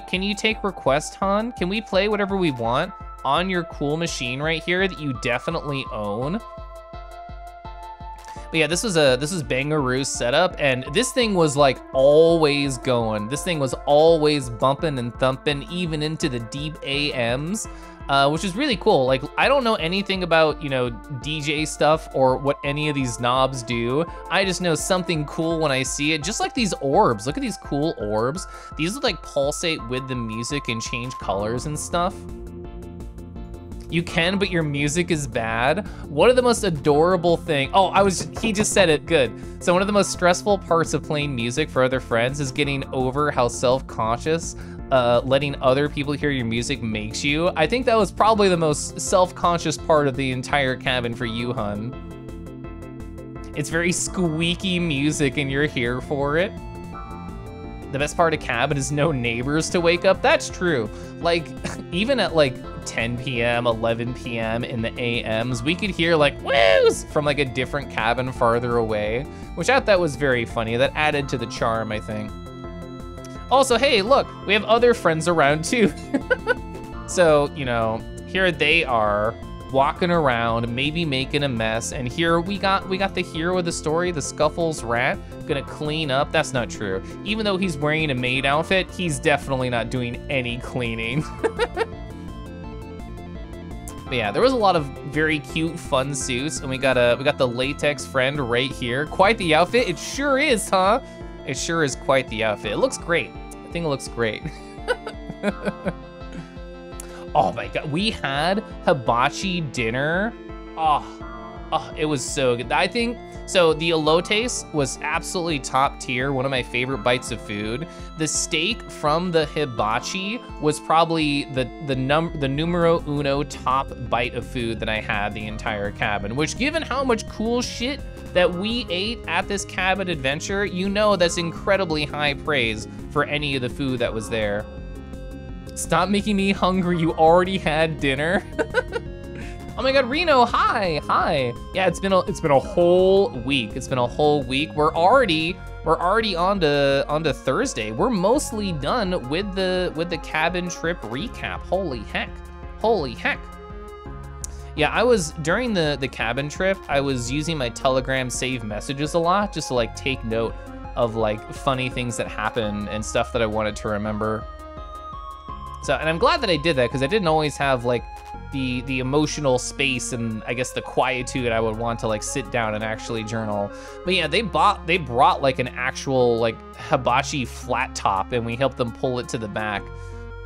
Can you take requests, hon? Can we play whatever we want on your cool machine right here that you definitely own? But yeah, this was Bangaroo's setup, and this thing was like always going. This thing was always bumping and thumping, even into the deep AMs. Which is really cool. Like, I don't know anything about, you know, DJ stuff or what any of these knobs do. I just know something cool when I see it. Just like these orbs. Look at these cool orbs. These would like pulsate with the music and change colors and stuff. You can, but your music is bad. One of the most adorable thing. Oh, he just said it, good. So one of the most stressful parts of playing music for other friends is getting over how self-conscious letting other people hear your music makes you. I think that was probably the most self-conscious part of the entire cabin for you, hun. It's very squeaky music and you're here for it. The best part of cabin is no neighbors to wake up. That's true. Like, even at like 10 p.m., 11 p.m. in the AMs, we could hear like woos from like a different cabin farther away, which I thought was very funny. That added to the charm, I think. Also, hey, look, we have other friends around too. So, you know, here they are walking around, maybe making a mess. And here we got the hero of the story, the Scuffles rat, gonna clean up. That's not true. Even though he's wearing a maid outfit, he's definitely not doing any cleaning. But yeah, there was a lot of very cute, fun suits, and we got the latex friend right here. Quite the outfit. It sure is, huh? It sure is quite the outfit. It looks great. I think it looks great. Oh my God, we had hibachi dinner. Oh, it was so good. I think, so the elotes was absolutely top tier, one of my favorite bites of food. The steak from the hibachi was probably the numero uno top bite of food that I had the entire cabin, which given how much cool shit that we ate at this cabin adventure, you know that's incredibly high praise for any of the food that was there. Stop making me hungry, you already had dinner. Oh my God, Reno, hi. Yeah, it's been a whole week. It's been a whole week. We're already on to Thursday. We're mostly done with the cabin trip recap. Holy heck. Yeah, I was, during the cabin trip, I was using my Telegram save messages a lot, just to like take note of like funny things that happen and stuff that I wanted to remember. So, and I'm glad that I did that, because I didn't always have like the emotional space and I guess the quietude I would want to like sit down and actually journal. But yeah, they brought like an actual like hibachi flat top, and we helped them pull it to the back.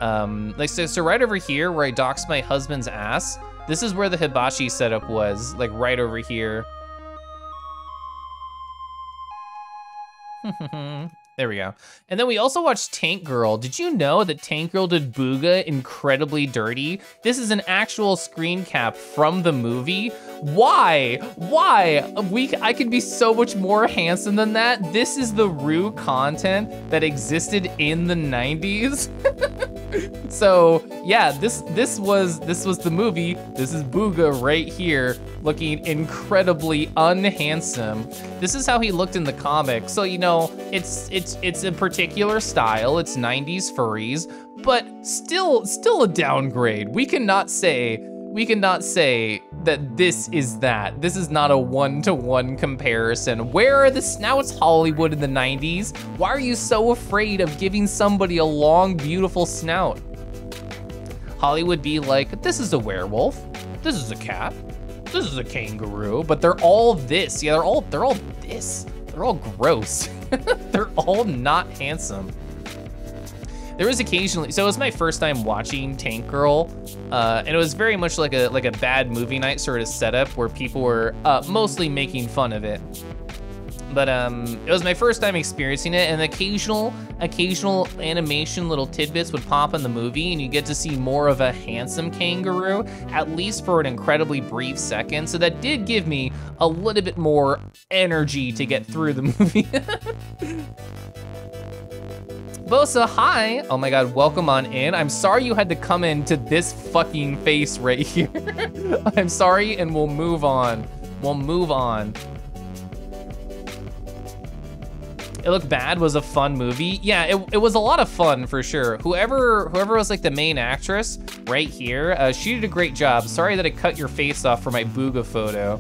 Like so right over here where I doxed my husband's ass, this is where the hibachi setup was, like right over here. There we go. And then we also watched Tank Girl. Did you know that Tank Girl did Booga incredibly dirty? This is an actual screen cap from the movie. Why? I could be so much more handsome than that. This is the Rue content that existed in the 90s. So yeah, this was the movie. This is Booga right here, looking incredibly unhandsome. This is how he looked in the comic. So you know, it's a particular style. It's 90s furries, but still a downgrade. We cannot say that this is that. This is not a one-to-one comparison. Where are the, now it's Hollywood in the 90s. Why are you so afraid of giving somebody a long, beautiful snout? Hollywood be like, this is a werewolf, this is a cat, this is a kangaroo, but they're all this. Yeah, they're all this. They're all gross. They're all not handsome. There was occasionally, so it was my first time watching Tank Girl, and it was very much like a bad movie night sort of setup where people were mostly making fun of it. But it was my first time experiencing it, and occasional animation little tidbits would pop in the movie, and you get to see more of a handsome kangaroo, at least for an incredibly brief second. So that did give me a little bit more energy to get through the movie. Bosa, hi. Oh my God, welcome on in. I'm sorry you had to come into this fucking face right here. I'm sorry, and we'll move on. We'll move on. It Looked Bad was a fun movie. Yeah, it was a lot of fun for sure. Whoever was like the main actress right here, she did a great job. Sorry that I cut your face off for my Booga photo.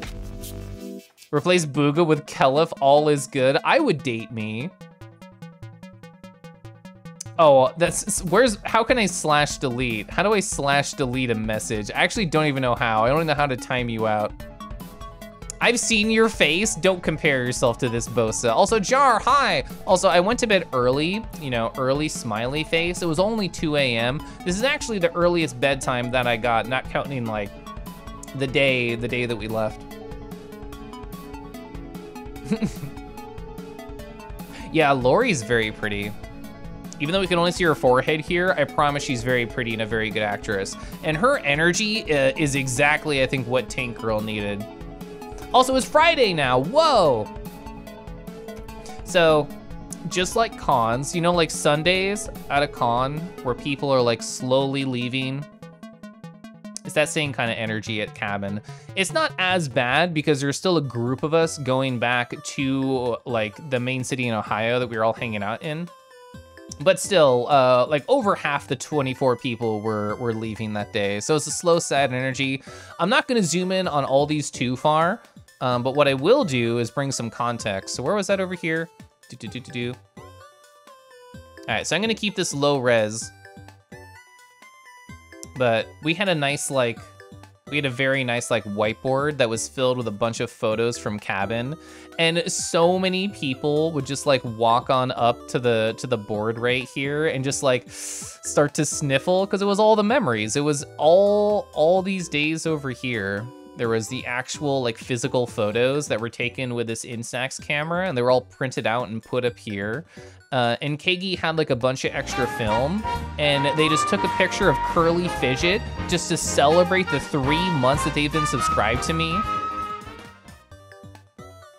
Replace Booga with Kelif, all is good. I would date me. Oh, how can I slash delete? How do I slash delete a message? I actually don't even know how. I don't even know how to time you out. I've seen your face. Don't compare yourself to this, Bosa. Also, Jar, hi. Also, I went to bed early, you know, early smiley face. It was only 2 a.m. This is actually the earliest bedtime that I got, not counting like the day that we left. Yeah, Lori's very pretty. Even though we can only see her forehead here, I promise she's very pretty and a very good actress. And her energy is exactly, I think, what Tank Girl needed. Also, it's Friday now, whoa! So, just like cons, you know, like Sundays at a con where people are like slowly leaving, it's that same kind of energy at Cabin. It's not as bad because there's still a group of us going back to like the main city in Ohio that we were all hanging out in. But still, like over half the 24 people were leaving that day. So it's a slow, sad energy. I'm not gonna zoom in on all these too far, but what I will do is bring some context. So where was that over here? All right, so I'm gonna keep this low res. But we had a nice we had a very nice whiteboard that was filled with a bunch of photos from Cabin, and so many people would just walk on up to the board right here and just start to sniffle because it was all the memories. It was all these days over here. There was the actual physical photos that were taken with this Instax camera, and they were all printed out and put up here. And Kagi had a bunch of extra film, and they just took a picture of Curly Fidget just to celebrate the 3 months that they've been subscribed to me.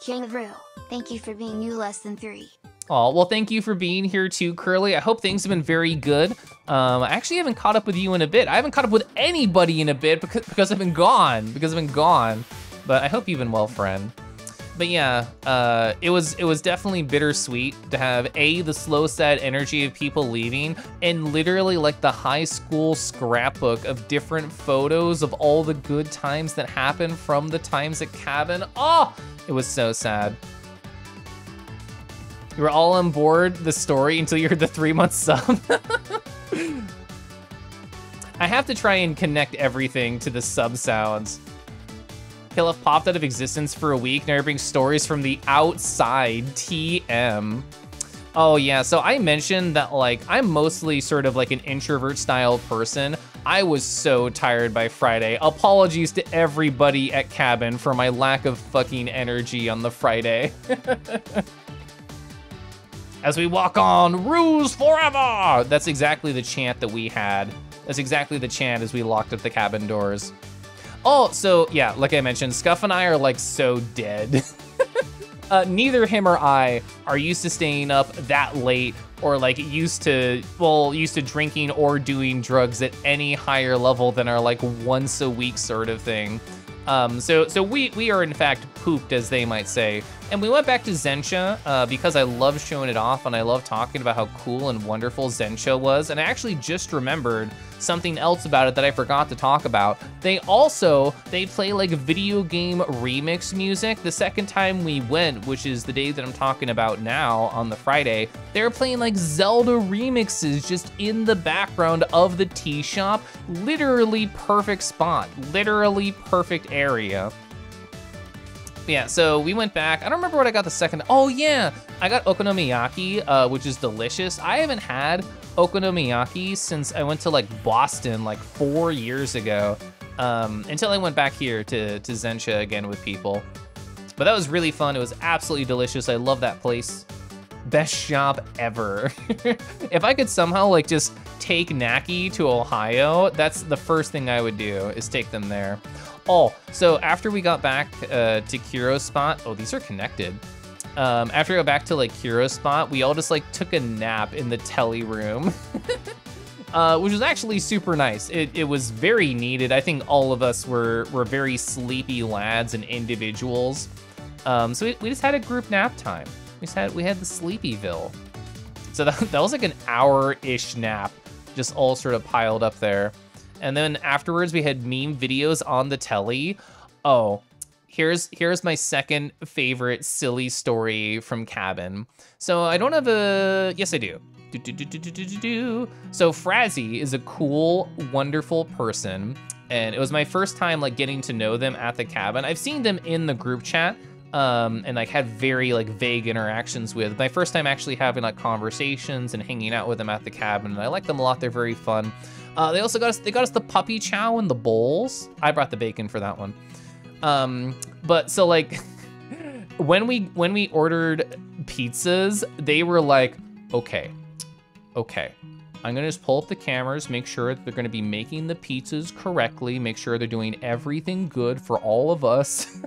Kangaroo, thank you for being new less than 3. Oh, well, thank you for being here too, Curly. I hope things have been very good. I actually haven't caught up with you in a bit. I haven't caught up with anybody in a bit because I've been gone. But I hope you've been well, friend. But yeah, it was definitely bittersweet to have the slow, sad energy of people leaving, and literally the high school scrapbook of different photos of all the good times that happened from the times at Cabin. Oh, it was so sad. You were all on board the story until you heard the 3-month sub. I have to try and connect everything to the sub sounds. Kelif popped out of existence for a week, now brings stories from the outside, TM. Oh yeah, so I mentioned that I'm mostly sort of an introvert style person. I was so tired by Friday. Apologies to everybody at Cabin for my lack of fucking energy on the Friday. As we walk on, Ruse forever! That's exactly the chant that we had. That's exactly the chant as we locked up the cabin doors. Oh, so yeah, like I mentioned, Scuff and I are so dead. Neither him or I are used to staying up that late or used to drinking or doing drugs at any higher level than our once a week sort of thing. So we are in fact pooped, as they might say. And we went back to Zensha because I love showing it off and I love talking about how cool and wonderful Zensha was. And I actually just remembered something else about it that I forgot to talk about. They play video game remix music. The second time we went, which is the day that I'm talking about now on the Friday, they were playing Zelda remixes just in the background of the tea shop. Literally perfect spot, literally perfect area. Yeah, so we went back. I don't remember what I got the second. Oh yeah, I got okonomiyaki, which is delicious. I haven't had okonomiyaki since I went to Boston 4 years ago, until I went back here to Zensha again with people. But that was really fun. It was absolutely delicious. I love that place. Best job ever. If I could somehow like just take Naki to Ohio, that's the first thing I would do, is take them there. Oh, so after we got back to Kiro's spot, oh, these are connected. After we got back to like Kiro's spot, we all just like took a nap in the telly room, which was actually super nice. It was very needed. I think all of us were very sleepy lads and individuals. So we just had a group nap time. We had the Sleepyville. So that was like an hour-ish nap, just all sort of piled up there. And then afterwards we had meme videos on the telly. Oh, here's my second favorite silly story from Cabin. So I don't have a, yes I do. So Frazzy is a cool, wonderful person. And it was my first time like getting to know them at the cabin. I've seen them in the group chat, and like had very like vague interactions with. My first time actually having like conversations and hanging out with them at the cabin, and I like them a lot. They're very fun. They also got us the puppy chow and the bowls. I brought the bacon for that one. But so like when we ordered pizzas, they were like, okay, I'm gonna just pull up the cameras, make sure they're gonna be making the pizzas correctly, make sure they're doing everything good for all of us.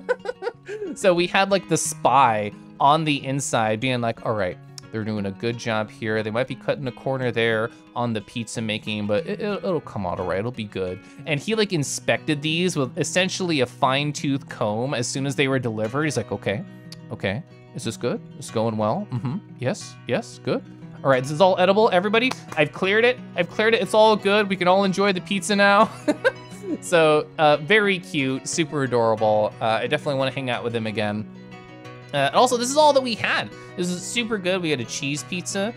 So we had like the spy on the inside being like, all right, they're doing a good job here. They might be cutting a corner there on the pizza making, but it'll come out all right, it'll be good. And he like inspected these with essentially a fine-tooth comb as soon as they were delivered. He's like, okay, is this good? It's going well, yes, good. All right, this is all edible, everybody. I've cleared it, it's all good. We can all enjoy the pizza now. So very cute, super adorable. I definitely wanna hang out with him again. Also, this is all that we had. This is super good. We had a cheese pizza.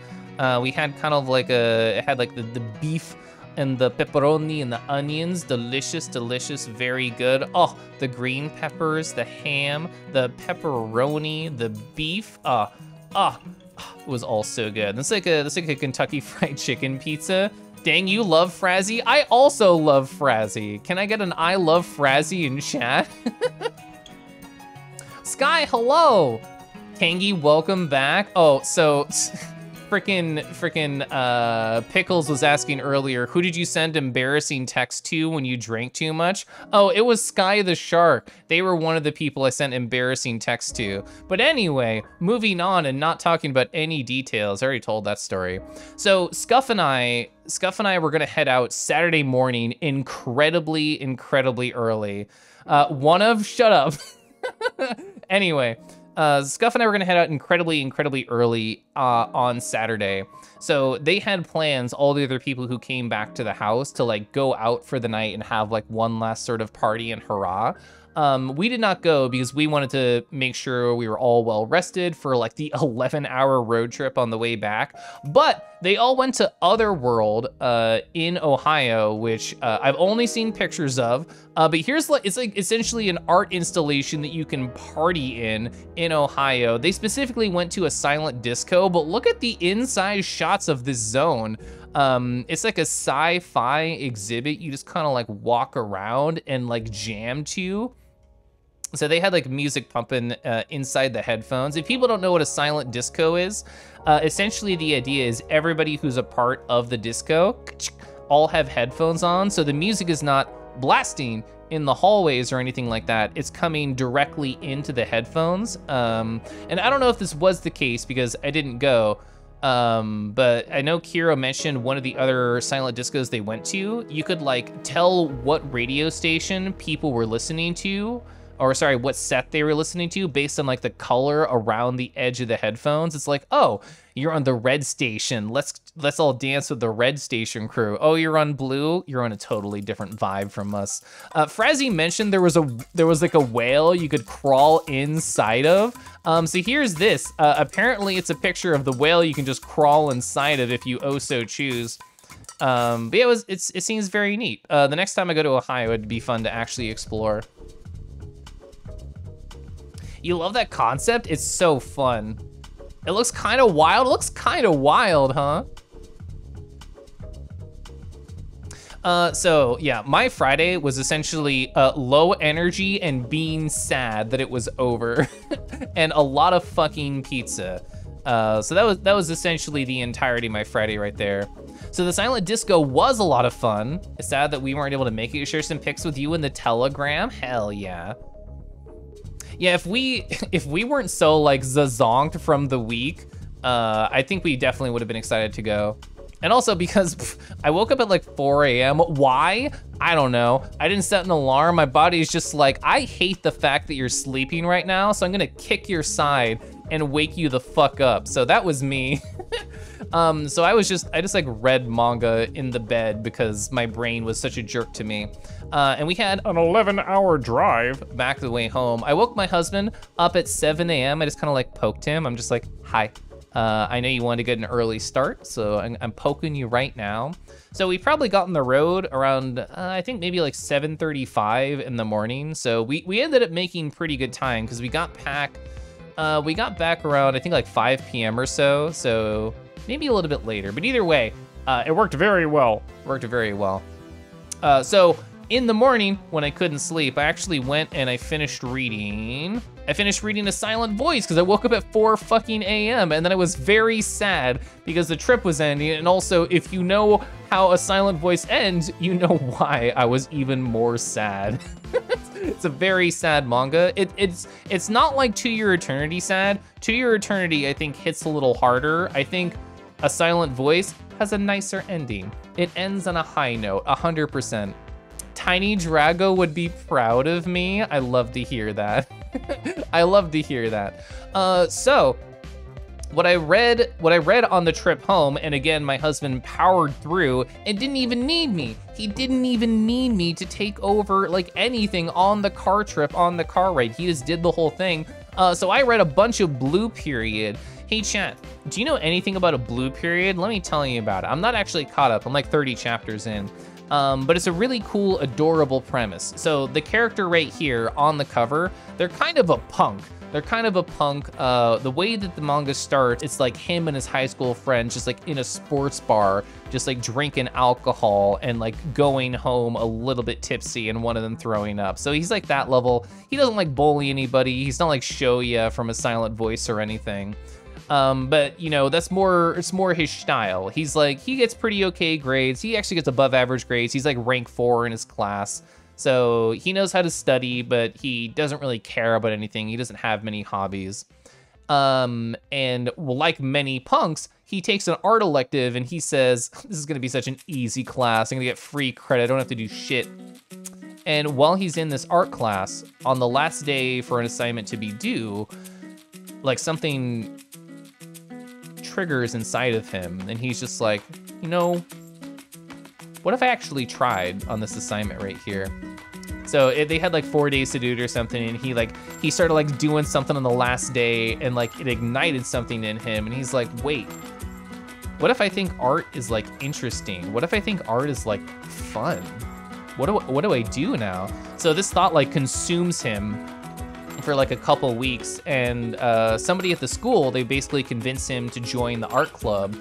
We had kind of like it had like the beef and the pepperoni and the onions. Delicious, very good. Oh, the green peppers, the ham, the pepperoni, the beef. It was all so good. That's like a Kentucky Fried Chicken pizza. Dang, you love Frazzy? I also love Frazzy. Can I get an I love Frazzy in chat? Sky, hello! Kangi, welcome back. Oh, so frickin' Pickles was asking earlier, who did you send embarrassing text to when you drank too much? Oh, it was Sky the Shark. They were one of the people I sent embarrassing texts to. But anyway, moving on and not talking about any details. I already told that story. So Scuff and I were gonna head out Saturday morning incredibly early. Shut up. Anyway, Scuff and I were gonna head out incredibly early on Saturday. So they had plans, all the other people who came back to the house, to like go out for the night and have like one last sort of party and hurrah. We did not go because we wanted to make sure we were all well rested for like the 11-hour road trip on the way back. But they all went to Otherworld in Ohio, which I've only seen pictures of. But here's it's like essentially an art installation that you can party in Ohio. They specifically went to a silent disco, but look at the inside shots of this zone. It's like a sci-fi exhibit. You just kind of like walk around and like jam to. So they had like music pumping inside the headphones. If people don't know what a silent disco is, essentially the idea is everybody who's a part of the disco all have headphones on. So the music is not blasting in the hallways or anything like that. It's coming directly into the headphones. And I don't know if this was the case because I didn't go. But I know Kiro mentioned one of the other silent discos they went to. You could like tell what radio station people were listening to, or sorry, what set they were listening to based on like the color around the edge of the headphones. It's like, oh, you're on the red station. Let's all dance with the red station crew. Oh, you're on blue. You're on a totally different vibe from us. Frazzy mentioned there was like a whale you could crawl inside of. So here's this. Apparently it's a picture of the whale you can just crawl inside of if you oh so choose. But yeah, it seems very neat. The next time I go to Ohio, it'd be fun to actually explore. You love that concept? It's so fun. It looks kind of wild. It looks kind of wild, huh? So yeah, my Friday was essentially low energy and being sad that it was over, and a lot of fucking pizza. So that was essentially the entirety of my Friday right there. So the silent disco was a lot of fun. It's sad that we weren't able to make it. Share some pics with you in the Telegram. Hell yeah. Yeah, if we weren't so like zazonked from the week, I think we definitely would have been excited to go. And also because I woke up at like 4 a.m. Why? I don't know. I didn't set an alarm. My body's just like, I hate the fact that you're sleeping right now, so I'm gonna kick your side and wake you the fuck up. So that was me. So I just like read manga in the bed because my brain was such a jerk to me. And we had an 11-hour drive back the way home. I woke my husband up at 7 a.m. I just kind of like poked him. I'm just like, hi. I know you wanted to get an early start, so I'm poking you right now. So we probably got on the road around, I think maybe like 7:35 in the morning. So we ended up making pretty good time because we got back around, I think like 5 p.m. or so. So maybe a little bit later, but either way, it worked very well. So in the morning when I couldn't sleep, I actually went and I finished reading A Silent Voice because I woke up at 4 fucking a.m. and then I was very sad because the trip was ending. And also, if you know how A Silent Voice ends, you know why I was even more sad. It's a very sad manga. It's not like To Your Eternity sad. To Your Eternity, I think, hits a little harder. I think A Silent Voice has a nicer ending. It ends on a high note, 100%. Tiny Drago would be proud of me. I love to hear that. I love to hear that. So what I read on the trip home, and again, my husband powered through and didn't even need me. He didn't even need me to take over like anything on the car trip, on the car ride. He just did the whole thing. So I read a bunch of Blue Period. Hey chat, do you know anything about a Blue Period? Let me tell you about it. I'm not actually caught up. I'm like 30 chapters in. But it's a really cool, adorable premise. So the character right here on the cover, they're kind of a punk. The way that the manga starts, it's like him and his high school friends just like in a sports bar, just like drinking alcohol and like going home a little bit tipsy and one of them throwing up. So he's like that level. He doesn't like bully anybody. He's not like Shoya from A Silent Voice or anything. But you know, it's more his style. He's like, he gets pretty okay grades. He actually gets above average grades. He's like rank 4 in his class. So he knows how to study, but he doesn't really care about anything. He doesn't have many hobbies. And like many punks, he takes an art elective and he says, this is gonna be such an easy class. I'm gonna get free credit. I don't have to do shit. And while he's in this art class, on the last day for an assignment to be due, like something triggers inside of him and he's just like, you know, what if I actually tried on this assignment right here? So they had like 4 days to do it or something, and he started like doing something on the last day and like it ignited something in him, and he's like, wait, what if I think art is like interesting? What if I think art is like fun? What do I do now? So this thought like consumes him for like a couple weeks, and somebody at the school, they basically convince him to join the art club,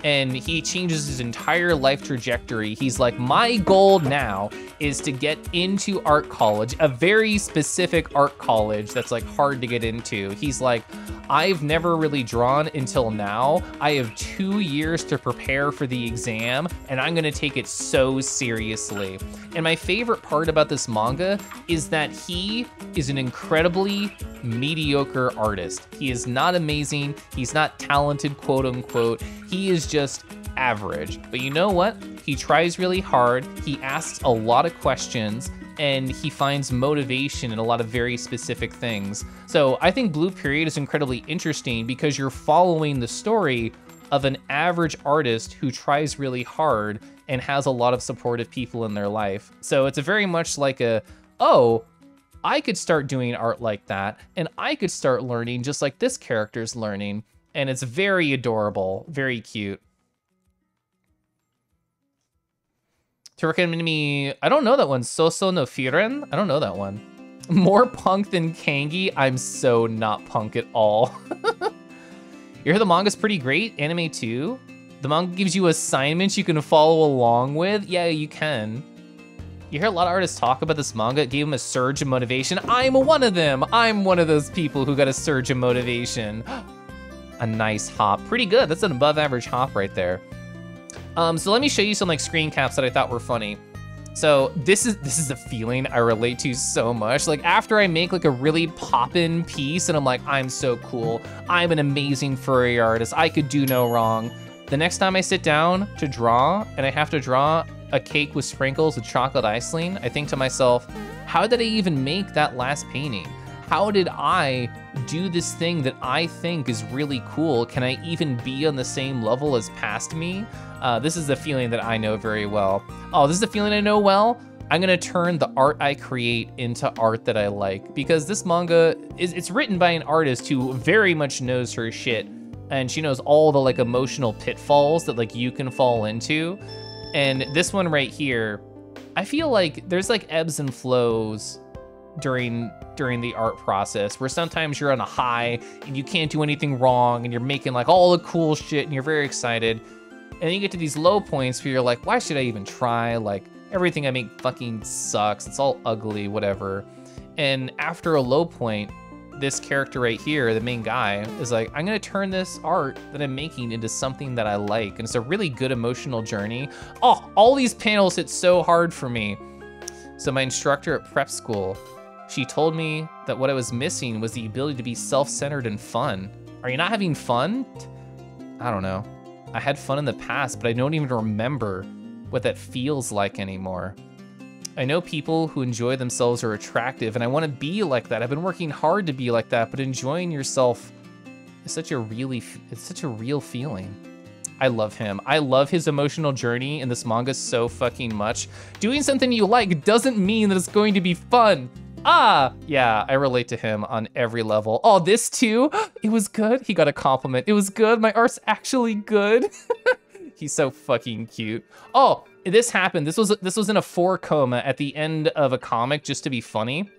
and he changes his entire life trajectory. He's like, my goal now is to get into art college, a very specific art college that's like hard to get into. He's like, I've never really drawn until now. I have 2 years to prepare for the exam, and I'm gonna take it so seriously. And my favorite part about this manga is that he is an incredibly mediocre artist. He is not amazing. He's not talented, quote unquote. He is just average. But you know what? He tries really hard. He asks a lot of questions, and he finds motivation in a lot of very specific things. So I think Blue Period is incredibly interesting because you're following the story of an average artist who tries really hard and has a lot of supportive people in their life. So it's a very much like oh, I could start doing art like that, and I could start learning just like this character's learning. And it's very adorable, very cute. To recommend me, I don't know that one, Soso no Firen? I don't know that one. More punk than Kangi? I'm so not punk at all. You hear the manga's pretty great, anime too? The manga gives you assignments you can follow along with. Yeah, you can. You hear a lot of artists talk about this manga. It gave them a surge of motivation. I'm one of them. I'm one of those people who got a surge of motivation. A nice hop. Pretty good. That's an above average hop right there. So let me show you some like screen caps that I thought were funny. So this is a feeling I relate to so much. Like after I make like a really poppin' piece and I'm like, I'm so cool. I'm an amazing furry artist. I could do no wrong. The next time I sit down to draw and I have to draw a cake with sprinkles with chocolate icing, I think to myself, how did I even make that last painting? How did I do this thing that I think is really cool? Can I even be on the same level as past me? This is the feeling that I know very well. Oh, this is the feeling I know well? I'm gonna turn the art I create into art that I like, because this manga, it's written by an artist who very much knows her shit, and she knows all the like emotional pitfalls that like you can fall into. And this one right here, I feel like there's like ebbs and flows during the art process, where sometimes you're on a high and you can't do anything wrong and you're making like all the cool shit and you're very excited. And then you get to these low points where you're like, why should I even try? Like everything I make fucking sucks. It's all ugly, whatever. And after a low point, this character right here, the main guy, is like, I'm gonna turn this art that I'm making into something that I like. And it's a really good emotional journey. Oh, all these panels hit so hard for me. So my instructor at prep school, she told me that what I was missing was the ability to be self-centered and fun. Are you not having fun? I don't know. I had fun in the past, but I don't even remember what that feels like anymore. I know people who enjoy themselves are attractive, and I want to be like that. I've been working hard to be like that, but enjoying yourself is such a real feeling. I love him. I love his emotional journey in this manga so fucking much. Doing something you like doesn't mean that it's going to be fun. Ah, yeah, I relate to him on every level. Oh, this too? It was good. He got a compliment. It was good. My art's actually good. He's so fucking cute. Oh, this happened. This was in a 4 coma at the end of a comic just to be funny.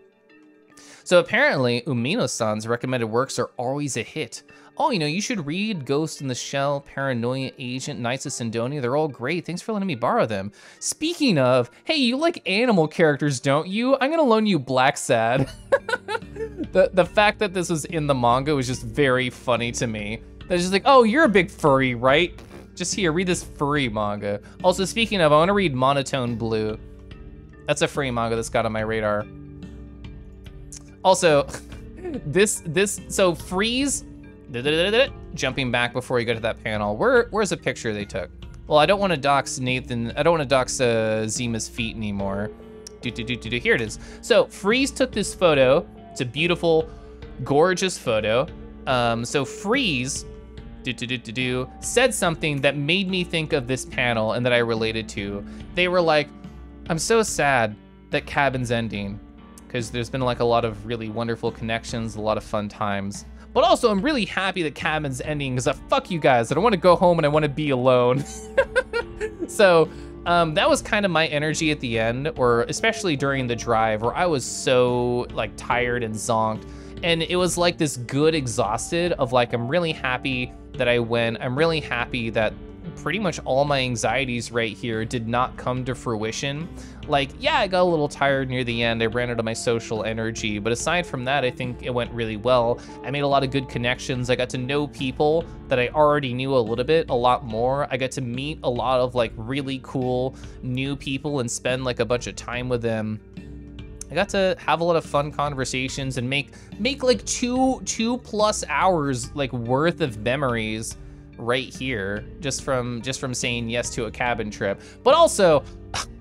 So apparently, Umino-san's recommended works are always a hit. Oh, you know, you should read Ghost in the Shell, Paranoia Agent, Knights of Sidonia. They're all great. Thanks for letting me borrow them. Speaking of, hey, you like animal characters, don't you? I'm gonna loan you Black Sad. The fact that this was in the manga was just very funny to me. That's just like, oh, you're a big furry, right? Just here, read this furry manga. Also, speaking of, I wanna read Monotone Blue. That's a furry manga that's got on my radar. Also, so Freeze, jumping back before you go to that panel, where's a picture they took? Well, I don't want to dox Nathan. I don't want to dox Zima's feet anymore. Here it is. So Freeze took this photo. It's a beautiful, gorgeous photo. So Freeze said something that made me think of this panel and that I related to. They were like, I'm so sad that Cabin's ending, because there's been like a lot of really wonderful connections, a lot of fun times. But also, I'm really happy that Cabin's ending, because fuck you guys. I don't want to go home and I want to be alone. So that was kind of my energy at the end, or especially during the drive, where I was so like tired and zonked. And it was like this good exhausted of like, I'm really happy that I went. I'm really happy that pretty much all my anxieties right here did not come to fruition. Like, yeah, I got a little tired near the end. I ran out of my social energy, but aside from that, I think it went really well. I made a lot of good connections. I got to know people that I already knew a little bit, a lot more. I got to meet a lot of like really cool new people and spend like a bunch of time with them. I got to have a lot of fun conversations and make like two plus hours like worth of memories right here just from saying yes to a cabin trip. But also,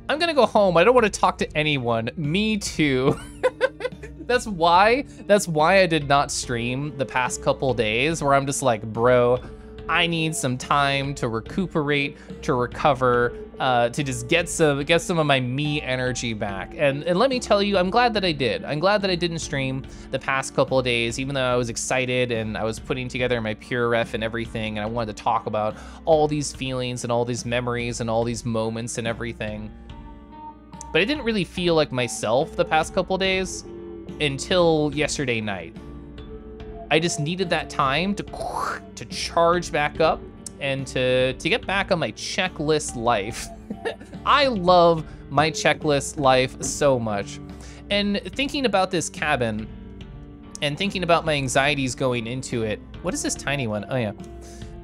I'm gonna go home. I don't want to talk to anyone. Me too. That's why I did not stream the past couple days, where I'm just like, bro, I need some time to recuperate, to recover, to just get some of my me energy back. And let me tell you, I'm glad that I did. I'm glad that I didn't stream the past couple of days, even though I was excited and I was putting together my pure ref and everything, and I wanted to talk about all these feelings and all these memories and all these moments and everything. But I didn't really feel like myself the past couple of days until yesterday night. I just needed that time to charge back up and to get back on my checklist life. I love my checklist life so much. And thinking about this cabin and thinking about my anxieties going into it. What is this tiny one? Oh yeah.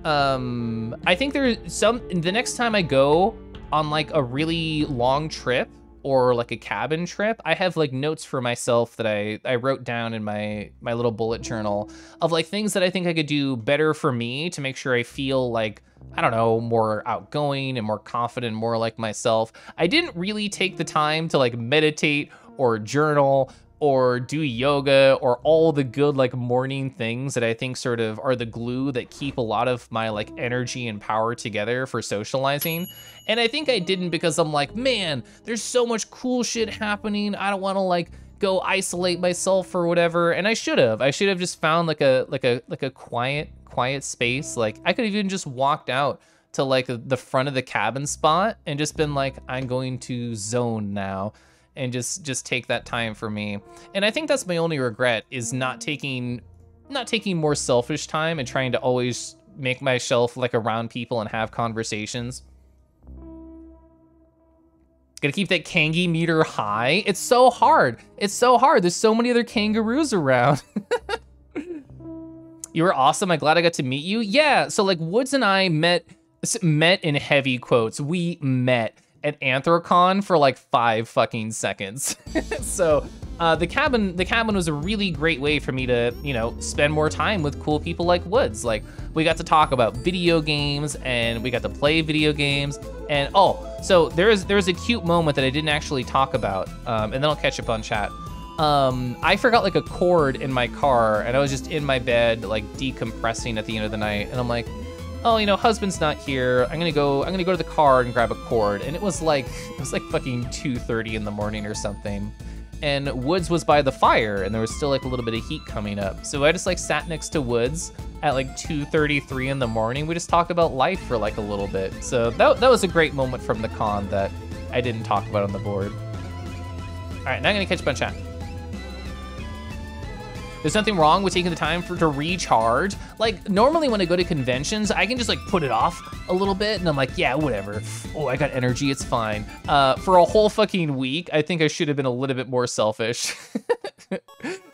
I think the next time I go on like a really long trip or like a cabin trip, I have like notes for myself that I wrote down in my little bullet journal of like things that I think I could do better for me to make sure I feel like, I don't know, more outgoing and more confident, more like myself. I didn't really take the time to like meditate or journal or do yoga or all the good like morning things that I think sort of are the glue that keep a lot of my like energy and power together for socializing. And I think I didn't because I'm like, man, there's so much cool shit happening. I don't want to like go isolate myself or whatever. And I should have just found like a quiet space. Like I could have even just walked out to like the front of the cabin spot and just been like, I'm going to zone now. And just take that time for me. And I think that's my only regret, is not taking more selfish time and trying to always make myself like around people and have conversations. Gotta keep that kangi meter high. It's so hard. It's so hard. There's so many other kangaroos around. You were awesome. I'm glad I got to meet you. Yeah, so like Woods and I met in heavy quotes. We met at Anthrocon for like 5 fucking seconds. So the cabin was a really great way for me to, you know, spend more time with cool people like Woods. Like we got to talk about video games and we got to play video games. And so there's a cute moment that I didn't actually talk about, and then I'll catch up on chat. I forgot like a cord in my car and I was just in my bed like decompressing at the end of the night, and I'm like, oh, you know, husband's not here. I'm gonna go to the car and grab a cord. And it was like fucking 2:30 in the morning or something. And Woods was by the fire and there was still like a little bit of heat coming up. So I just like sat next to Woods at like 2:33 in the morning. We just talked about life for like a little bit. So that was a great moment from the con that I didn't talk about on the board. All right, now I'm gonna catch up on chat. There's nothing wrong with taking the time to recharge. Like normally when I go to conventions, I can just like put it off a little bit and I'm like, yeah, whatever. Oh, I got energy, it's fine. For a whole fucking week, I think I should have been a little bit more selfish.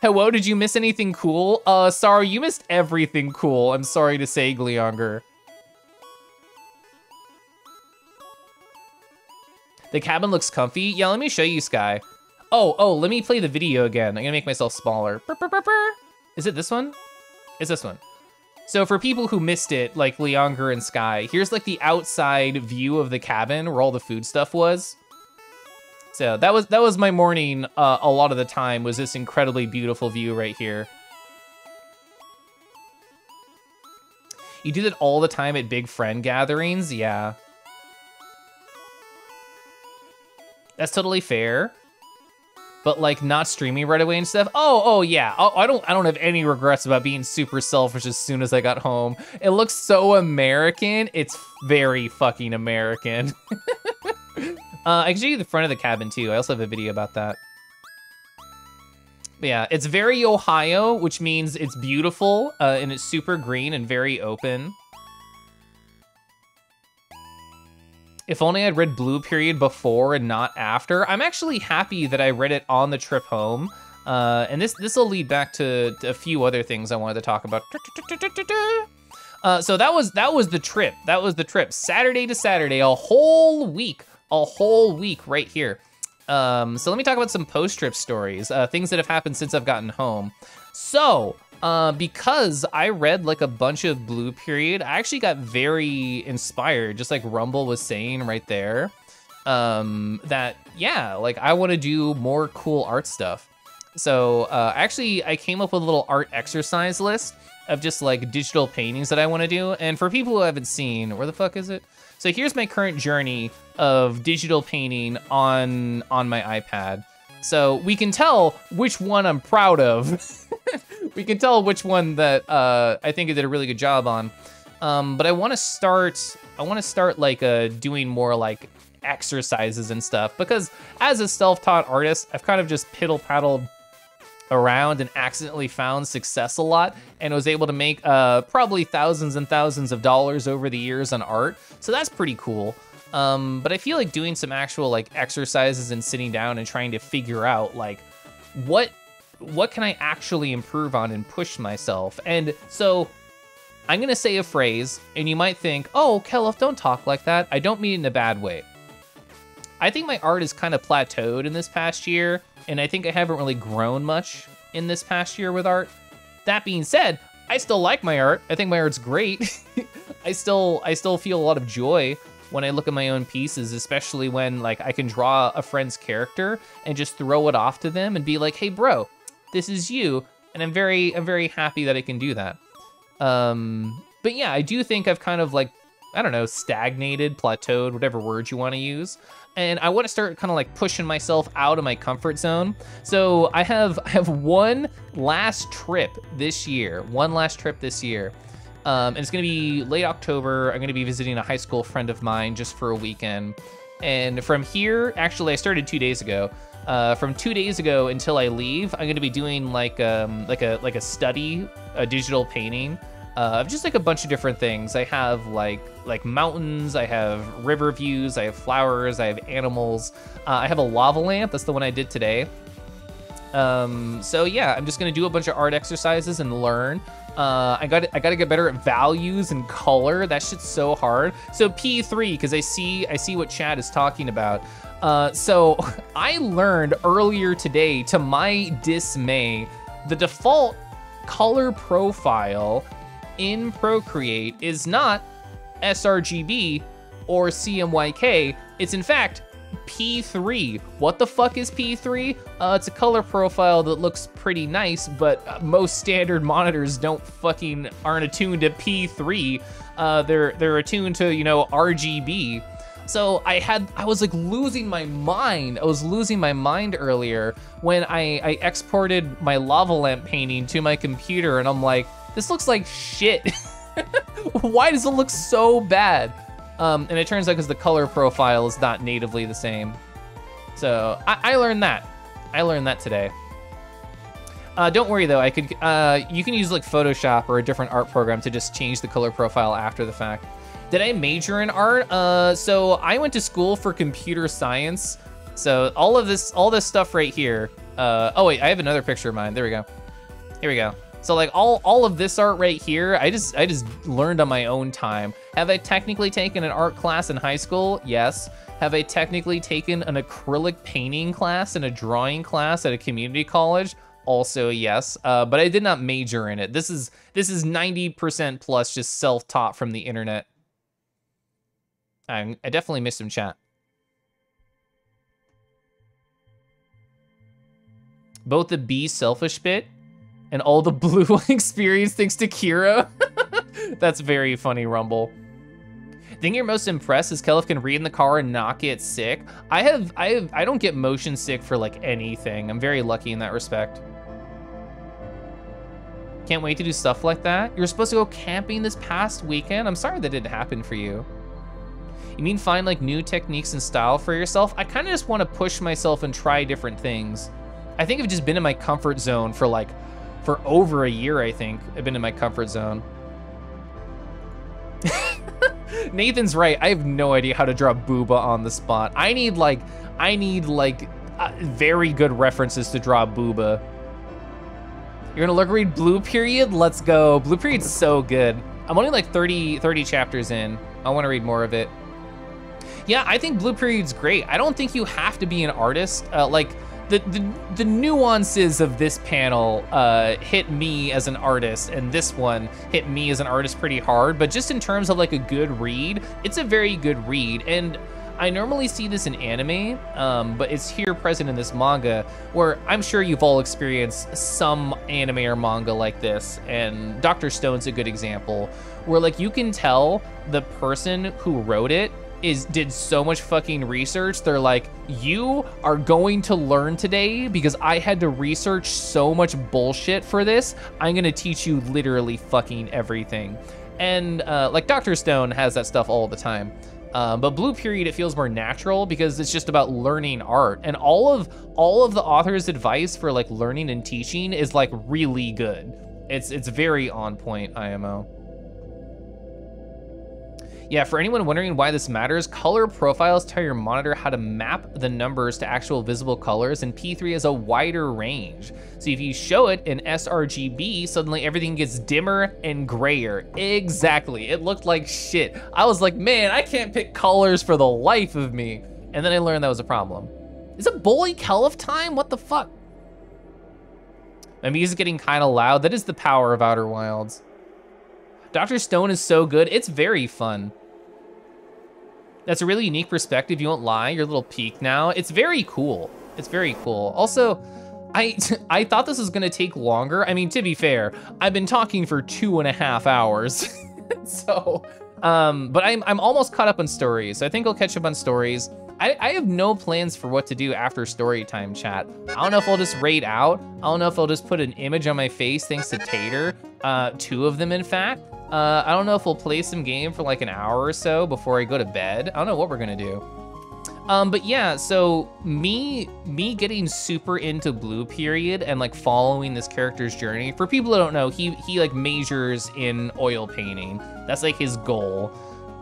Hello, did you miss anything cool? Sorry, you missed everything cool. I'm sorry to say, Gleonger. The cabin looks comfy. Yeah, let me show you, Sky. Oh, let me play the video again. I'm gonna make myself smaller. Is it this one? It's this one. So for people who missed it, like Leonger and Sky, here's like the outside view of the cabin where all the food stuff was. So that was my morning a lot of the time, was this incredibly beautiful view right here. You do that all the time at big friend gatherings? Yeah. That's totally fair. But like not streaming right away and stuff. Oh yeah. I don't have any regrets about being super selfish as soon as I got home. It looks so American. It's very fucking American. I can show you the front of the cabin too. I also have a video about that. But yeah, it's very Ohio, which means it's beautiful and it's super green and very open. If only I'd read Blue Period before and not after. I'm actually happy that I read it on the trip home. And this will lead back to a few other things I wanted to talk about. So that was the trip. That was the trip. Saturday to Saturday, a whole week right here. So let me talk about some post-trip stories, things that have happened since I've gotten home. So, because I read like a bunch of Blue Period, I actually got very inspired, just like Rumble was saying right there, that, yeah, like I want to do more cool art stuff. So actually I came up with a little art exercise list of just like digital paintings that I want to do. And for people who haven't seen, where the fuck is it? So here's my current journey of digital painting on my iPad. So we can tell which one I'm proud of. We can tell which one that I think I did a really good job on. But I want to start like doing more like exercises and stuff, because as a self-taught artist, I've kind of just piddle-paddled around and accidentally found success a lot and was able to make probably thousands and thousands of dollars over the years on art. So that's pretty cool. But I feel like doing some actual like exercises and sitting down and trying to figure out like what can I actually improve on and push myself. And so I'm gonna say a phrase and you might think, oh, Kelif, don't talk like that. I don't mean it in a bad way. I think my art is kind of plateaued in this past year, and I think I haven't really grown much in this past year with art. That being said, I still like my art. I think my art's great. I still feel a lot of joy when I look at my own pieces, especially when like I can draw a friend's character and just throw it off to them and be like, hey bro, this is you. And I'm very happy that I can do that. But yeah, I do think I've kind of like, I don't know, stagnated, plateaued, whatever word you want to use. And I want to start kind of like pushing myself out of my comfort zone. So I have one last trip this year. And it's gonna be late October. I'm gonna be visiting a high school friend of mine just for a weekend. And from here, actually I started 2 days ago. From 2 days ago until I leave, I'm gonna be doing like a study, a digital painting of just like a bunch of different things. I have like mountains, I have river views, I have flowers, I have animals. I have a lava lamp, that's the one I did today. So yeah, I'm just gonna do a bunch of art exercises and learn. I gotta get better at values and color. That shit's so hard. So P3, because I see what Chad is talking about. So I learned earlier today, to my dismay, the default color profile in Procreate is not sRGB or CMYK. It's in fact P3. What the fuck is P3? It's a color profile that looks pretty nice, but most standard monitors aren't attuned to P3. They're attuned to, you know, RGB. So I was like losing my mind. I was losing my mind earlier when I exported my lava lamp painting to my computer, and I'm like, this looks like shit. Why does it look so bad? And it turns out because the color profile is not natively the same. So I learned that. I learned that today. Don't worry though, you can use like Photoshop or a different art program to just change the color profile after the fact. Did I major in art? So I went to school for computer science. So all this stuff right here. Oh wait, I have another picture of mine. There we go. Here we go. So like all of this art right here, I just learned on my own time. Have I technically taken an art class in high school? Yes. Have I technically taken an acrylic painting class and a drawing class at a community college? Also yes, but I did not major in it. This is 90% plus just self-taught from the internet. I definitely missed some chat. Both the be selfish bit and all the blue experience thanks to Kira. That's very funny, Rumble. Thing you're most impressed is Kelif can read in the car and not get sick. I don't get motion sick for like anything. I'm very lucky in that respect. Can't wait to do stuff like that. You were supposed to go camping this past weekend. I'm sorry that didn't happen for you. You mean find like new techniques and style for yourself? I kind of just want to push myself and try different things. I think I've just been in my comfort zone for over a year, I think. I've been in my comfort zone. Nathan's right. I have no idea how to draw Booba on the spot. I need very good references to draw Booba. You're gonna read Blue Period? Let's go. Blue Period's so good. I'm only like 30 chapters in. I want to read more of it. Yeah, I think Blue Period's great. I don't think you have to be an artist. Like the nuances of this panel hit me as an artist, and this one hit me as an artist pretty hard. But just in terms of like a good read, it's a very good read. And I normally see this in anime, but it's here present in this manga, where I'm sure you've all experienced some anime or manga like this, and Dr. Stone's a good example, where like you can tell the person who wrote it did so much fucking research. They're like, you are going to learn today because I had to research so much bullshit for this. I'm gonna teach you literally fucking everything. And like Dr. Stone has that stuff all the time. But Blue Period, it feels more natural because it's just about learning art. And all of the author's advice for like learning and teaching is like really good. It's very on point, IMO. Yeah, for anyone wondering why this matters, color profiles tell your monitor how to map the numbers to actual visible colors, and P3 has a wider range. So if you show it in sRGB, suddenly everything gets dimmer and grayer. Exactly, it looked like shit. I was like, man, I can't pick colors for the life of me. And then I learned that was a problem. Is it Bully Kelf time? What the fuck? My music's getting kind of loud. That is the power of Outer Wilds. Dr. Stone is so good, it's very fun. That's a really unique perspective, you won't lie, your little peek now. It's very cool, it's very cool. Also, I thought this was gonna take longer. I mean, to be fair, I've been talking for 2.5 hours. So, but I'm almost caught up on stories. So I think I'll catch up on stories. I have no plans for what to do after story time, chat. I don't know if I'll just raid out. I don't know if I'll just put an image on my face thanks to Tater, 2 of them in fact. I don't know if we'll play some game for like an hour or so before I go to bed. I don't know what we're gonna do. But yeah, so me getting super into Blue Period and like following this character's journey. For people who don't know, he like majors in oil painting. That's like his goal.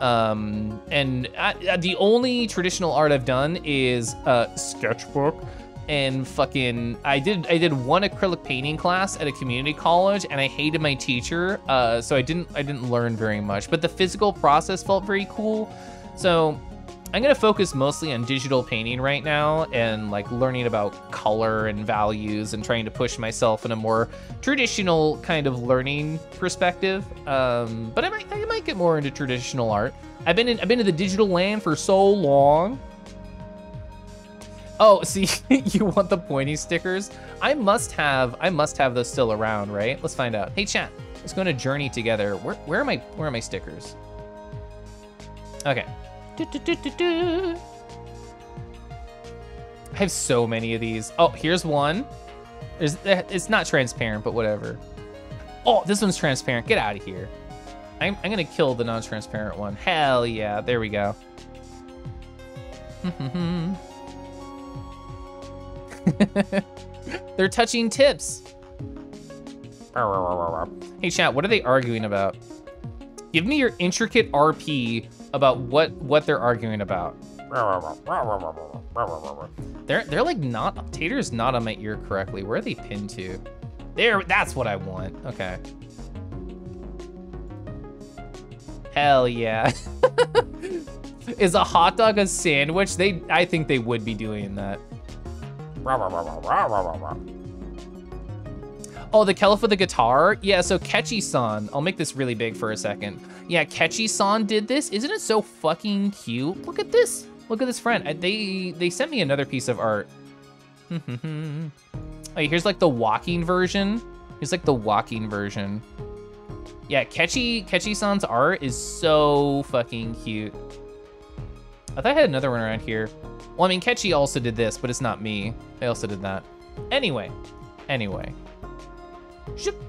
And the only traditional art I've done is sketchbook. And fucking, I did one acrylic painting class at a community college, and I hated my teacher, so I didn't learn very much. But the physical process felt very cool. So I'm gonna focus mostly on digital painting right now, and like learning about color and values, and trying to push myself in a more traditional kind of learning perspective. But I might get more into traditional art. I've been in the digital land for so long. Oh, see, you want the pointy stickers? I must have those still around, right? Let's find out. Hey chat, let's go on a journey together. Where are my stickers? Okay. I have so many of these. Oh, here's one. It's not transparent, but whatever. Oh, this one's transparent. Get out of here. I'm gonna kill the non-transparent one. Hell yeah, there we go. They're touching tips. Hey chat, what are they arguing about? Give me your intricate RP about what they're arguing about. They're like not, Tater's not on my ear correctly. Where are they pinned to? There, that's what I want. Okay. Hell yeah. Is a hot dog a sandwich? I think they would be doing that. Oh, the Kelf with the guitar? Yeah, so Ketchy-san, I'll make this really big for a second. Yeah, Ketchy-san did this. Isn't it so fucking cute? Look at this. Look at this friend. They sent me another piece of art. Oh, here's like the walking version. Here's like the walking version. Yeah, Ketchy-san's art is so fucking cute. I thought I had another one around here. Well, I mean, Ketchy also did this, but it's not me. I also did that. Anyway. Ship.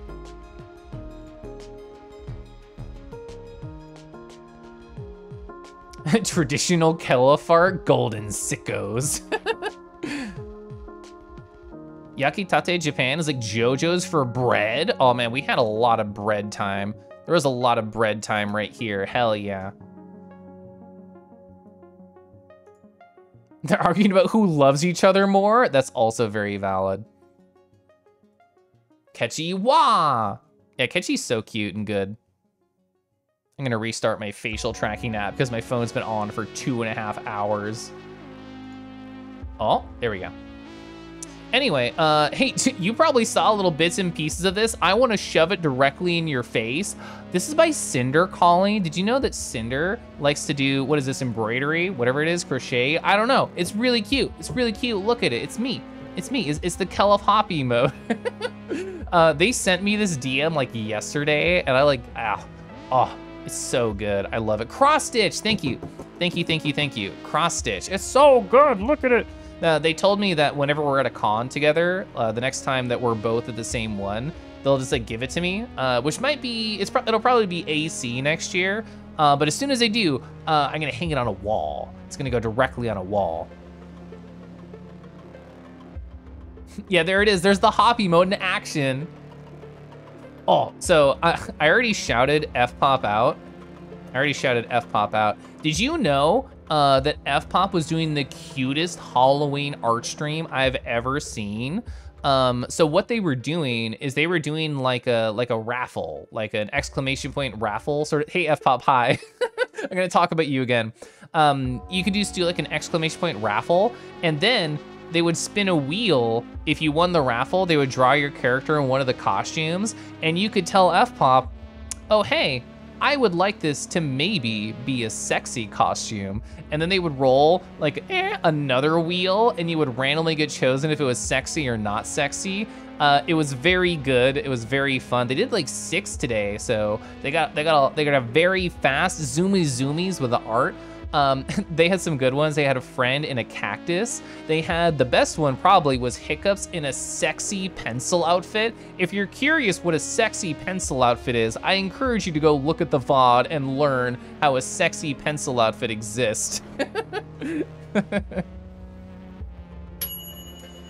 Traditional Kelafart, golden sickos. Yakitate Japan is like JoJo's for bread. Oh man, we had a lot of bread time. There was a lot of bread time right here. Hell yeah. They're arguing about who loves each other more. That's also very valid. Ketchy wah! Yeah, Ketchy's so cute and good. I'm gonna restart my facial tracking app because my phone's been on for 2.5 hours. Oh, there we go. Anyway, hey, you probably saw little bits and pieces of this. I want to shove it directly in your face. This is by Cinder Calling. Did you know that Cinder likes to do, what is this, embroidery? Whatever it is, crochet? I don't know. It's really cute. It's really cute. Look at it. It's me. It's me. It's the Kelf Hoppy mode. They sent me this DM like yesterday, and I like, oh, it's so good. I love it. Cross Stitch. Thank you. Thank you. Cross Stitch. It's so good. Look at it. They told me that whenever we're at a con together, the next time that we're both at the same one, they'll just like give it to me, which might be, it'll probably be AC next year. But as soon as they do, I'm gonna hang it on a wall. It's gonna go directly on a wall. Yeah, there it is. There's the hop emote in action. Oh, so I already shouted F-Pop out. Did you know that F-Pop was doing the cutest Halloween art stream I've ever seen? So what they were doing is they were doing like a raffle, like an exclamation point raffle sort of. Hey, F-Pop, hi. I'm gonna talk about you again. You could just do like an exclamation point raffle, and then they would spin a wheel. If you won the raffle, they would draw your character in one of the costumes, and you could tell F-Pop, oh, hey, I would like this to maybe be a sexy costume. And then they would roll like another wheel, and you would randomly get chosen if it was sexy or not sexy. It was very good. It was very fun. They did like 6 today, so they got a very fast zoomies with the art. They had some good ones. They had a friend in a cactus. They had, the best one probably was Hiccups in a sexy pencil outfit. If you're curious what a sexy pencil outfit is, I encourage you to go look at the VOD and learn how a sexy pencil outfit exists.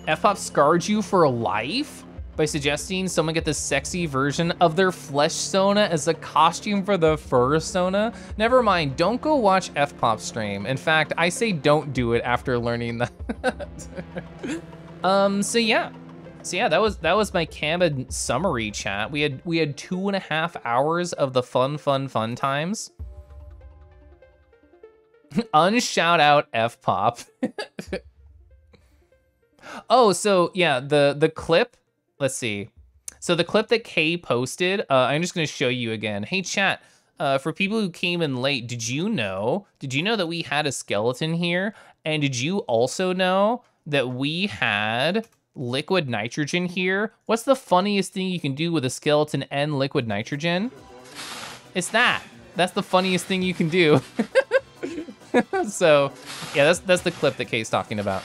F-Pop scarred you for life by suggesting someone get the sexy version of their flesh Sona as a costume for the fur Sona. Never mind, don't go watch F-Pop stream. In fact, I say don't do it after learning that. So yeah, that was my Cambid summary chat. We had 2.5 hours of the fun times. Unshout out F-Pop. Oh, so yeah, the clip. Let's see. So the clip that Kay posted, I'm just gonna show you again. Hey chat, for people who came in late, did you know that we had a skeleton here? And did you also know that we had liquid nitrogen here? What's the funniest thing you can do with a skeleton and liquid nitrogen? It's that. That's the funniest thing you can do. So yeah, that's the clip that Kay's talking about.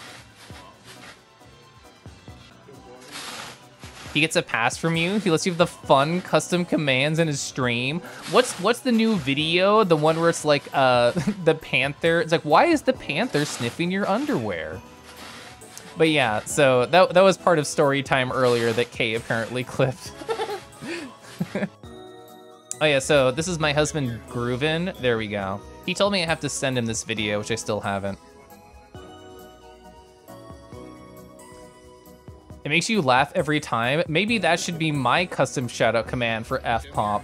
He gets a pass from you. He lets you have the fun custom commands in his stream. What's the new video? The one where it's like the panther. It's like, why is the panther sniffing your underwear? But yeah, so that was part of story time earlier that Kay apparently clipped. Oh yeah, so this is my husband Groovin. There we go. He told me I have to send him this video, which I still haven't. It makes you laugh every time. Maybe that should be my custom shoutout command for F-Pop.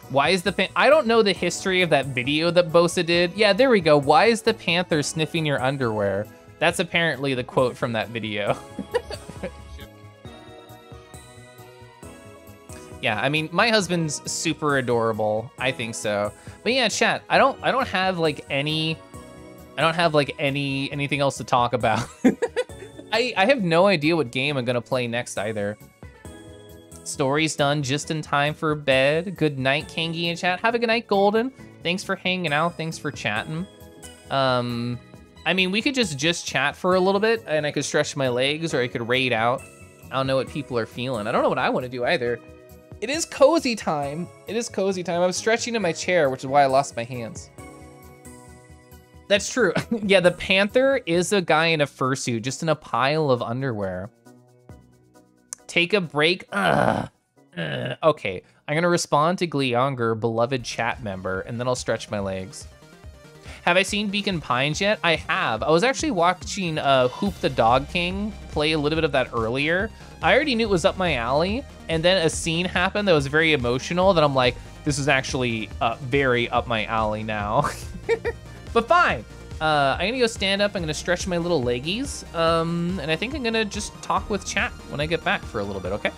Why is the I don't know the history of that video that Bosa did. Yeah, there we go. Why is the panther sniffing your underwear? That's apparently the quote from that video. Yeah, I mean, my husband's super adorable. I think so. But yeah, chat, I don't have like anything else to talk about. I have no idea what game I'm gonna play next either. Story's done just in time for bed. Good night, Kangi in chat. Have a good night, Golden. Thanks for hanging out. Thanks for chatting. I mean, we could just chat for a little bit, and I could stretch my legs, or I could raid out. I don't know what people are feeling. I don't know what I want to do either. It is cozy time. It is cozy time. I'm stretching in my chair, which is why I lost my hands. That's true. Yeah, the panther is a guy in a fursuit, just in a pile of underwear. Take a break. Okay, I'm gonna respond to Gleonger, beloved chat member, and then I'll stretch my legs. Have I seen Beacon Pines yet? I have. I was actually watching Hoop the Dog King play a little bit of that earlier. I already knew it was up my alley, and then a scene happened that was very emotional that I'm like, this is actually very up my alley now. But fine. I'm gonna go stand up. I'm gonna stretch my little leggies. And I think I'm gonna just talk with chat when I get back for a little bit, okay?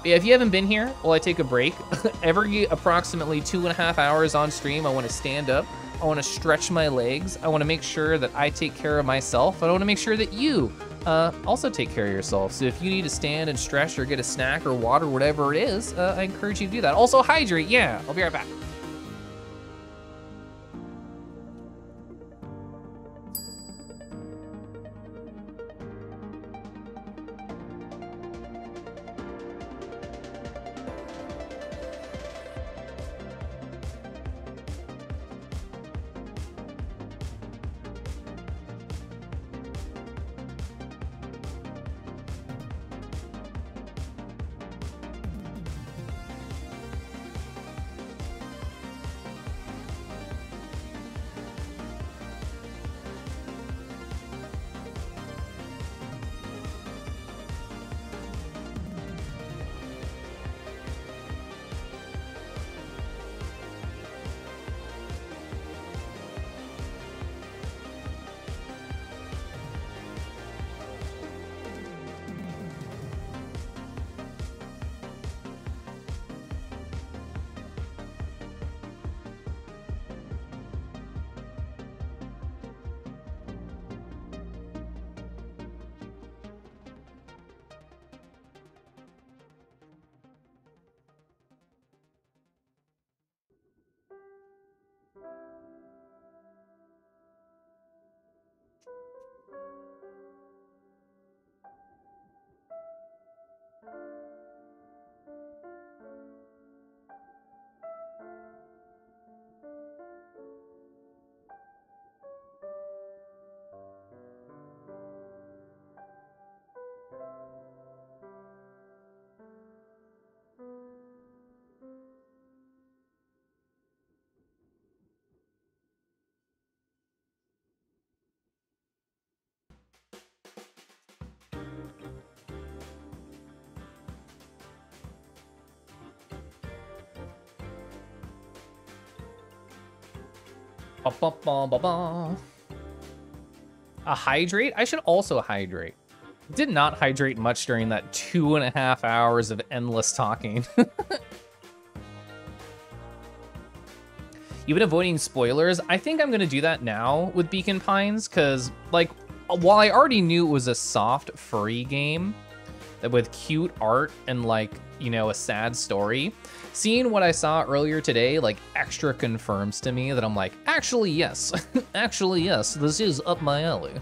Yeah, if you haven't been here while I take a break, every approximately 2.5 hours on stream, I wanna stand up. I wanna stretch my legs. I wanna make sure that I take care of myself. I wanna make sure that you also take care of yourself. So if you need to stand and stretch or get a snack or water, whatever it is, I encourage you to do that. Also hydrate, yeah, I'll be right back. Ba, ba, ba, ba, ba. A hydrate? I should also hydrate. Did not hydrate much during that 2.5 hours of endless talking. You've been avoiding spoilers. I think I'm gonna do that now with Beacon Pines, because like, while I already knew it was a soft, furry game with cute art and like, you know, a sad story, seeing what I saw earlier today, like extra confirms to me that I'm like, actually, yes, actually, yes, this is up my alley.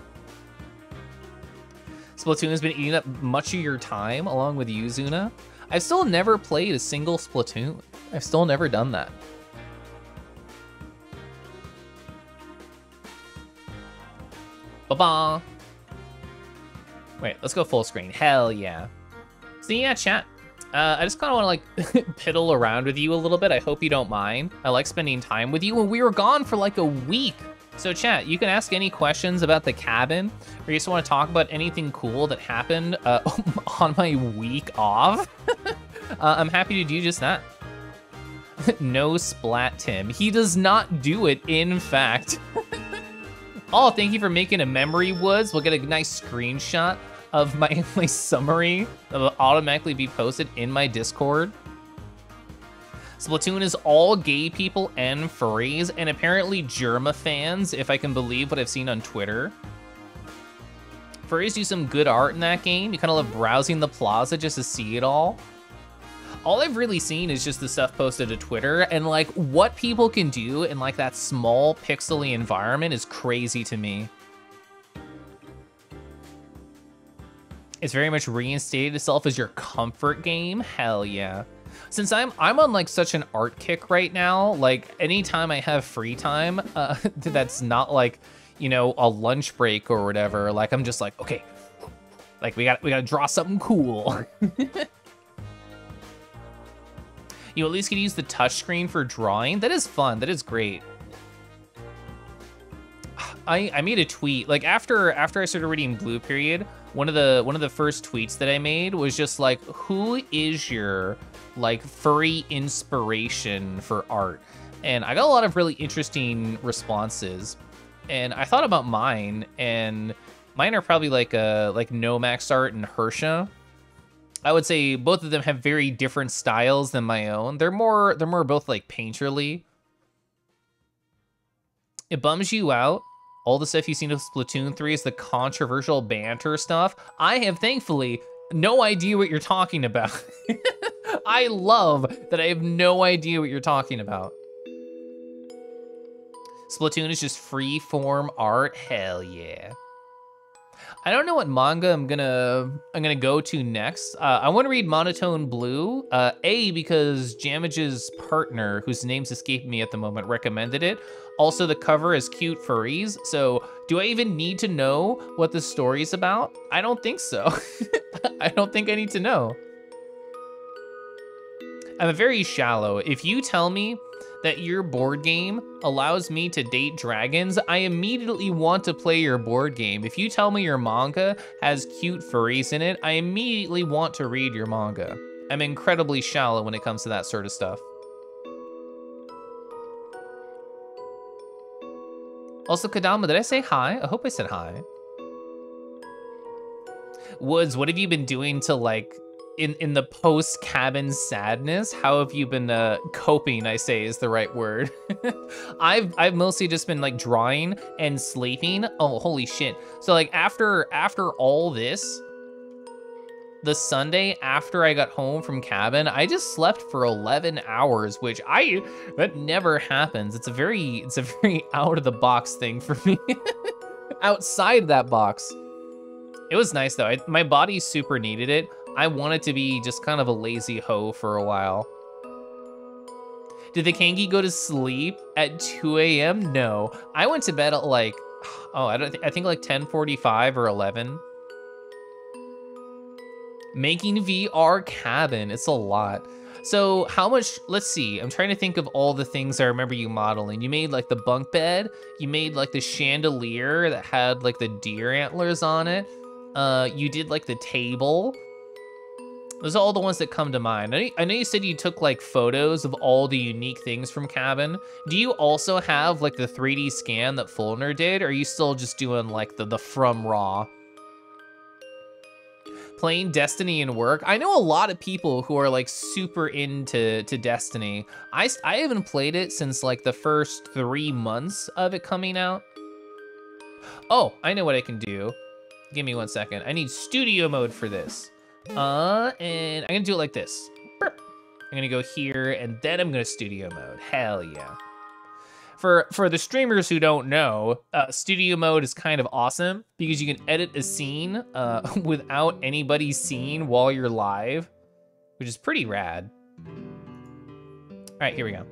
Splatoon has been eating up much of your time along with you, Zuna. I've still never played a single Splatoon. I've still never done that. Ba-ba. Wait, let's go full screen. Hell yeah. So yeah, chat. I just kind of want to like piddle around with you a little bit. I hope you don't mind. I like spending time with you, and we were gone for like a week. So chat, you can ask any questions about the cabin, or you just want to talk about anything cool that happened on my week off. I'm happy to do just that. No splat, Tim. He does not do it, in fact. Oh, thank you for making a memory, Woods. We'll get a nice screenshot of my summary that will automatically be posted in my Discord. Splatoon is all gay people and furries, and apparently Germa fans, if I can believe what I've seen on Twitter. Furries do some good art in that game. You kind of love browsing the plaza just to see it all. All I've really seen is just the stuff posted to Twitter, and like what people can do in like that small pixely environment is crazy to me. It's very much reinstated itself as your comfort game. Hell yeah. Since I'm on like such an art kick right now, like anytime I have free time, that's not like, you know, a lunch break or whatever, like I'm just like, okay, like we gotta draw something cool. You at least can use the touchscreen for drawing. That is fun. That is great. I made a tweet like after I started reading Blue Period. One of the first tweets that I made was just like, who is your like furry inspiration for art? And I got a lot of really interesting responses. And I thought about mine, and mine are probably like Nomax Art and Hersha. I would say both of them have very different styles than my own. They're more both like painterly. It bums you out. All the stuff you've seen of Splatoon 3 is the controversial banter stuff. I have thankfully no idea what you're talking about. I love that I have no idea what you're talking about. Splatoon is just free form art. Hell yeah. I don't know what manga I'm gonna go to next. I want to read Monotone Blue. Because Jamage's partner, whose name's escaping me at the moment, recommended it. Also, the cover is cute furries. So, do I even need to know what the story's about? I don't think so. I don't think I need to know. I'm very shallow. If you tell me that your board game allows me to date dragons, I immediately want to play your board game. If you tell me your manga has cute furries in it, I immediately want to read your manga. I'm incredibly shallow when it comes to that sort of stuff. Also, Kadama, did I say hi? I hope I said hi. Woods, what have you been doing to like, in the post-cabin sadness? How have you been coping, I say is the right word. I've mostly just been like drawing and sleeping. Oh, holy shit. So like after all this, the Sunday after I got home from cabin, I just slept for 11 hours, which that never happens. It's a very out of the box thing for me. Outside that box. It was nice though. My body super needed it. I wanted to be just kind of a lazy hoe for a while. Did the Kangi go to sleep at 2 a.m.? No. I went to bed at like, I think like 10:45 or 11. Making VR cabin, it's a lot. So how much, let's see, I'm trying to think of all the things I remember you modeling. You made like the bunk bed, you made like the chandelier that had like the deer antlers on it. You did like the table. Those are all the ones that come to mind. I know you said you took like photos of all the unique things from Cabin. Do you also have like the 3D scan that Fulner did, or are you still just doing like the from raw? Playing Destiny and work. I know a lot of people who are like super into Destiny. I haven't played it since like the first 3 months of it coming out. Oh, I know what I can do. Give me 1 second. I need studio mode for this. And I'm gonna do it like this. Burp. I'm gonna go here and then I'm gonna studio mode. Hell yeah. For the streamers who don't know, studio mode is kind of awesome because you can edit a scene without anybody seeing while you're live, which is pretty rad. All right, here we go.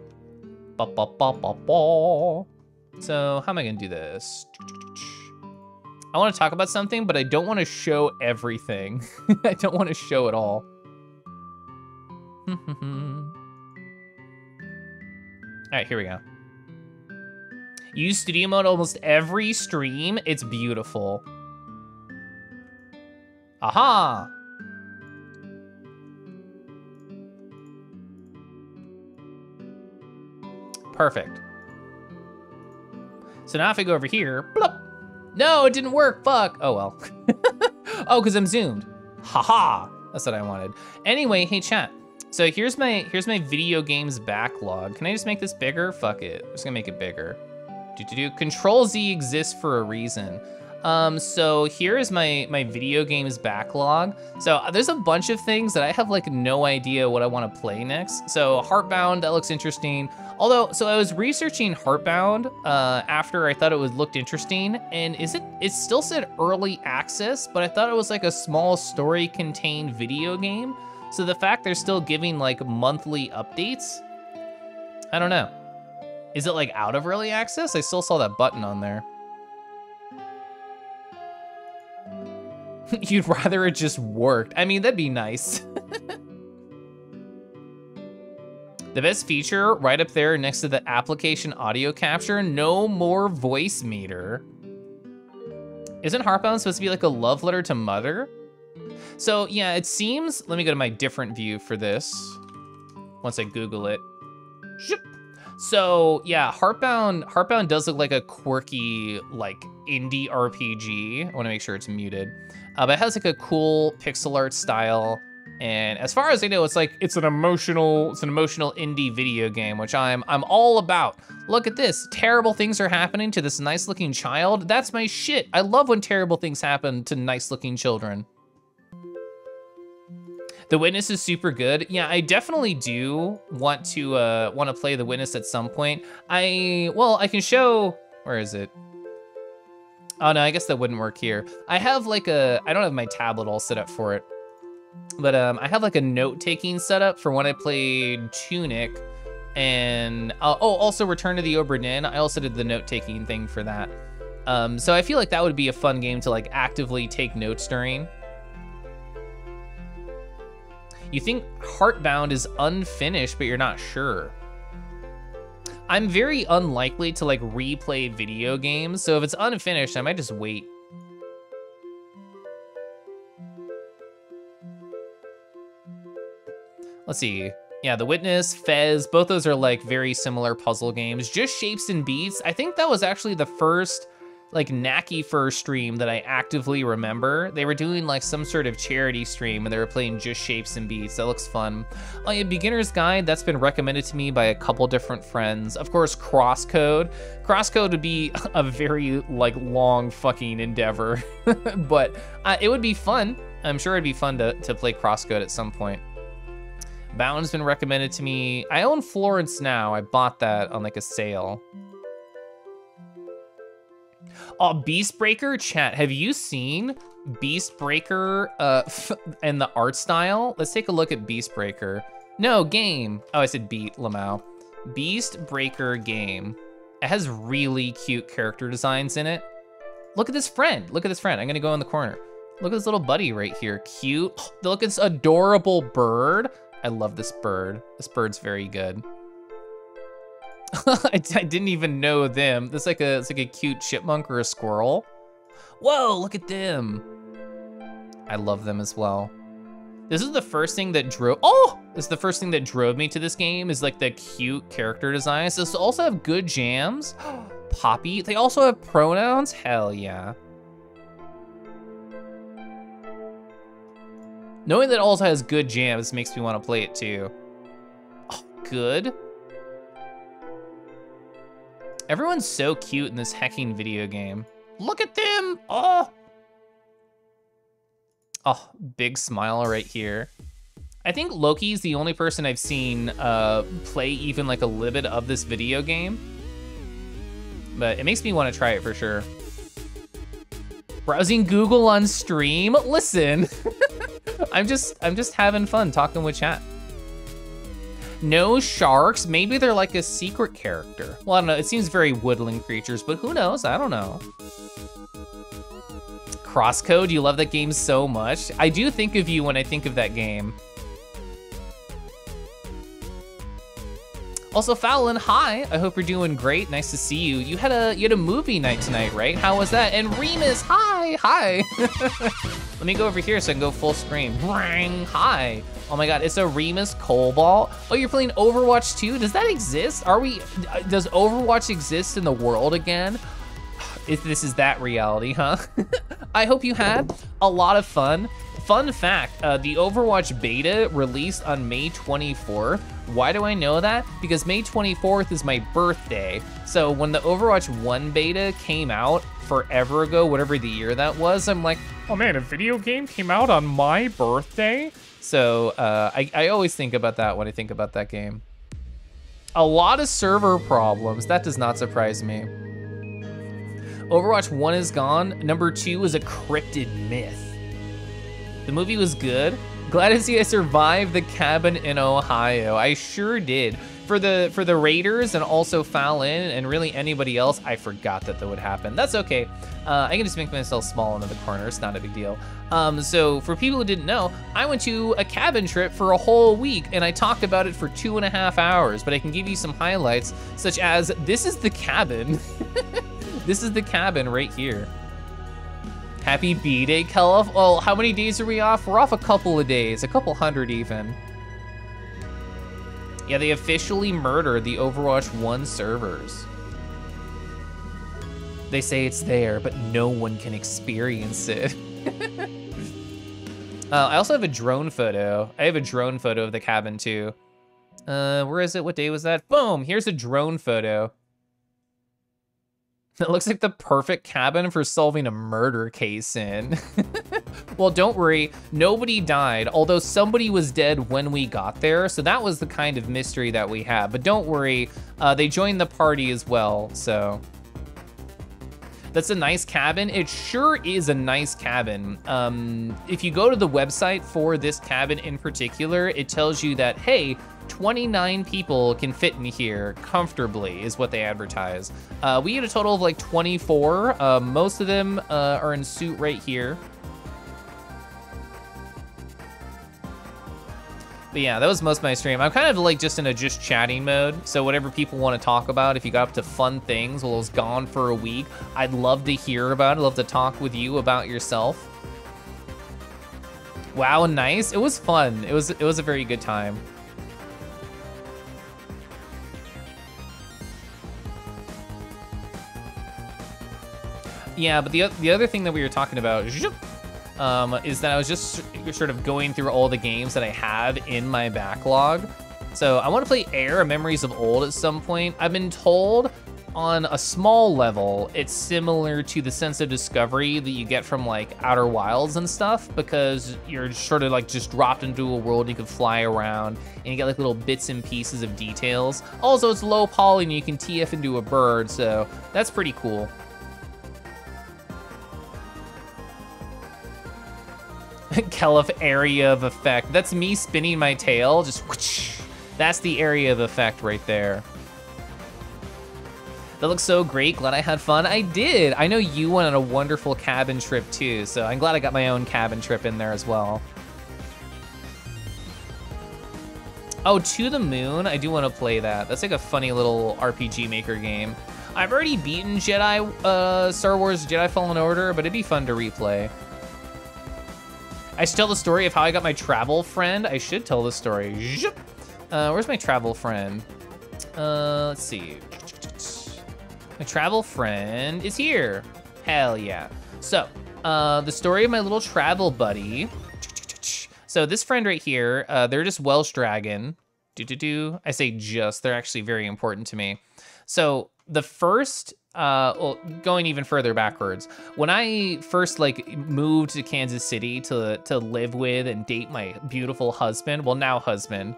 So how am I gonna do this? I wanna talk about something, but I don't wanna show everything. I don't wanna show it all. All right, here we go. Use studio mode almost every stream. It's beautiful. Aha! Perfect. So now if I go over here, blop. No, it didn't work, fuck. Oh well. Oh, because I'm zoomed. Haha, that's what I wanted. Anyway, hey chat. So here's my video games backlog. Can I just make this bigger? Fuck it, I'm just gonna make it bigger. Control Z exists for a reason. So here is my video games backlog. So there's a bunch of things that I have like no idea what I want to play next. So Heartbound, that looks interesting. Although, so I was researching Heartbound after I thought it looked interesting, and it still said early access, but I thought it was like a small story contained video game. So the fact they're still giving like monthly updates, I don't know. Is it like out of early access? I still saw that button on there. You'd rather it just worked. I mean, that'd be nice. The best feature right up there next to the application audio capture, no more voice meter. Isn't Heartbound supposed to be like a love letter to mother? So yeah, it seems, let me go to my different view for this. Once I Google it. So yeah, Heartbound does look like a quirky, like indie RPG. I wanna make sure it's muted. But it has like a cool pixel art style. And as far as I know, it's an emotional indie video game, which I'm all about. Look at this, terrible things are happening to this nice looking child. That's my shit. I love when terrible things happen to nice looking children. The Witness is super good. Yeah, I definitely do want to play The Witness at some point. I can show, where is it? Oh no, I guess that wouldn't work here. I have like I don't have my tablet all set up for it, but I have like a note-taking setup for when I played Tunic, and also Return to the Obra Dinn. I also did the note-taking thing for that. So I feel like that would be a fun game to like actively take notes during. You think Heartbound is unfinished, but you're not sure. I'm very unlikely to like replay video games, so if it's unfinished, I might just wait. Let's see. Yeah, The Witness, Fez, both those are like very similar puzzle games. Just Shapes and Beats, I think that was actually the first like Knacky Fur stream that I actively remember. They were doing like some sort of charity stream and they were playing Just Shapes and Beats. That looks fun. Oh yeah, Beginner's Guide, that's been recommended to me by a couple different friends. Of course, Crosscode. Crosscode would be a very like long fucking endeavor, but it would be fun. I'm sure it'd be fun to play Crosscode at some point. Bound's been recommended to me. I own Florence now. I bought that on like a sale. Oh, Beastbreaker, chat, have you seen Beastbreaker and the art style? Let's take a look at Beastbreaker. No, game. Oh, I said beat, Lamau. Beastbreaker game. It has really cute character designs in it. Look at this friend. Look at this friend. I'm gonna go in the corner. Look at this little buddy right here. Cute. Look at this adorable bird. I love this bird. This bird's very good. I didn't even know them. It's like a cute chipmunk or a squirrel. Whoa, look at them. I love them as well. This is the first thing that drove me to this game is like the cute character designs. This also have good jams. Poppy, they also have pronouns? Hell yeah. Knowing that it also has good jams makes me want to play it too. Oh, good. Everyone's so cute in this hecking video game. Look at them, oh. Oh, big smile right here. I think Loki's the only person I've seen play even like a little bit of this video game. But it makes me want to try it for sure. Browsing Google on stream? Listen, I'm just having fun talking with chat. No sharks, maybe they're like a secret character. Well, I don't know, it seems very woodland creatures, but who knows, I don't know. Crosscode, you love that game so much. I do think of you when I think of that game. Also, Fallon, hi. I hope you're doing great. Nice to see you. You had a movie night tonight, right? How was that? And Remus, hi. Let me go over here so I can go full screen. Hi. Oh my God, it's a Remus Cobalt. Oh, you're playing Overwatch 2? Does that exist? Does Overwatch exist in the world again? If this is that reality, huh? I hope you had a lot of fun. Fun fact, the Overwatch beta released on May 24th. Why do I know that? Because May 24th is my birthday. So when the Overwatch 1 beta came out forever ago, whatever the year that was, I'm like, oh man, a video game came out on my birthday? So I always think about that when I think about that game. A lot of server problems, that does not surprise me. Overwatch 1 is gone. Number 2 is a cryptid myth. The movie was good. Glad to see I survived the cabin in Ohio. I sure did. For the Raiders and also Fallon and really anybody else, I forgot that would happen. That's okay. I can just make myself small into the corner. It's not a big deal. So for people who didn't know, I went to a cabin trip for a whole week and I talked about it for 2.5 hours, but I can give you some highlights such as this is the cabin. This is the cabin right here. Happy B-Day, Kelf. Well, how many days are we off? We're off a couple of days, a couple hundred even. Yeah, they officially murdered the Overwatch 1 servers. They say it's there, but no one can experience it. I also have a drone photo. I have a drone photo of the cabin too. Where is it? What day was that? Boom, here's a drone photo. It looks like the perfect cabin for solving a murder case in. Well, don't worry, nobody died, although somebody was dead when we got there, so that was the kind of mystery that we had. But don't worry, they joined the party as well, so. That's a nice cabin. It sure is a nice cabin. If you go to the website for this cabin in particular, it tells you that, hey, 29 people can fit in here comfortably is what they advertise. We had a total of like 24. Most of them are in suit right here. But yeah, that was most of my stream. I'm kind of like just in a just chatting mode. So whatever people want to talk about, if you got up to fun things while it was gone for a week, I'd love to hear about it. I'd love to talk with you about yourself. Wow, nice. It was fun. It was a very good time. Yeah, but the other thing that we were talking about is that I was just sort of going through all the games that I have in my backlog. So I want to play Air, Memories of Old at some point. I've been told on a small level, it's similar to the sense of discovery that you get from like Outer Wilds and stuff, because you're sort of like just dropped into a world, you can fly around, and you get like little bits and pieces of details. Also, it's low poly and you can TF into a bird, so that's pretty cool. Kelf area of effect. That's me spinning my tail, just whoosh. That's the area of effect right there. That looks so great, glad I had fun. I did. I know you went on a wonderful cabin trip too, so I'm glad I got my own cabin trip in there as well. Oh, To the Moon, I do want to play that. That's like a funny little RPG Maker game. I've already beaten Star Wars Jedi Fallen Order, but it'd be fun to replay. I should tell the story of how I got my travel friend. I should tell the story. Zhup. Where's my travel friend? Let's see. My travel friend is here. Hell yeah. So, the story of my little travel buddy. So this friend right here, they're just Welsh Dragon. I say just, they're actually very important to me. So the first, well, going even further backwards, when I first like moved to Kansas City to live with and date my beautiful husband, well now husband,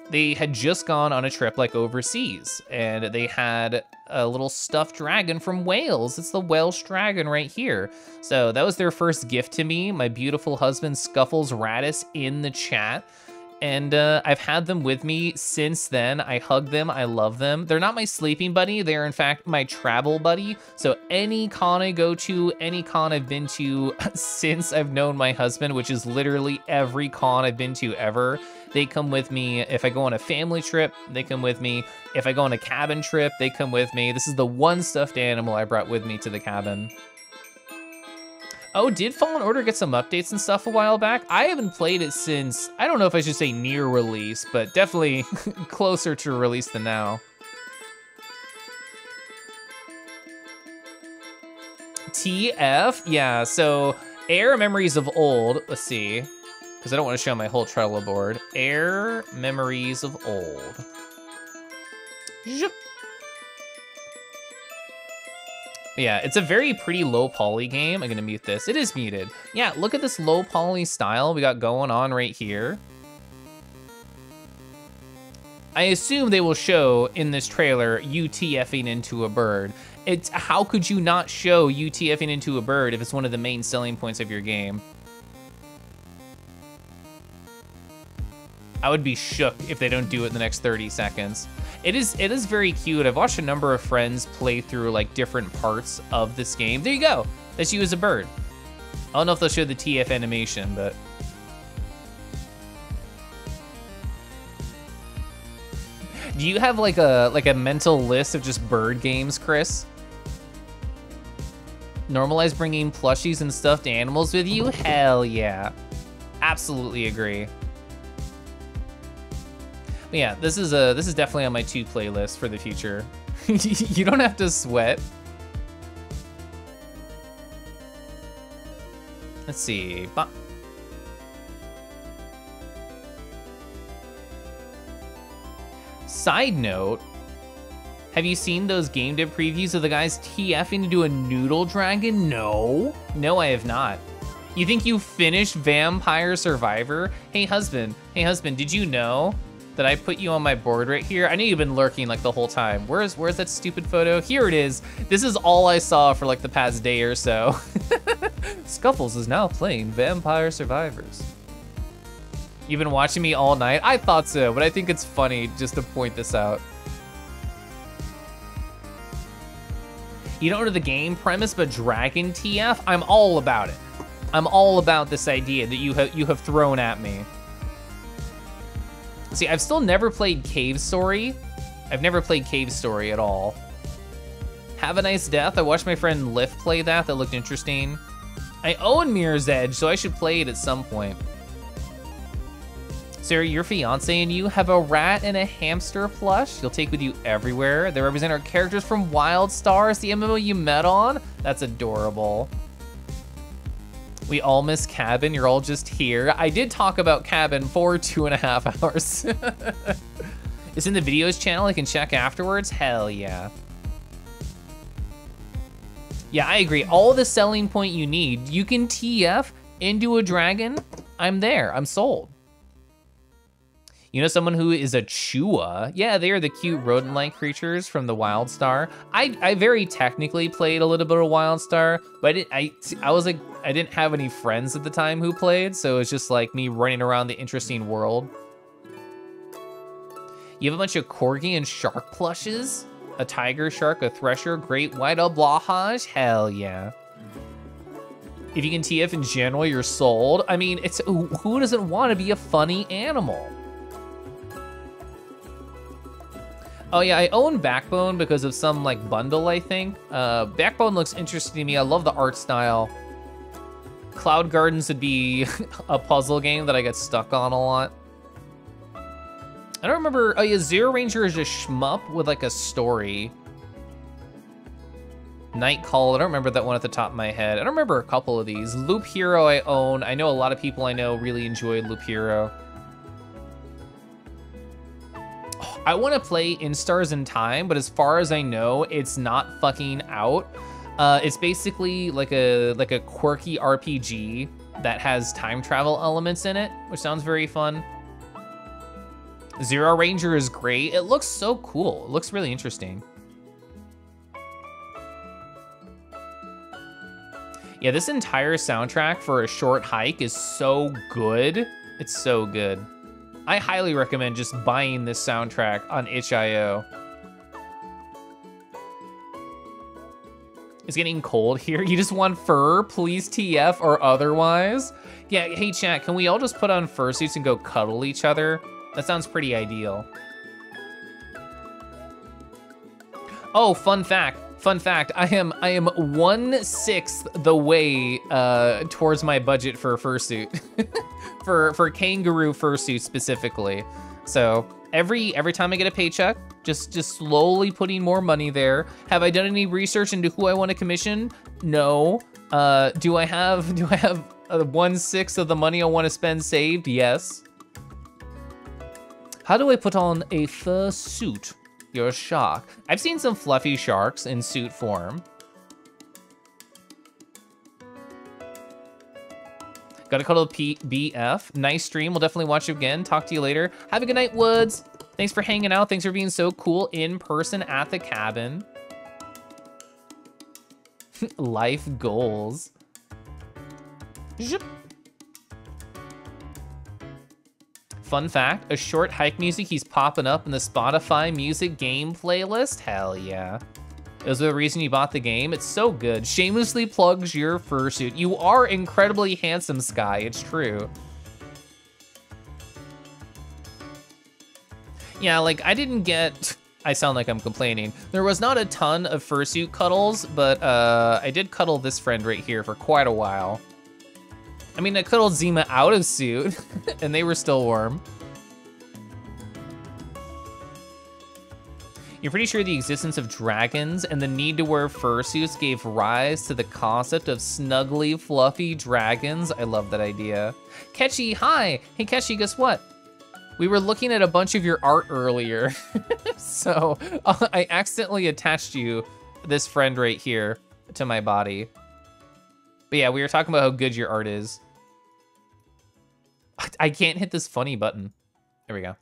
they had just gone on a trip like overseas, and they had a little stuffed dragon from Wales. It's the Welsh dragon right here. So that was their first gift to me. My beautiful husband Scuffles Radis in the chat. And I've had them with me since then. I hug them, I love them. They're not my sleeping buddy, they're in fact my travel buddy. So any con I go to, any con I've been to since I've known my husband, which is literally every con I've been to ever, they come with me. If I go on a family trip, they come with me. If I go on a cabin trip, they come with me. This is the one stuffed animal I brought with me to the cabin. Oh, did Fallen Order get some updates and stuff a while back? I haven't played it since, I don't know if I should say near release, but definitely closer to release than now. TF? Yeah, so Air Memories of Old, let's see, because I don't want to show my whole Trello board. Air Memories of Old. Zhup. Yeah, it's a very pretty low poly game. I'm gonna mute this. It is muted. Yeah, look at this low poly style we got going on right here. I assume they will show in this trailer you TFing into a bird. It's how could you not show you TFing into a bird if it's one of the main selling points of your game? I would be shook if they don't do it in the next 30 seconds. It is very cute. I've watched a number of friends play through like different parts of this game. There you go. That's you as a bird. I don't know if they'll show the TF animation, but. Do you have like a mental list of just bird games, Chris? Normalize bringing plushies and stuffed animals with you? Hell yeah. Absolutely agree. But yeah, this is definitely on my to playlist for the future. You don't have to sweat. Let's see. Side note, have you seen those game dev previews of the guys TFing to do a noodle dragon? No, I have not. You think you finished Vampire Survivor? Hey husband, did you know that I put you on my board right here? I know you've been lurking like the whole time. Where's that stupid photo? Here it is. This is all I saw for like the past day or so. Scuffles is now playing Vampire Survivors. You've been watching me all night? I thought so, but I think it's funny just to point this out. You don't know the game premise, but Dragon TF? I'm all about it. I'm all about this idea that you have thrown at me. See, I've still never played Cave Story. I've never played Cave Story at all. Have a Nice Death. I watched my friend Lift play that. That looked interesting. I own Mirror's Edge, so I should play it at some point. Sarah, your fiance and you have a rat and a hamster plush you'll take with you everywhere. They represent our characters from Wild Stars, the MMO you met on. That's adorable. We all miss Cabin, you're all just here. I did talk about Cabin for 2.5 hours. It's in the videos channel, I can check afterwards. Hell yeah. Yeah, I agree. All the selling point you need. You can TF into a dragon. I'm there, I'm sold. You know someone who is a Chua? Yeah, they are the cute rodent-like creatures from the Wild Star. I very technically played a little bit of Wild Star, but I didn't have any friends at the time who played, so it's just like me running around the interesting world. You have a bunch of corgi and shark plushes? A tiger, shark, a thresher, great white, a blahage? Hell yeah. If you can TF in general, you're sold. I mean, it's who doesn't want to be a funny animal? Oh yeah, I own Backbone because of some like bundle, I think. Backbone looks interesting to me. I love the art style. Cloud Gardens would be a puzzle game that I get stuck on a lot. I don't remember. Oh yeah, Zero Ranger is a shmup with like a story. Night Call, I don't remember that one at the top of my head. I don't remember a couple of these. Loop Hero I own. I know a lot of people I know really enjoyed Loop Hero. Oh, I want to In Stars in Time, but as far as I know, it's not fucking out. It's basically like a quirky RPG that has time travel elements in it, which sounds very fun. Zero Ranger is great. It looks so cool. It looks really interesting. Yeah, this entire soundtrack for A Short Hike is so good. It's so good. I highly recommend just buying this soundtrack on itch.io. It's getting cold here. You just want fur, please TF or otherwise. Yeah, hey chat, can we all just put on fursuits and go cuddle each other? That sounds pretty ideal. Oh, fun fact, I am 1/6 the way towards my budget for a fursuit. for kangaroo fursuit specifically. So every time I get a paycheck, just slowly putting more money there. Have I done any research into who I want to commission? No. Do I have 1/6 of the money I want to spend saved? Yes. How do I put on a fursuit? You're a shark. I've seen some fluffy sharks in suit form. Gotta cuddle BF. Nice stream. We'll definitely watch it again. Talk to you later. Have a good night, Woods. Thanks for hanging out. Thanks for being so cool in person at the cabin. Life goals. Zip. Fun fact, A Short Hike music, he's popping up in the Spotify music game playlist. Hell yeah. Is there a reason you bought the game? It's so good. Shamelessly plugs your fursuit. You are incredibly handsome, Sky. It's true. Yeah, like I didn't get, I sound like I'm complaining. There was not a ton of fursuit cuddles, but I did cuddle this friend right here for quite a while. I mean, I cuddled Zima out of suit, and they were still warm. You're pretty sure the existence of dragons and the need to wear fursuits gave rise to the concept of snuggly, fluffy dragons? I love that idea. Ketchy, hi! Hey Ketchy, guess what? We were looking at a bunch of your art earlier. So I accidentally attached you, this friend right here, to my body. But yeah, we were talking about how good your art is. I can't hit this funny button. There we go.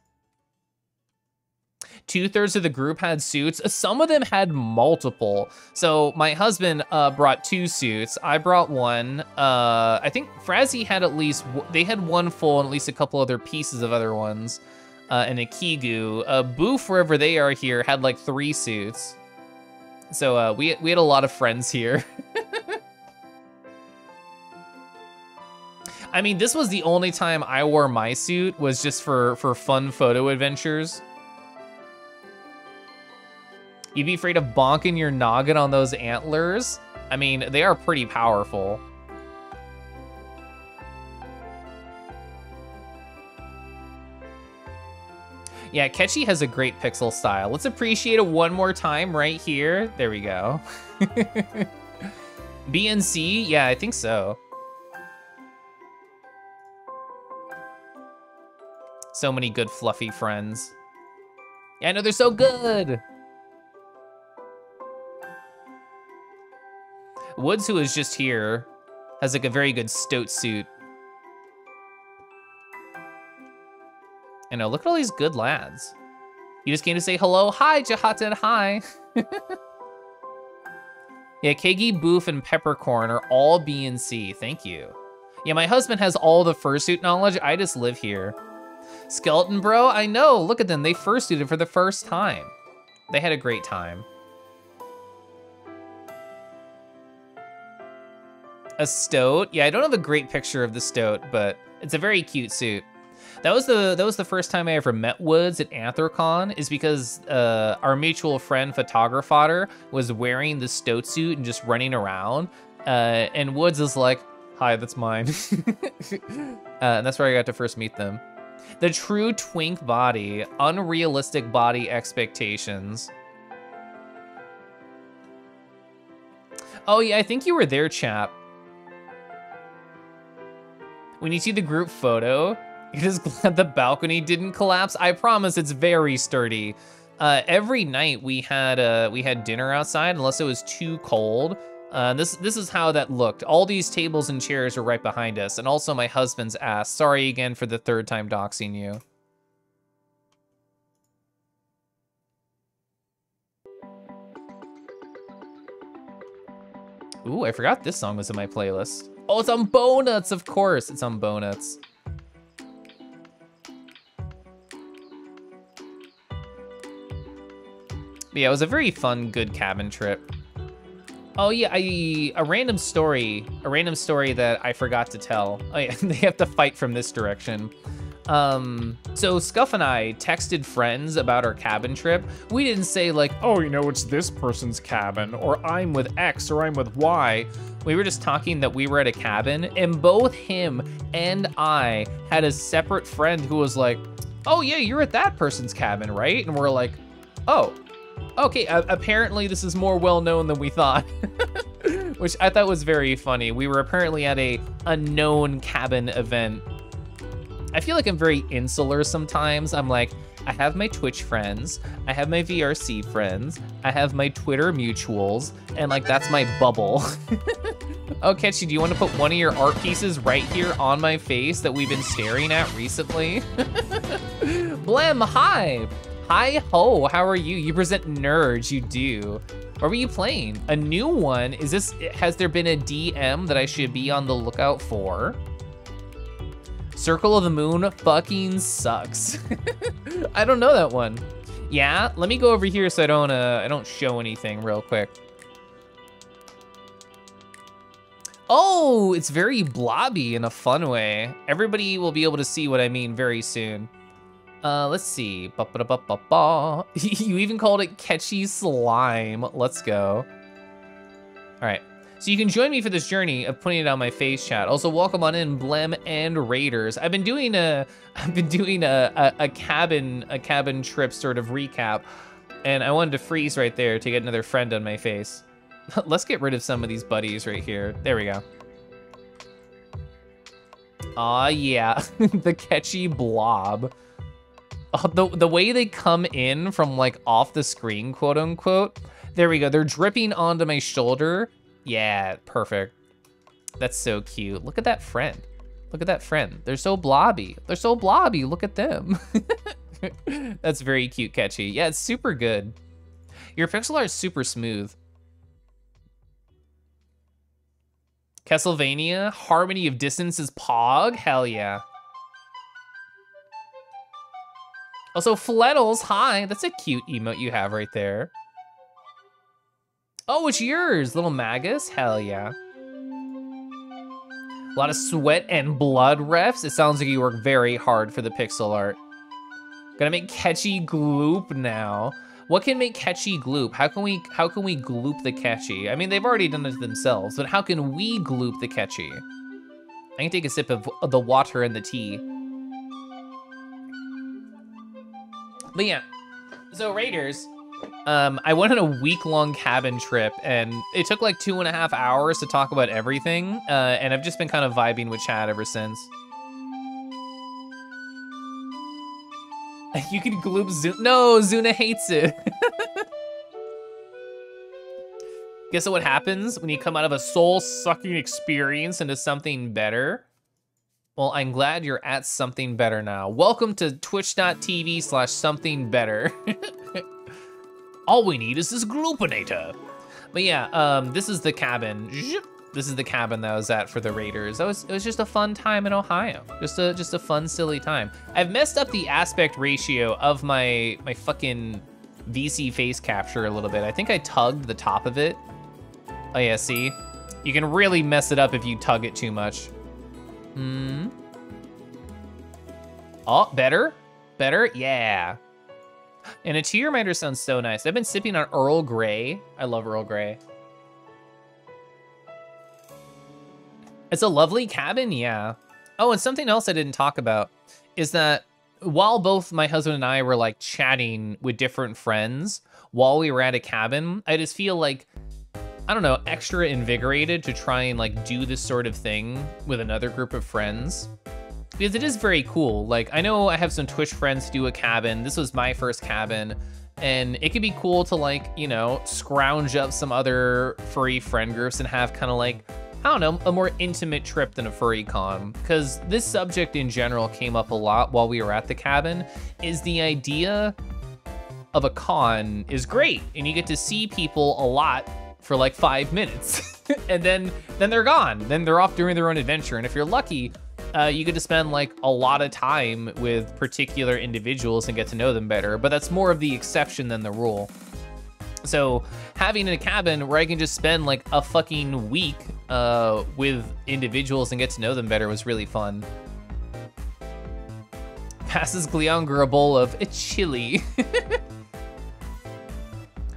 2/3 of the group had suits. Some of them had multiple. So my husband brought 2 suits. I brought 1. I think Frazzy had at least, they had 1 full and at least a couple other pieces of other ones. And a Kigu. Boof, wherever they are here, had like 3 suits. So we had a lot of friends here. I mean, this was the only time I wore my suit, was just for fun photo adventures. You'd be afraid of bonking your noggin on those antlers? I mean, they are pretty powerful. Yeah, Ketchy has a great pixel style. Let's appreciate it one more time right here. There we go. BNC? Yeah, I think so. So many good fluffy friends. Yeah, I know, they're so good. Woods, who is just here, has like a very good stoat suit. I know, look at all these good lads. You just came to say hello. Hi, Jahatan, hi. Yeah, Kegi, Boof, and Peppercorn are all B and C, thank you. Yeah, my husband has all the fursuit knowledge. I just live here. Skeleton Bro, I know, look at them. They fursuited for the first time. They had a great time. A stoat? Yeah, I don't have a great picture of the stoat, but it's a very cute suit. That was the first time I ever met Woods at Anthrocon, is because our mutual friend Photographer was wearing the stoat suit and just running around. And Woods is like, Hi, that's mine. And that's where I got to first meet them. The true twink body, unrealistic body expectations. Oh yeah, I think you were there, chap. When you see the group photo, you're just glad the balcony didn't collapse. I promise it's very sturdy. Every night we had dinner outside, unless it was too cold. This is how that looked. All these tables and chairs are right behind us, and also my husband's ass. Sorry again for the third time doxing you. Ooh, I forgot this song was in my playlist. Oh, it's on Bonuts, of course. It's on Bonuts. But yeah, it was a very fun, good cabin trip. Oh yeah, a random story that I forgot to tell. Oh yeah, they have to fight from this direction. So Scuff and I texted friends about our cabin trip. We didn't say like, oh, you know, it's this person's cabin, or I'm with X, or I'm with Y. We were just talking that we were at a cabin, and both him and I had a separate friend who was like, oh yeah, you're at that person's cabin, right? And we're like, oh, okay, apparently this is more well-known than we thought. Which I thought was very funny. We were apparently at a unknown cabin event. I feel like I'm very insular sometimes. I'm like, I have my Twitch friends, I have my VRC friends, I have my Twitter mutuals, and like that's my bubble. Oh, Ketchy, do you want to put one of your art pieces right here on my face that we've been staring at recently? Blem, hi! Hi ho, how are you? You present nerds, you do. What were you playing? A new one? Has there been a DM that I should be on the lookout for? Circle of the Moon fucking sucks. I don't know that one. Yeah, let me go over here so I don't show anything real quick. Oh, it's very blobby in a fun way. Everybody will be able to see what I mean very soon. Let's see. Ba-ba-da-ba-ba-ba. You even called it Catchy Slime. Let's go. All right. So you can join me for this journey of putting it on my face, chat. Also, welcome on in, Blem and Raiders. I've been doing a cabin trip sort of recap, and I wanted to freeze right there to get another friend on my face. Let's get rid of some of these buddies right here. There we go. Aw, yeah, the catchy blob. Oh, the way they come in from like off the screen, quote unquote. There we go, they're dripping onto my shoulder. Yeah, perfect. That's so cute. Look at that friend. Look at that friend. They're so blobby. They're so blobby, look at them. That's very cute, Catchy. Yeah, it's super good. Your pixel art is super smooth. Castlevania, Harmony of Distance is Pog? Hell yeah. Also, Fleddles, hi. That's a cute emote you have right there. Oh, it's yours, little Magus. Hell yeah. A lot of sweat and blood refs. It sounds like you work very hard for the pixel art. Gonna make Catchy gloop now. What can make Catchy gloop? How can we gloop the Catchy? I mean, they've already done it themselves, but how can we gloop the Catchy? I can take a sip of the water and the tea. But yeah, so Raiders, I went on a week-long cabin trip, and it took like 2.5 hours to talk about everything, and I've just been kind of vibing with chat ever since. You can gloop Zuna. No, Zuna hates it. Guess what happens when you come out of a soul-sucking experience into something better? Well, I'm glad you're at something better now. Welcome to twitch.tv/somethingbetter. All we need is this gloopinator. But yeah, this is the cabin. This is the cabin that I was at for the Raiders. It was just a fun time in Ohio. Just a fun, silly time. I've messed up the aspect ratio of my fucking VC face capture a little bit. I think I tugged the top of it. Oh yeah, see? You can really mess it up if you tug it too much. Oh, better? Better? Yeah. And a tea reminder sounds so nice. I've been sipping on Earl Grey. I love Earl Grey. It's a lovely cabin, yeah. Oh, and something else I didn't talk about is that while both my husband and I were like chatting with different friends while we were at a cabin, I just feel like, I don't know, extra invigorated to try and like do this sort of thing with another group of friends. Because it is very cool. Like, I know I have some Twitch friends who do a cabin. This was my first cabin. And it could be cool to like, you know, scrounge up some other furry friend groups and have kind of like, I don't know, a more intimate trip than a furry con. Because this subject in general came up a lot while we were at the cabin, is the idea of a con is great. And you get to see people a lot for like 5 minutes. And then they're gone. Then they're off doing their own adventure. And if you're lucky, you get to spend like a lot of time with particular individuals and get to know them better, but that's more of the exception than the rule. So having a cabin where I can just spend like a fucking week with individuals and get to know them better was really fun. Passes Gleonger a bowl of chili.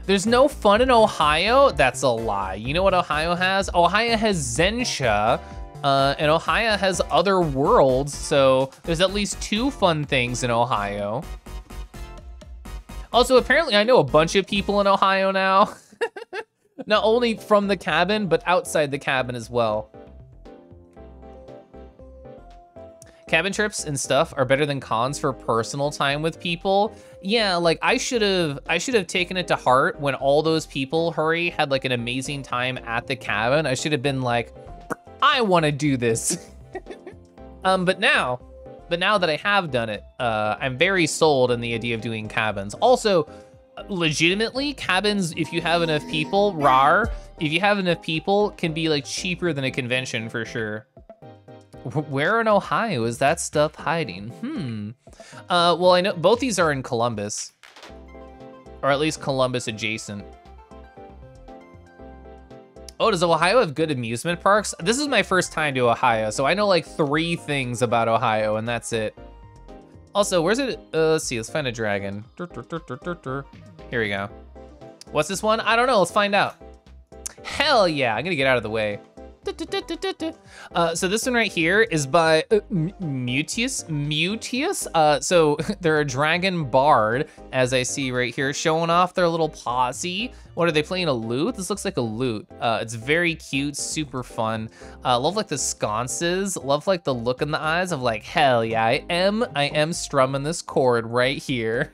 There's no fun in Ohio? That's a lie. You know what Ohio has? Ohio has Zensha, and Ohio has other worlds, so there's at least 2 fun things in Ohio. Also, apparently I know a bunch of people in Ohio now. Not only from the cabin, but outside the cabin as well. Cabin trips and stuff are better than cons for personal time with people. Yeah, like I should have taken it to heart when all those people, Hurry, had like an amazing time at the cabin. I should have been like, I want to do this. But now that I have done it, I'm very sold on the idea of doing cabins. Also, legitimately, cabins, if you have enough people, if you have enough people, can be like cheaper than a convention for sure. Where in Ohio is that stuff hiding? Well, I know both these are in Columbus, or at least Columbus adjacent. Oh, does Ohio have good amusement parks? This is my first time to Ohio, so I know like 3 things about Ohio, and that's it. Also, where's it? Let's see, let's find a dragon. Here we go. What's this one? I don't know, let's find out. Hell yeah, I'm gonna get out of the way. So this one right here is by Mutius. So they're a dragon bard, as I see right here, showing off their little posse. What are they playing, a lute? This looks like a lute. It's very cute, super fun. Love like the sconces, love like the look in the eyes of like, hell yeah, I am strumming this chord right here.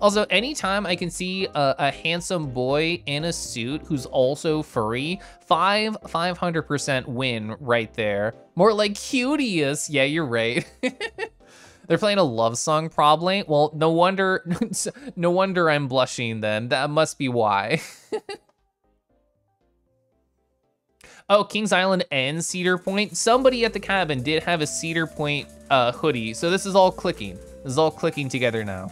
Also, anytime I can see a handsome boy in a suit who's also furry, 500% win right there. More like Cutius. Yeah, you're right. They're playing a love song probably. Well, no wonder I'm blushing then. That must be why. Oh, Kings Island and Cedar Point. Somebody at the cabin did have a Cedar Point hoodie. So this is all clicking. This is all clicking together now.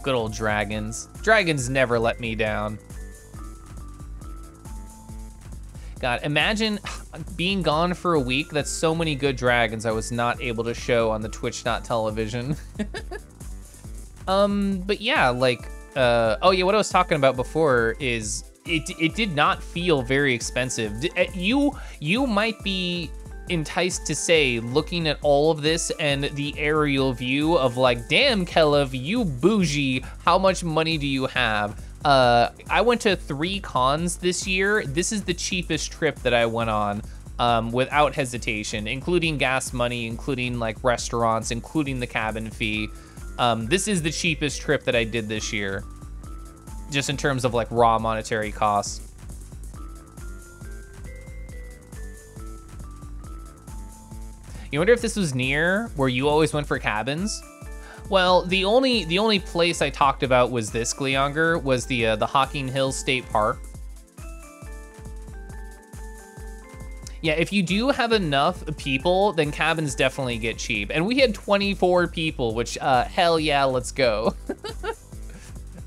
Good old dragons. Dragons never let me down. God, imagine being gone for a week. That's so many good dragons I was not able to show on the Twitch.television. But yeah, like, oh yeah, what I was talking about before is it did not feel very expensive. You might be enticed to say, looking at all of this and the aerial view of like, damn, Kelev, you bougie, how much money do you have? I went to 3 cons this year. This is the cheapest trip that I went on, without hesitation, including gas money, including like restaurants, including the cabin fee. This is the cheapest trip that I did this year, just in terms of like raw monetary costs. You wonder if this was near where you always went for cabins? Well, the only place I talked about was this, Gleonger, was the Hocking Hills State Park. Yeah, if you do have enough people, then cabins definitely get cheap. And we had 24 people, which, hell yeah, let's go.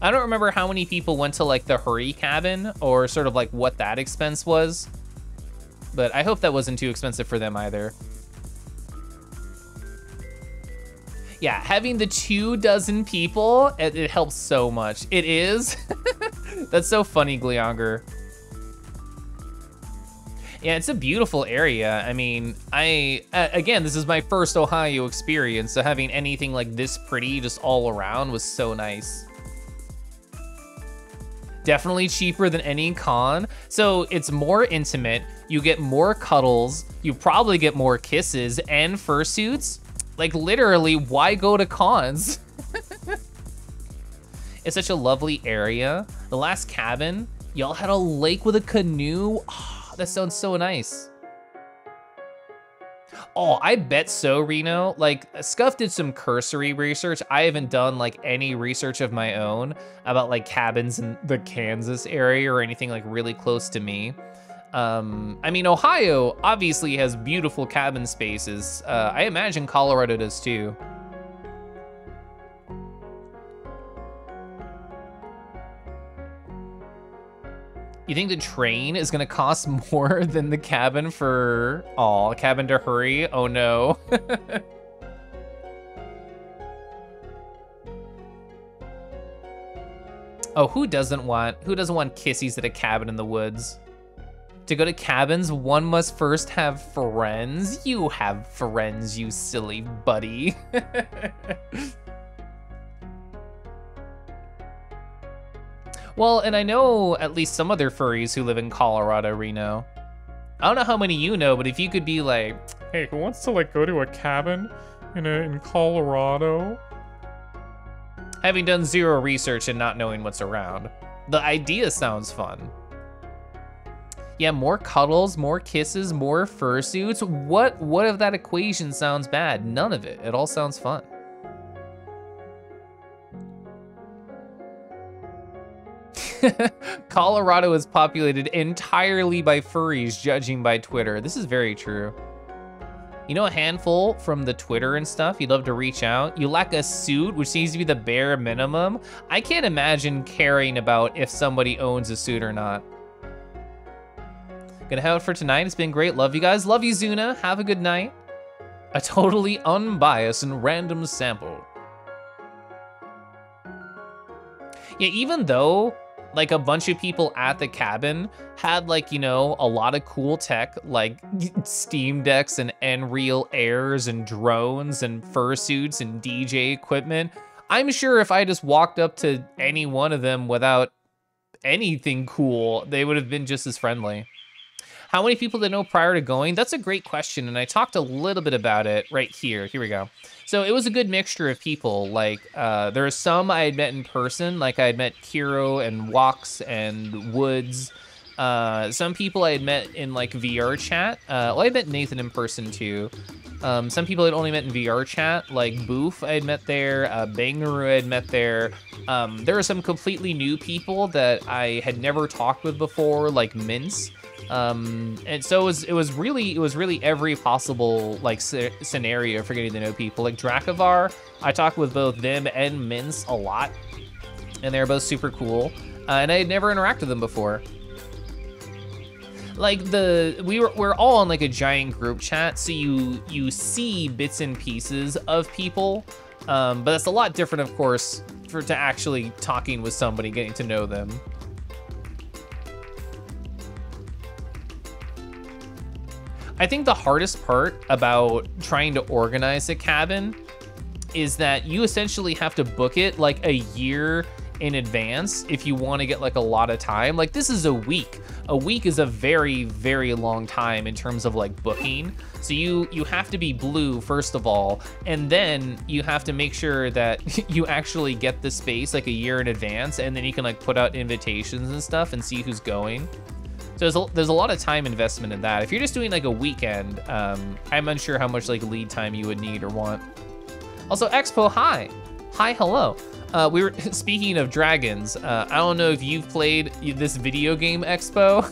I don't remember how many people went to like the Hurry cabin or sort of like what that expense was, but I hope that wasn't too expensive for them either. Yeah, having the 24 people, it helps so much. It is. That's so funny, Gleonger. Yeah, it's a beautiful area. I mean, again, this is my first Ohio experience, so having anything like this pretty just all around was so nice. Definitely cheaper than any con. So it's more intimate, you get more cuddles, you probably get more kisses and fursuits. Like literally, why go to cons? It's such a lovely area. The last cabin, y'all had a lake with a canoe. Oh, that sounds so nice. Oh, I bet so, Reno. Like, Scuff did some cursory research. I haven't done like any research of my own about like cabins in the Kansas area or anything like really close to me. I mean, Ohio obviously has beautiful cabin spaces. I imagine Colorado does too. You think the train is gonna cost more than the cabin for, oh, cabin to hurry? Oh no. Oh, who doesn't want kissies at a cabin in the woods? To go to cabins, one must first have friends. You have friends, you silly buddy. Well, and I know at least some other furries who live in Colorado, Reno. I don't know how many you know, but if you could be like, hey, who wants to like go to a cabin in Colorado? Having done zero research and not knowing what's around, the idea sounds fun. Yeah, more cuddles, more kisses, more fursuits. What if that equation sounds bad? None of it. It all sounds fun. Colorado is populated entirely by furries, judging by Twitter. This is very true. You know, a handful from the Twitter and stuff, you'd love to reach out. You lack a suit, which seems to be the bare minimum. I can't imagine caring about if somebody owns a suit or not. Gonna have it for tonight. It's been great. Love you guys. Love you, Zuna. Have a good night. A totally unbiased and random sample. Yeah, even though like a bunch of people at the cabin had like, you know, a lot of cool tech like Steam Decks and Nreal Airs and drones and fursuits and DJ equipment, I'm sure if I just walked up to any one of them without anything cool, they would have been just as friendly. How many people did know prior to going? That's a great question, and I talked a little bit about it right here. Here we go. So it was a good mixture of people. Like, there are some I had met in person, like I had met Kiro and Walks and Woods. Some people I had met in like VR chat. Well, I met Nathan in person too. Some people I'd only met in VR chat, like Boof I had met there, Bangaroo I had met there. There were some completely new people that I had never talked with before, like Mince. And so it was really every possible like scenario for getting to know people. Like Dracovar, I talked with both them and Mince a lot, and they're both super cool. And I had never interacted with them before. Like we're all on like a giant group chat, so you see bits and pieces of people, but that's a lot different, of course, to actually talking with somebody, getting to know them. I think the hardest part about trying to organize a cabin is that you essentially have to book it like a year in advance if you want to get like a lot of time. Like this is a week. A week is a very, very long time in terms of like booking. So you have to be blue first of all, and then you have to make sure that you actually get the space like a year in advance, and then you can like put out invitations and stuff and see who's going. So there's a lot of time investment in that. If you're just doing like a weekend, I'm unsure how much like lead time you would need or want. Also, Expo, hi. Hi, hello. We were speaking of dragons. I don't know if you've played this video game, Expo.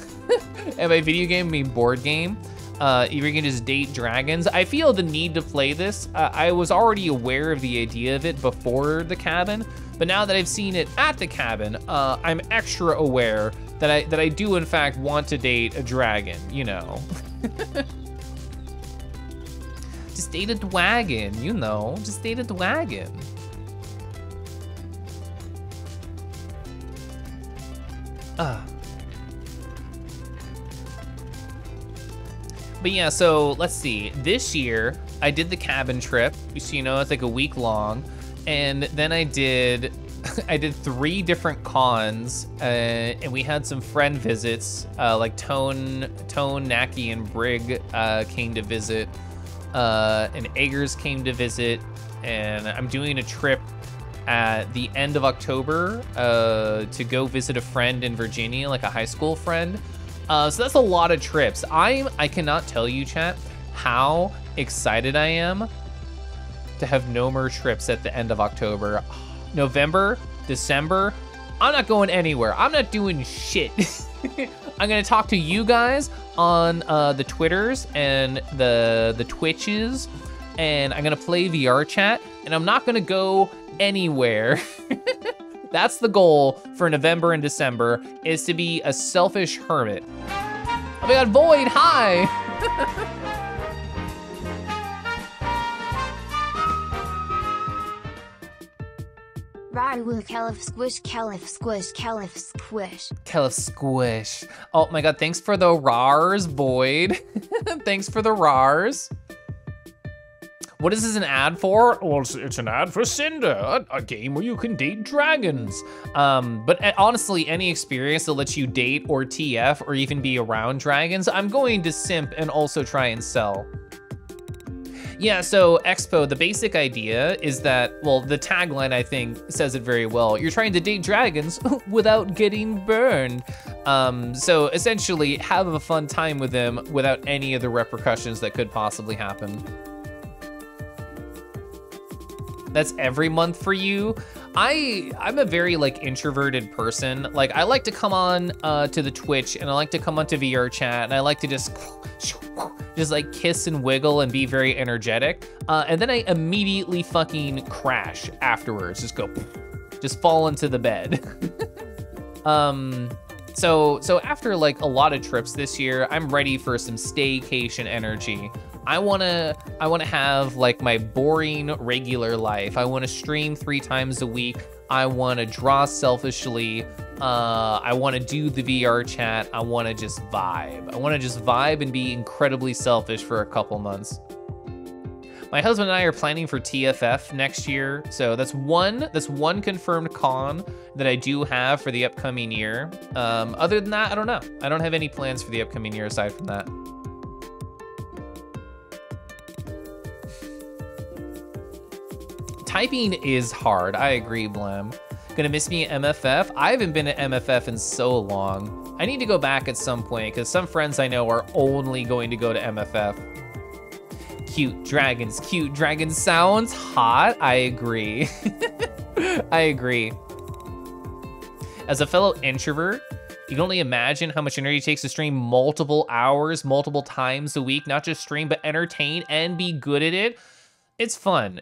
And by video game, I mean board game. If you can just date dragons. I feel the need to play this. I was already aware of the idea of it before the cabin, but now that I've seen it at the cabin, I'm extra aware that I do in fact want to date a dragon, you know. Just date a dwagon, you know. Just date a dwagon. But yeah, so let's see. This year, I did the cabin trip. So, you know, it's like a week long. And then I did 3 different cons, and we had some friend visits, like Tone, Naki, and Brig came to visit, and Eggers came to visit, and I'm doing a trip at the end of October to go visit a friend in Virginia, like a high school friend. So that's a lot of trips. I cannot tell you, chat, how excited I am to have no more trips at the end of October. November, December, I'm not going anywhere. I'm not doing shit. I'm gonna talk to you guys on the Twitters and the Twitches, and I'm gonna play VR chat, and I'm not gonna go anywhere. That's the goal for November and December, is to be a selfish hermit. Oh my god, Void, hi! Radwoo, Caliph Squish, Caliph Squish, Caliph Squish. Caliph Squish. Oh my god, thanks for the rars, Void. Thanks for the rars. What is this an ad for? Well, it's an ad for Cinder, a game where you can date dragons. But honestly, any experience that lets you date or TF or even be around dragons, I'm going to simp and also try and sell. Yeah, so Expo, the basic idea is that, well, the tagline, I think, says it very well. You're trying to date dragons without getting burned. So essentially, have a fun time with them without any of the repercussions that could possibly happen. That's every month for you. I'm a very like introverted person. Like I like to come on to the Twitch, and I like to come onto VR chat, and I like to just like kiss and wiggle and be very energetic. And then I immediately fucking crash afterwards. Just fall into the bed. So after like a lot of trips this year, I'm ready for some staycation energy. I wanna have like my boring regular life. I wanna stream 3 times a week. I wanna draw selfishly. I wanna do the VR chat. I wanna just vibe. I wanna just vibe and be incredibly selfish for a couple months. My husband and I are planning for TFF next year. So that's one confirmed con that I do have for the upcoming year. Other than that, I don't know. I don't have any plans for the upcoming year aside from that. Typing is hard, I agree, Blem. Gonna miss me at MFF? I haven't been at MFF in so long. I need to go back at some point, because some friends I know are only going to go to MFF. Cute dragons sounds hot, I agree. I agree. As a fellow introvert, you can only imagine how much energy it takes to stream multiple hours, multiple times a week, not just stream, but entertain and be good at it. It's fun.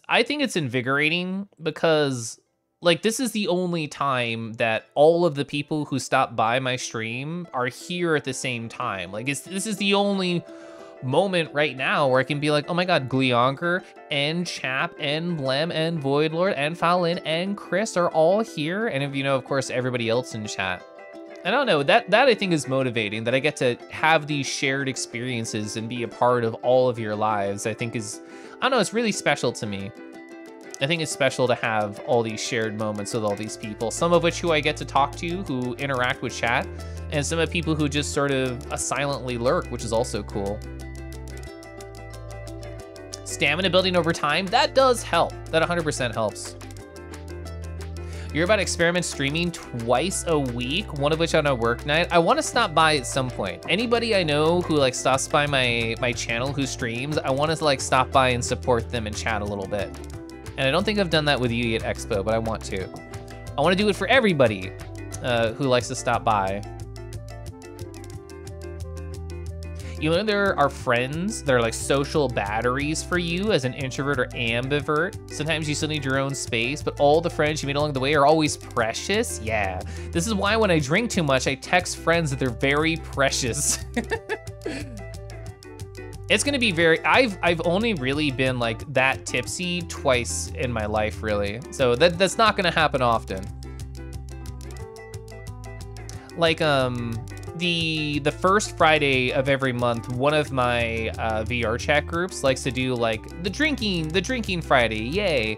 I think it's invigorating because like this is the only time that all of the people who stop by my stream are here at the same time. Like this is the only moment right now where I can be like, oh my god, Gleonker and Chap and Blem and Voidlord and Fallin and Chris are all here. And if you know, of course, everybody else in chat. I don't know, that I think is motivating, that I get to have these shared experiences and be a part of all of your lives. I think is, I don't know, it's really special to me. I think it's special to have all these shared moments with all these people, some of which who I get to talk to, who interact with chat, and some of people who just sort of silently lurk, which is also cool. Stamina building over time, that does help. That 100% helps. You're about to experiment streaming twice a week, one of which on a work night. I want to stop by at some point. Anybody I know who like stops by my channel who streams, I want to like stop by and support them and chat a little bit. And I don't think I've done that with you yet, Expo, but I want to. I want to do it for everybody who likes to stop by. You know, there are friends that are like social batteries for you as an introvert or ambivert. Sometimes you still need your own space, but all the friends you made along the way are always precious. Yeah, this is why when I drink too much, I text friends that they're very precious. It's gonna be very, I've only really been like that tipsy twice in my life, really. So that's not gonna happen often. Like the first Friday of every month, one of my VR chat groups likes to do like the drinking Friday, yay.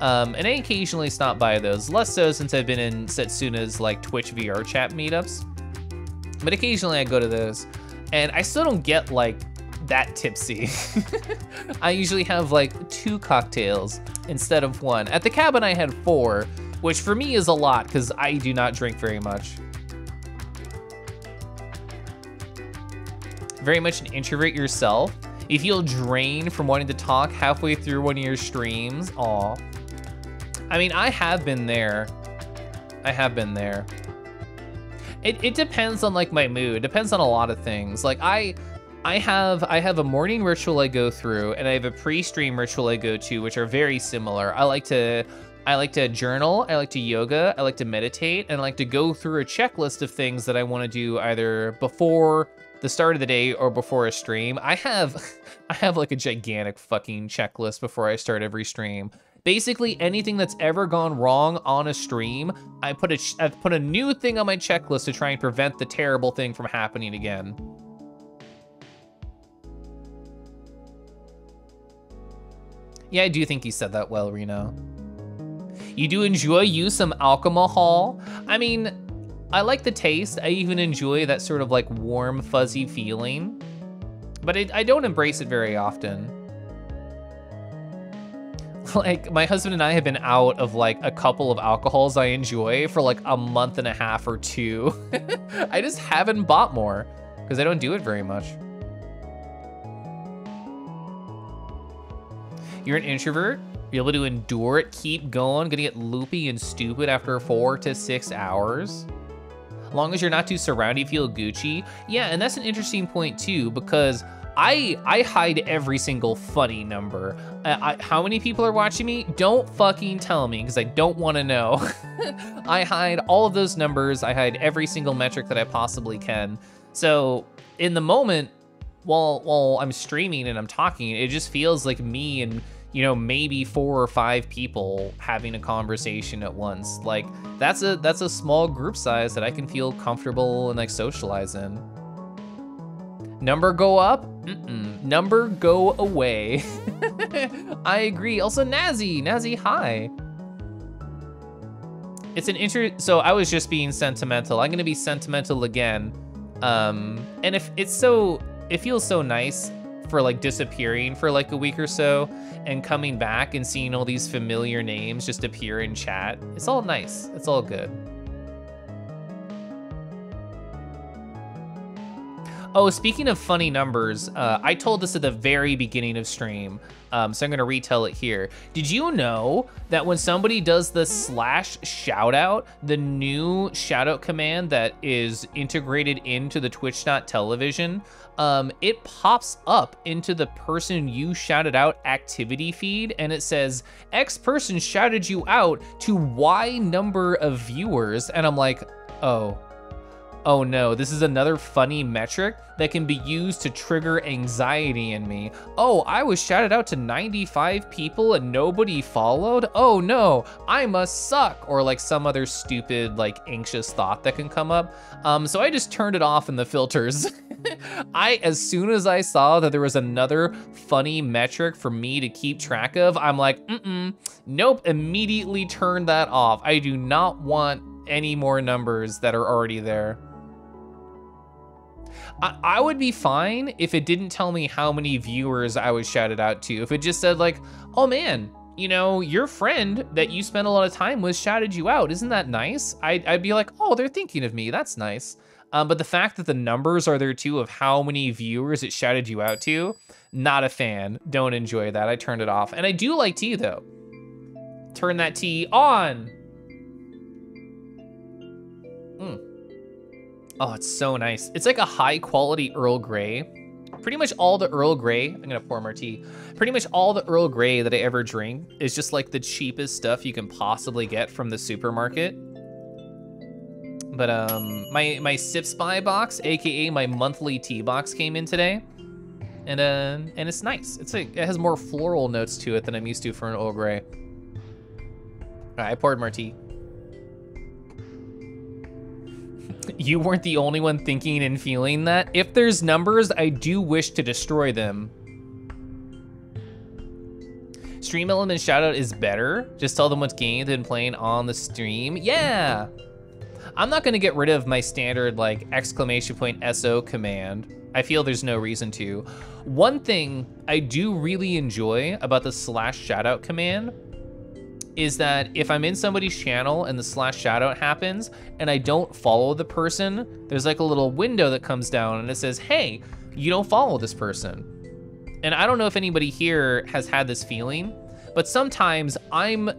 And I occasionally stop by those, less so since I've been in Setsuna's like Twitch VR chat meetups. But occasionally I go to those, and I still don't get like that tipsy. I usually have like 2 cocktails instead of 1. At the cabin I had 4, which for me is a lot because I do not drink very much. Very much an introvert yourself. You feel drained from wanting to talk halfway through one of your streams. Aw. I mean, I have been there. I have been there. It depends on like my mood. It depends on a lot of things. Like I have a morning ritual I go through, and I have a pre-stream ritual I go to, which are very similar. I like to journal, I like to yoga, I like to meditate, and I like to go through a checklist of things that I want to do either before the start of the day or before a stream. I have like a gigantic fucking checklist before I start every stream. Basically anything that's ever gone wrong on a stream, I've put a new thing on my checklist to try and prevent the terrible thing from happening again. Yeah, I do think you said that well, Reno. You do enjoy some alcohol? I mean, I like the taste. I even enjoy that sort of like warm, fuzzy feeling, but I don't embrace it very often. Like, my husband and I have been out of like a couple of alcohols I enjoy for like a month and a half or 2. I just haven't bought more because I don't do it very much. You're an introvert? You're able to endure it, keep going, gonna get loopy and stupid after 4 to 6 hours? As long as you're not too surrounded, you feel Gucci. Yeah, and that's an interesting point too, because I hide every single funny number. How many people are watching me? Don't fucking tell me, because I don't want to know. I hide all of those numbers. I hide every single metric that I possibly can. So in the moment, while I'm streaming and I'm talking, it just feels like me and, you know, maybe 4 or 5 people having a conversation at once. Like that's a small group size that I can feel comfortable and like socialize in. Number go up? Mm-mm. Number go away. I agree. Also, Nazi, hi. It's an so I was just being sentimental. I'm gonna be sentimental again. And if it feels so nice for like disappearing for like a week or so and coming back and seeing all these familiar names just appear in chat. It's all nice. It's all good. Oh, speaking of funny numbers, I told this at the very beginning of stream, so I'm gonna retell it here. Did you know that when somebody does the /shoutout, the new shoutout command that is integrated into the Twitch.television, it pops up into the person you shouted out activity feed, and it says, X person shouted you out to Y number of viewers, and I'm like, oh no, this is another funny metric that can be used to trigger anxiety in me. Oh, I was shouted out to 95 people and nobody followed? Oh no, I must suck, or like some other stupid, like anxious thought that can come up. So I just turned it off in the filters. As soon as I saw that there was another funny metric for me to keep track of, I'm like, nope, immediately turned that off. I do not want any more numbers that are already there. I would be fine if it didn't tell me how many viewers I was shouted out to. If it just said like, oh man, you know, your friend that you spent a lot of time with shouted you out. Isn't that nice? I'd be like, oh, they're thinking of me. That's nice. But the fact that the numbers are there too of how many viewers it shouted you out to, not a fan. Don't enjoy that. I turned it off. And I do like tea though. Turn that tea on. Oh, it's so nice. It's like a high quality Earl Grey. Pretty much all the Earl Grey, I'm gonna pour more tea. Pretty much all the Earl Grey that I ever drink is just like the cheapest stuff you can possibly get from the supermarket. But my Sip Spy box, AKA my monthly tea box, came in today. and it's nice. It has more floral notes to it than I'm used to for an Earl Grey. All right, I poured more tea. You weren't the only one thinking and feeling that. If there's numbers, I do wish to destroy them. Stream element shoutout is better. Just tell them what's gained than playing on the stream. Yeah. I'm not gonna get rid of my standard like !SO command. I feel there's no reason to. One thing I do really enjoy about the /shoutout command is that if I'm in somebody's channel and the /shoutout happens and I don't follow the person, there's like a little window that comes down and it says, hey, you don't follow this person. And I don't know if anybody here has had this feeling, but sometimes I'm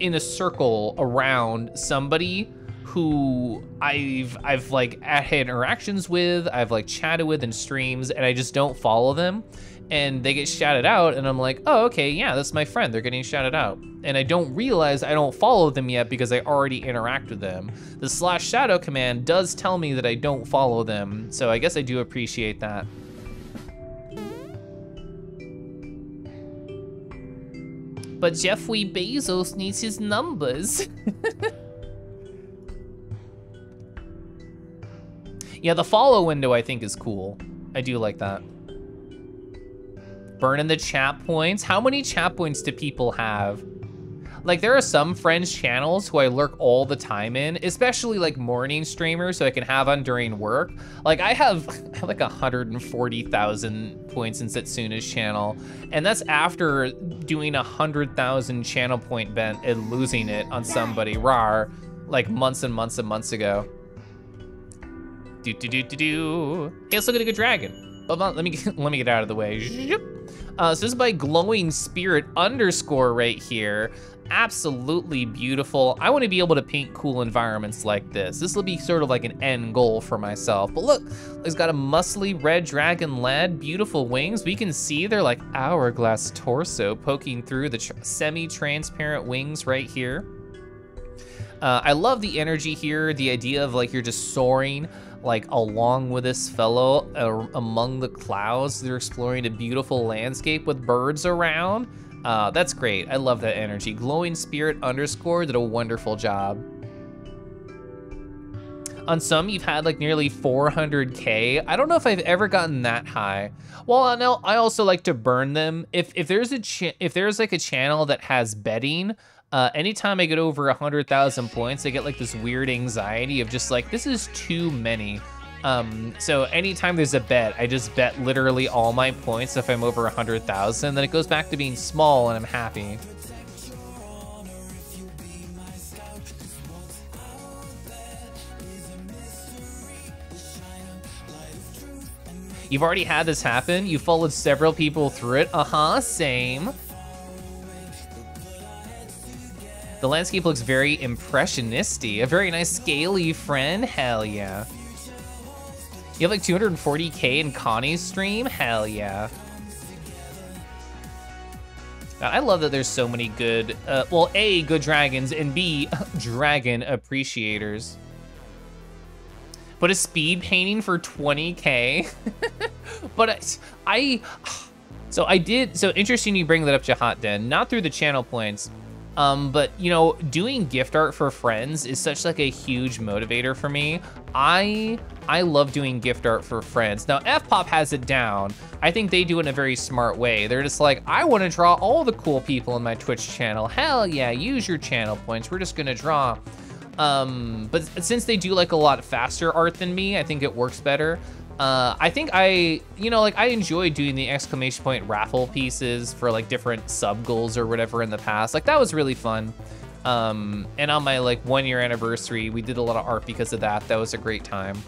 in a circle around somebody who I've like had interactions with, I've like chatted with in streams, and I just don't follow them. And they get shouted out, and I'm like, oh, okay, yeah, that's my friend. They're getting shouted out. And I don't realize I don't follow them yet because I already interact with them. The /shoutout command does tell me that I don't follow them, so I guess I do appreciate that. But Jeffrey Bezos needs his numbers. Yeah, the follow window I think is cool. I do like that. Burning the chat points. How many chat points do people have? Like, there are some friends' channels who I lurk all the time in, especially like morning streamers so I can have on during work. Like, I have like 140,000 points in Setsuna's channel, and that's after doing 100,000 channel point bet and losing it on somebody, rar, like months and months and months ago. Hey, let's look at a good dragon. Let me get out of the way. So this is by Glowing Spirit _ right here. Absolutely beautiful. I want to be able to paint cool environments like this. This will be sort of like an end goal for myself. But look, it's got a muscly red dragon lead, beautiful wings. We can see they're like hourglass torso poking through the semi-transparent wings right here. I love the energy here, the idea of like you're just soaring like along with this fellow among the clouds. They're exploring a beautiful landscape with birds around. That's great. I love that energy. Glowing Spirit _ did a wonderful job. On some, you've had like nearly 400K. I don't know if I've ever gotten that high. Well, no, I also like to burn them. If there's like a channel that has betting, anytime I get over 100,000 points, I get like this weird anxiety of just like, this is too many. So anytime there's a bet, I just bet literally all my points if I'm over 100,000, then it goes back to being small and I'm happy. You've already had this happen? You followed several people through it? Same. The landscape looks very impressionisty. A very nice scaly friend, hell yeah. You have like 240K in Connie's stream, hell yeah. God, I love that there's so many good, well, A, good dragons, and B, dragon appreciators. But a speed painting for 20K? But so interesting you bring that up, Jahat Den, not through the channel points, but you know, doing gift art for friends is such like a huge motivator for me. I love doing gift art for friends. Now, F-Pop has it down. I think they do it in a very smart way. They're just like, I want to draw all the cool people in my Twitch channel. Hell yeah, use your channel points. We're just gonna draw. But since they do like a lot faster art than me, I think it works better. I think I enjoy doing the exclamation point raffle pieces for like different sub goals or whatever in the past. Like that was really fun. And on my like 1 year anniversary, we did a lot of art because of that. That was a great time.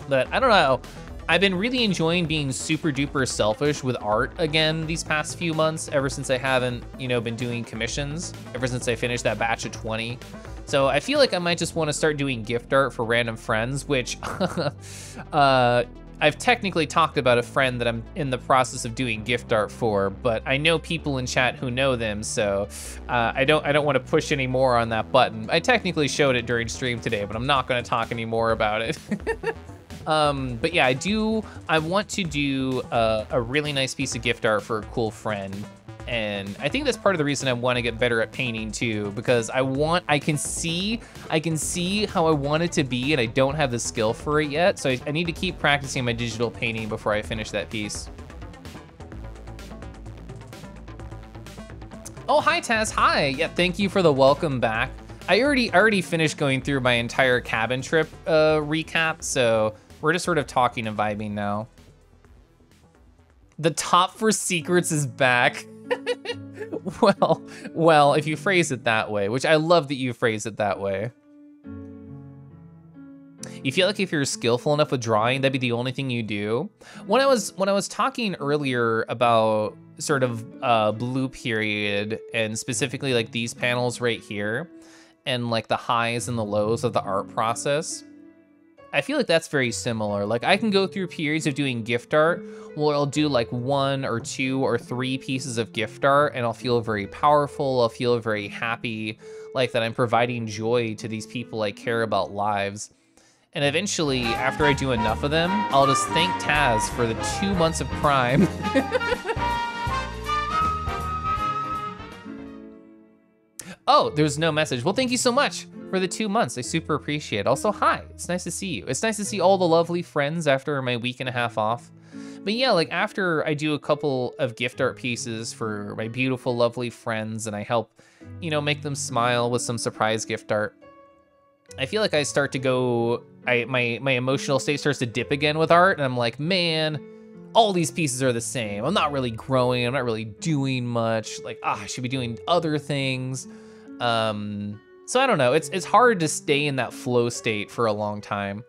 But I don't know. I've been really enjoying being super duper selfish with art again these past few months, ever since I haven't, been doing commissions, ever since I finished that batch of 20. So I feel like I might just want to start doing gift art for random friends, which I've technically talked about a friend that I'm in the process of doing gift art for, but I know people in chat who know them, so I don't want to push any more on that button. I technically showed it during stream today, but I'm not going to talk any more about it. But yeah, I want to do a really nice piece of gift art for a cool friend. And I think that's part of the reason I want to get better at painting too, because I can see how I want it to be, and I don't have the skill for it yet. So I need to keep practicing my digital painting before I finish that piece. Oh, hi Taz, hi. Yeah, thank you for the welcome back. I already finished going through my entire cabin trip recap, so we're just sort of talking and vibing now. The top for secrets is back. Well, if you phrase it that way, which I love that you phrase it that way. You feel like if you're skillful enough with drawing, that'd be the only thing you do. When I was talking earlier about sort of blue period and specifically like these panels right here and like the highs and the lows of the art process, I feel like that's very similar. Like I can go through periods of doing gift art where I'll do like 1 or 2 or 3 pieces of gift art and I'll feel very powerful. I'll feel very happy, like that I'm providing joy to these people I care about lives. And eventually, after I do enough of them, I'll just thank Taz for the 2 months of Prime. Oh, there's no message. Well, thank you so much for the 2 months. I super appreciate it. Also, hi, it's nice to see you. It's nice to see all the lovely friends after my week and a half off. But yeah, like after I do a couple of gift art pieces for my beautiful, lovely friends and I help, you know, make them smile with some surprise gift art, I feel like I start to go, my emotional state starts to dip again with art, and I'm like, man, all these pieces are the same. I'm not really growing, I'm not really doing much. Like, I should be doing other things. So I don't know, it's hard to stay in that flow state for a long time.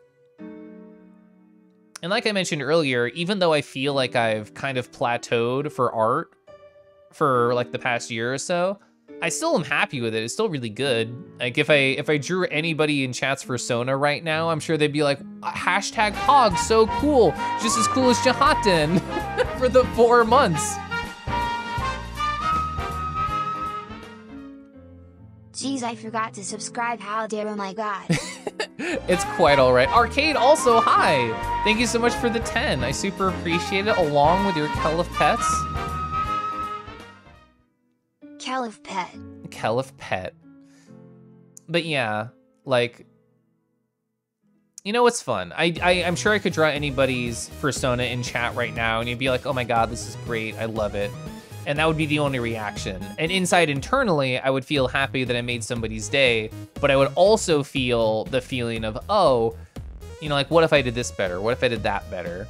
And like I mentioned earlier, even though I feel like I've kind of plateaued for art for like the past year or so, I still am happy with it. It's still really good. Like if I drew anybody in chats for Sona right now, I'm sure they'd be like, hashtag Pog, so cool. Just as cool as Jahaten for the 4 months. Jeez, I forgot to subscribe. How dare, oh my god. It's quite all right. Arcade also, hi. Thank you so much for the 10. I super appreciate it, along with your Kelif Pets. Kelif Pet. Kelif Pet. But yeah, like, you know what's fun? I'm sure I could draw anybody's persona in chat right now and you'd be like, oh my god, this is great, I love it. And that would be the only reaction. And inside internally, I would feel happy that I made somebody's day, but I would also feel the feeling of, oh, you know, like what if I did this better? What if I did that better?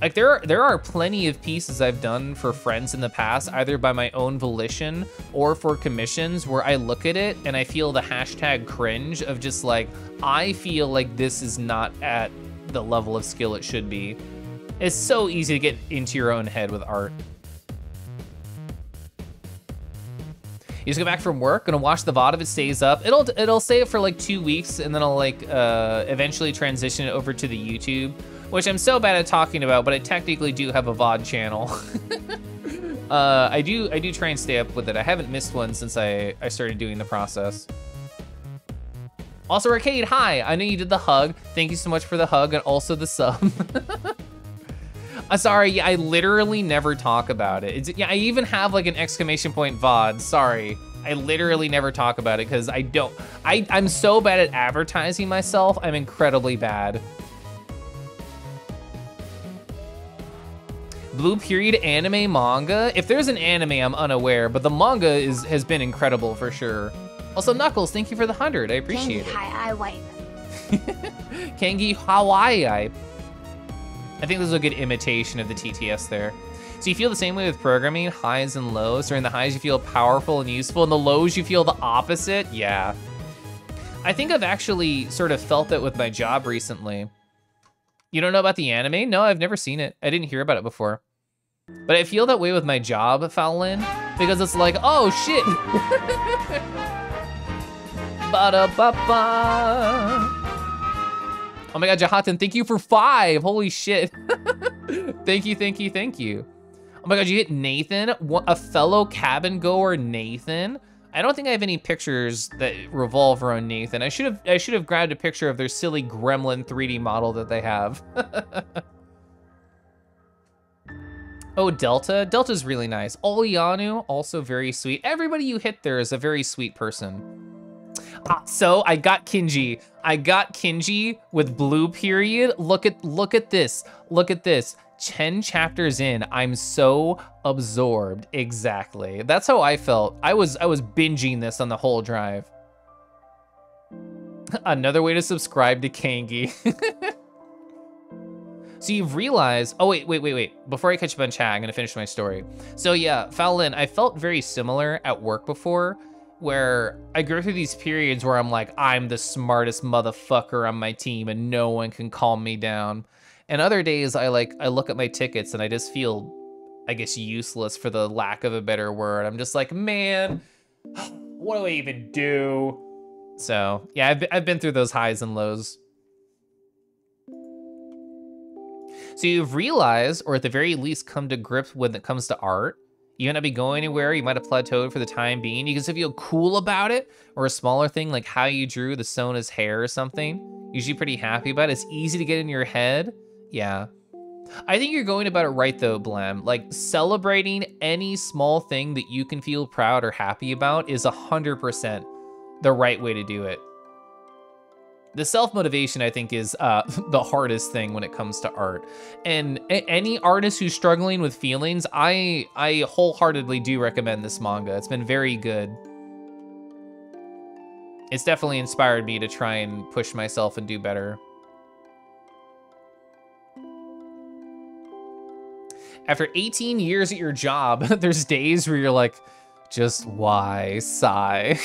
Like there are plenty of pieces I've done for friends in the past, either by my own volition or for commissions, where I look at it and I feel the hashtag cringe of just like, I feel like this is not at the level of skill it should be. It's so easy to get into your own head with art. You just go back from work, gonna watch the VOD if it stays up. It'll stay up for like 2 weeks, and then I'll like eventually transition it over to the YouTube, which I'm so bad at talking about, but I technically do have a VOD channel. I do try and stay up with it. I haven't missed one since I started doing the process. Also, Arcade, hi, I know you did the hug. Thank you so much for the hug and also the sub. Sorry, I literally never talk about it. Yeah, I even have like an exclamation point VOD, sorry. I literally never talk about it because I'm so bad at advertising myself, I'm incredibly bad. Blue Period anime manga? If there's an anime, I'm unaware, but the manga has been incredible for sure. Also, Knuckles, thank you for the 100, I appreciate it. Kangi wipe. Kangi Hawaii. I think this is a good imitation of the TTS there. So you feel the same way with programming, highs and lows. During the highs, you feel powerful and useful, and the lows, you feel the opposite? Yeah. I think I've actually sort of felt that with my job recently. You don't know about the anime? No, I've never seen it. I didn't hear about it before. But I feel that way with my job, Fallon, because it's like, oh shit. Ba-da-ba-ba. Oh my god, Jahaten, thank you for 5. Holy shit. Thank you, thank you, thank you. Oh my god, you hit Nathan, a fellow cabin goer, Nathan. I don't think I have any pictures that revolve around Nathan. I should have grabbed a picture of their silly gremlin 3D model that they have. Oh, Delta. Delta's really nice. Olianu, also very sweet. Everybody you hit there is a very sweet person. So I got Kinji. I got Kinji with blue period. Look at this. Look at this. 10 chapters in, I'm so absorbed. Exactly. That's how I felt. I was binging this on the whole drive. Another way to subscribe to Kangi. So you've realized, oh wait. Before I catch up on chat, I'm gonna finish my story. So yeah, Fallon, I felt very similar at work before, where I go through these periods where I'm like, I'm the smartest motherfucker on my team and no one can calm me down. And other days I look at my tickets and I just feel, I guess, useless for the lack of a better word. I'm just like, man, what do I even do? So yeah, I've been through those highs and lows. So you've realized, or at the very least come to grips when it comes to art, you might not be going anywhere, you might have plateaued for the time being. You can still feel cool about it, or a smaller thing like how you drew the Sona's hair or something. Usually pretty happy about it. It's easy to get in your head. Yeah. I think you're going about it right though, Blam. Like celebrating any small thing that you can feel proud or happy about is 100% the right way to do it. The self-motivation, I think, is the hardest thing when it comes to art. And any artist who's struggling with feelings, I wholeheartedly do recommend this manga. It's been very good. It's definitely inspired me to try and push myself and do better. After 18 years at your job, there's days where you're like, just why? Sigh.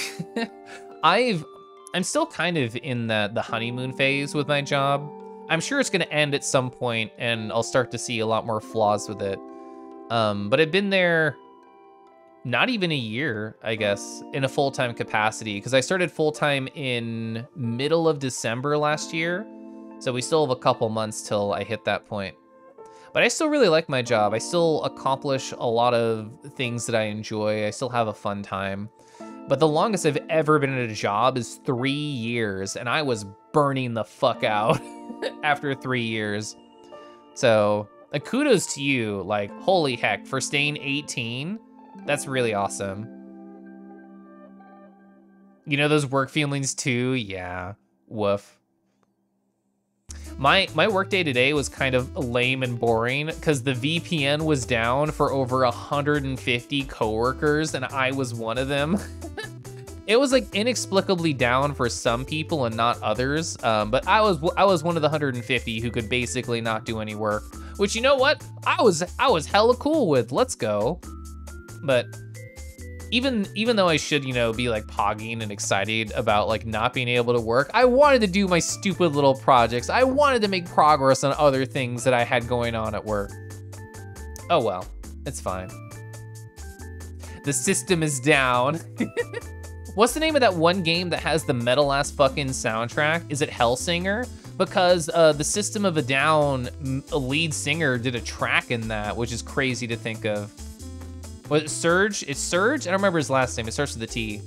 I'm still kind of in the honeymoon phase with my job. I'm sure it's gonna end at some point and I'll start to see a lot more flaws with it. But I've been there not even a year, I guess, in a full-time capacity, because I started full-time in middle of December last year. So we still have a couple months till I hit that point. But I still really like my job. I still accomplish a lot of things that I enjoy. I still have a fun time. But the longest I've ever been at a job is 3 years, and I was burning the fuck out after 3 years. So, kudos to you, like, holy heck, for staying 18, that's really awesome. You know those work feelings too? Yeah, woof. My workday today was kind of lame and boring because the VPN was down for over 150 coworkers and I was one of them. It was like inexplicably down for some people and not others, but I was one of the 150 who could basically not do any work, which, you know what, I was hella cool with. Let's go. But even though I should, you know, be like pogging and excited about like not being able to work, I wanted to do my stupid little projects. I wanted to make progress on other things that I had going on at work. Oh well, it's fine. The system is down. What's the name of that one game that has the metal ass fucking soundtrack? Is it Hellsinger? Because the System of a Down lead singer did a track in that, which is crazy to think of. Was it Surge? It's Surge? I don't remember his last name. It starts with a T.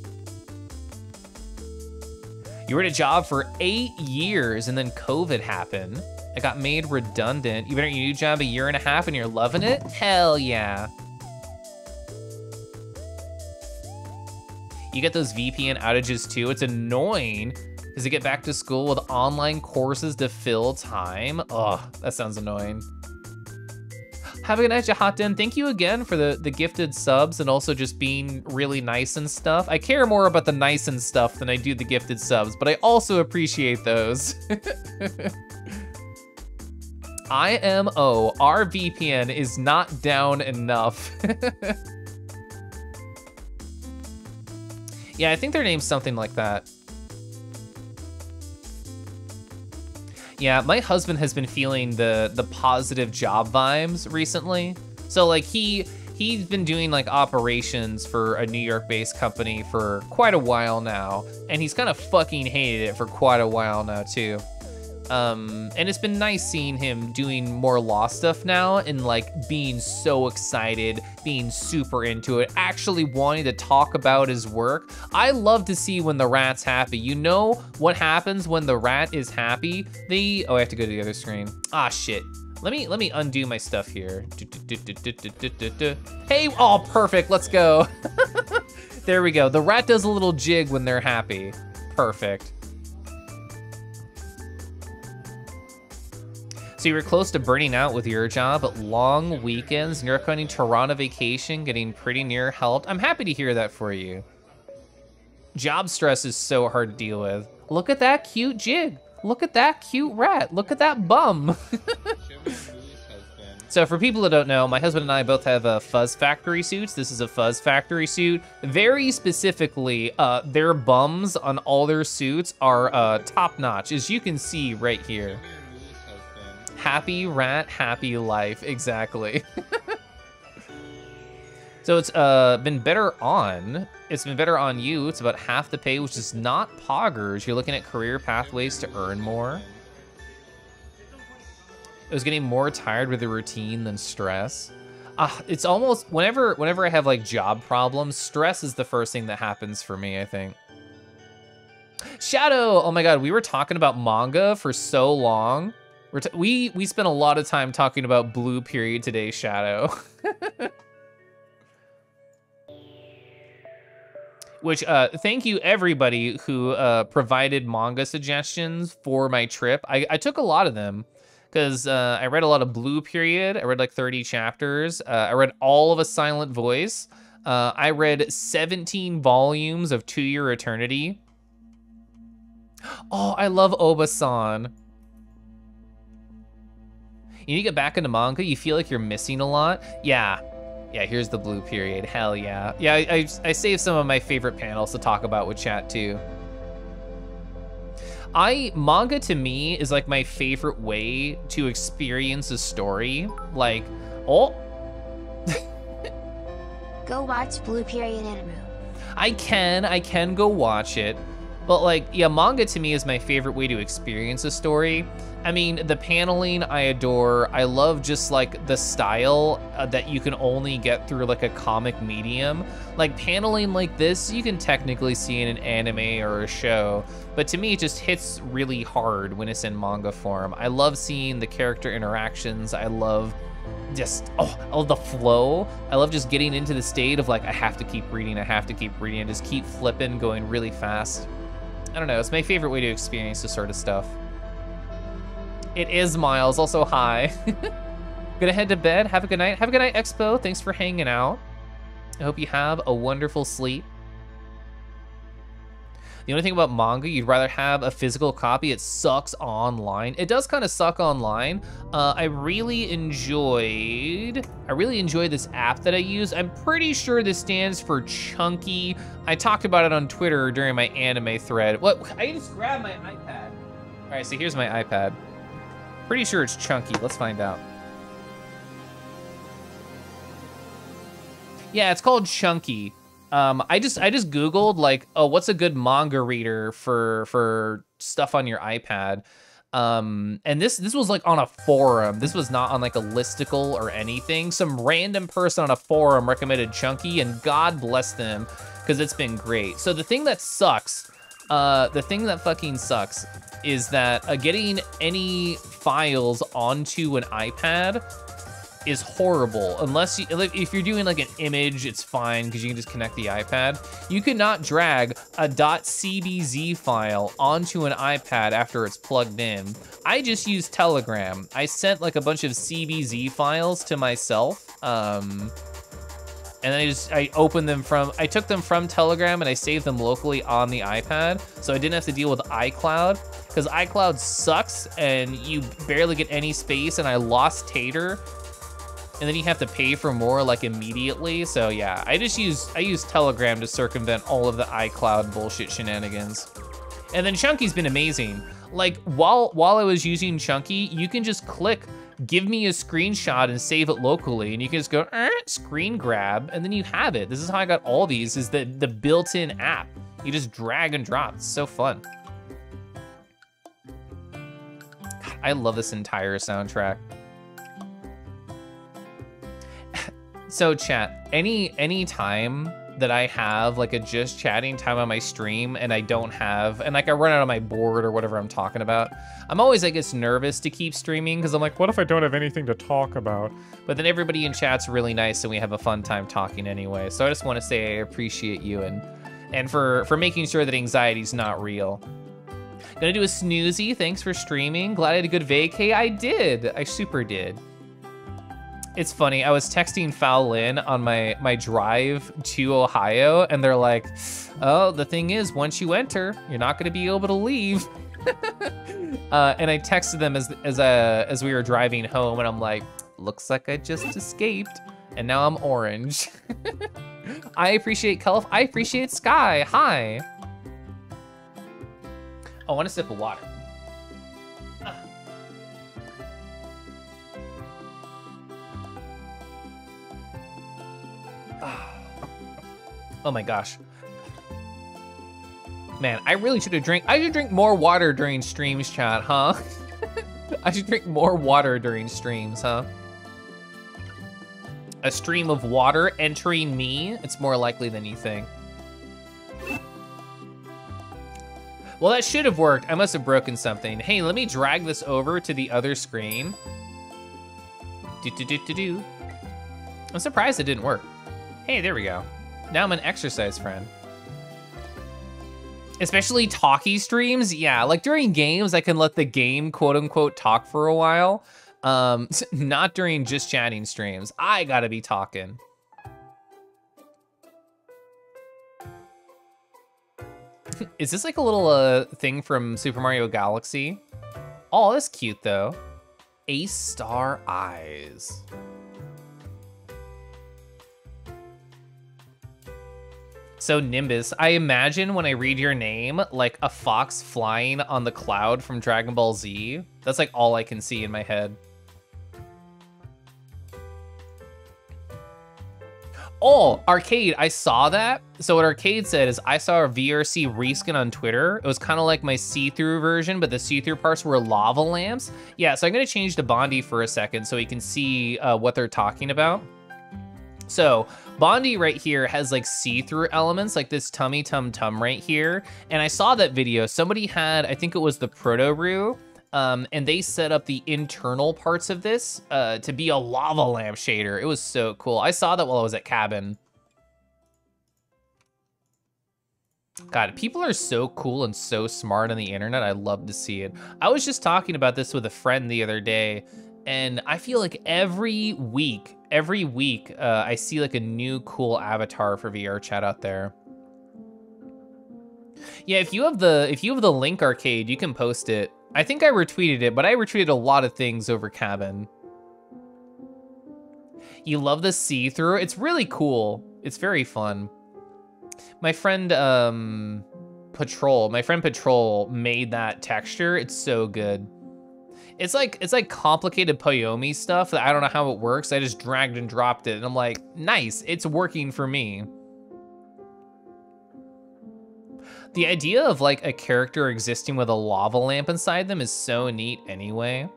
You were at a job for 8 years and then COVID happened. It got made redundant. You've been at your new job a year and a half and you're loving it? Hell yeah. You get those VPN outages too. It's annoying because you get back to school with online courses to fill time. Ugh, that sounds annoying. Have a good night, Jahaten. Thank you again for the gifted subs and also just being really nice and stuff. I care more about the nice and stuff than I do the gifted subs, but I also appreciate those. IMO, our VPN is not down enough. Yeah, I think their name's something like that. Yeah, my husband has been feeling the positive job vibes recently. So like he's been doing like operations for a New York-based company for quite a while now, and he's kind of fucking hated it for quite a while now too. And it's been nice seeing him doing more Law stuff now and like being so excited, being super into it, actually wanting to talk about his work. I love to see when the rat's happy. You know what happens when the rat is happy? Oh, I have to go to the other screen. Ah, shit. Let me undo my stuff here. Hey, oh, perfect, let's go. There we go. The rat does a little jig when they're happy. Perfect. So you were close to burning out with your job, but long weekends, New York County, Toronto vacation, getting pretty near helped. I'm happy to hear that for you. Job stress is so hard to deal with. Look at that cute jig. Look at that cute rat. Look at that bum. So for people that don't know, my husband and I both have Fuzz Factory suits. This is a Fuzz Factory suit. Very specifically, their bums on all their suits are top notch, as you can see right here. Happy rat, happy life, exactly. So it's been better on. It's been better on you. It's about half the pay, which is not poggers. You're looking at career pathways to earn more. I was getting more tired with the routine than stress. It's almost, whenever I have like job problems, stress is the first thing that happens for me, I think. Shadow, oh my God, we were talking about manga for so long. We spent a lot of time talking about Blue Period today, Shadow. Which, thank you everybody who provided manga suggestions for my trip. I took a lot of them because I read a lot of Blue Period. I read like 30 chapters. I read all of A Silent Voice. I read 17 volumes of To Your Eternity. Oh, I love Obasan. You need to get back into manga, you feel like you're missing a lot. Yeah, here's the Blue Period, hell yeah. Yeah, I saved some of my favorite panels to talk about with chat too. Manga to me is like my favorite way to experience a story. Like, oh. Go watch Blue Period Animu. I can go watch it. But like, yeah, manga to me is my favorite way to experience a story. I mean, the paneling I adore. I love just like the style that you can only get through like a comic medium. Like paneling like this, you can technically see in an anime or a show. But to me, it just hits really hard when it's in manga form. I love seeing the character interactions. I love just, oh, the flow. I love just getting into the state of like, I have to keep reading, and just keep flipping, going really fast. I don't know, it's my favorite way to experience this sort of stuff. It is Miles, also hi. Gonna head to bed, have a good night. Have a good night, Expo, thanks for hanging out. I hope you have a wonderful sleep. The only thing about manga, you'd rather have a physical copy. It sucks online. It does kind of suck online. I really enjoyed this app that I use. I'm pretty sure this stands for Chunky. I talked about it on Twitter during my anime thread. What? I just grabbed my iPad. All right, so here's my iPad. Pretty sure it's Chunky. Let's find out. Yeah, it's called Chunky. I just Googled like, oh, what's a good manga reader for stuff on your iPad? And this was like on a forum. This was not on like a listicle or anything. Some random person on a forum recommended Chunky, and God bless them, because it's been great. So the thing that sucks, the thing that fucking sucks is that getting any files onto an iPad is horrible. Unless you, if you're doing like an image, it's fine because you can just connect the iPad. You cannot drag a .cbz file onto an iPad after it's plugged in. I just use Telegram. I sent like a bunch of CBZ files to myself, and then I took them from Telegram and I saved them locally on the iPad, so I didn't have to deal with iCloud, because iCloud sucks and you barely get any space, and I lost Tater. And then you have to pay for more like immediately. So yeah, I use Telegram to circumvent all of the iCloud bullshit shenanigans. And then Chunky's been amazing. Like while I was using Chunky, you can just click, give me a screenshot and save it locally. And you can just go, screen grab, and then you have it. This is how I got all these, is the built-in app. You just drag and drop, it's so fun. I love this entire soundtrack. So chat, any time that I have like a just chatting time on my stream and I don't have, and like I run out of my board or whatever I'm talking about, I'm always, I guess, nervous to keep streaming because I'm like, what if I don't have anything to talk about? But then everybody in chat's really nice and we have a fun time talking anyway. So I just want to say I appreciate you and for making sure that anxiety's not real. Gonna do a snoozy, thanks for streaming. Glad I had a good vacay. I did, I super did. It's funny, I was texting Foul-Lin on my drive to Ohio, and they're like, oh, the thing is, once you enter, you're not gonna be able to leave. And I texted them as we were driving home, and I'm like, looks like I just escaped, and now I'm orange. I appreciate Kelf, I appreciate Sky, hi. I want a sip of water. Oh my gosh. Man, I really should drink more water during streams, chat, huh? I should drink more water during streams, huh? A stream of water entering me? It's more likely than you think. Well, that should have worked. I must have broken something. Hey, let me drag this over to the other screen. I'm surprised it didn't work. Hey, there we go. Now I'm an exercise friend. Especially talkie streams, yeah, like during games, I can let the game quote unquote talk for a while. Not during just chatting streams. I gotta be talking. Is this like a little thing from Super Mario Galaxy? Oh, that's cute though. A-star eyes. So Nimbus, I imagine when I read your name, like a fox flying on the cloud from Dragon Ball Z. That's like all I can see in my head. Oh, Arcade, I saw that. So what Arcade said is I saw a VRC reskin on Twitter. It was kind of like my see-through version, but the see-through parts were lava lamps. Yeah, so I'm gonna change to Bondi for a second so he can see what they're talking about. So Bondi right here has like see-through elements, like this tummy tum tum right here. And I saw that video. Somebody had, I think it was the Proto-Roo, and they set up the internal parts of this to be a lava lamp shader. It was so cool. I saw that while I was at Cabin. God, people are so cool and so smart on the internet. I love to see it. I was just talking about this with a friend the other day, and I feel like every week, I see like a new cool avatar for VR chat out there. Yeah, if you have the link, Arcade, you can post it. I think I retweeted it, but I retweeted a lot of things over Cabin. You love the see-through? It's really cool. It's very fun. My friend Patrol made that texture. It's so good. It's like complicated Poyomi stuff that I don't know how it works. I just dragged and dropped it, and I'm like, nice, it's working for me. The idea of like a character existing with a lava lamp inside them is so neat anyway.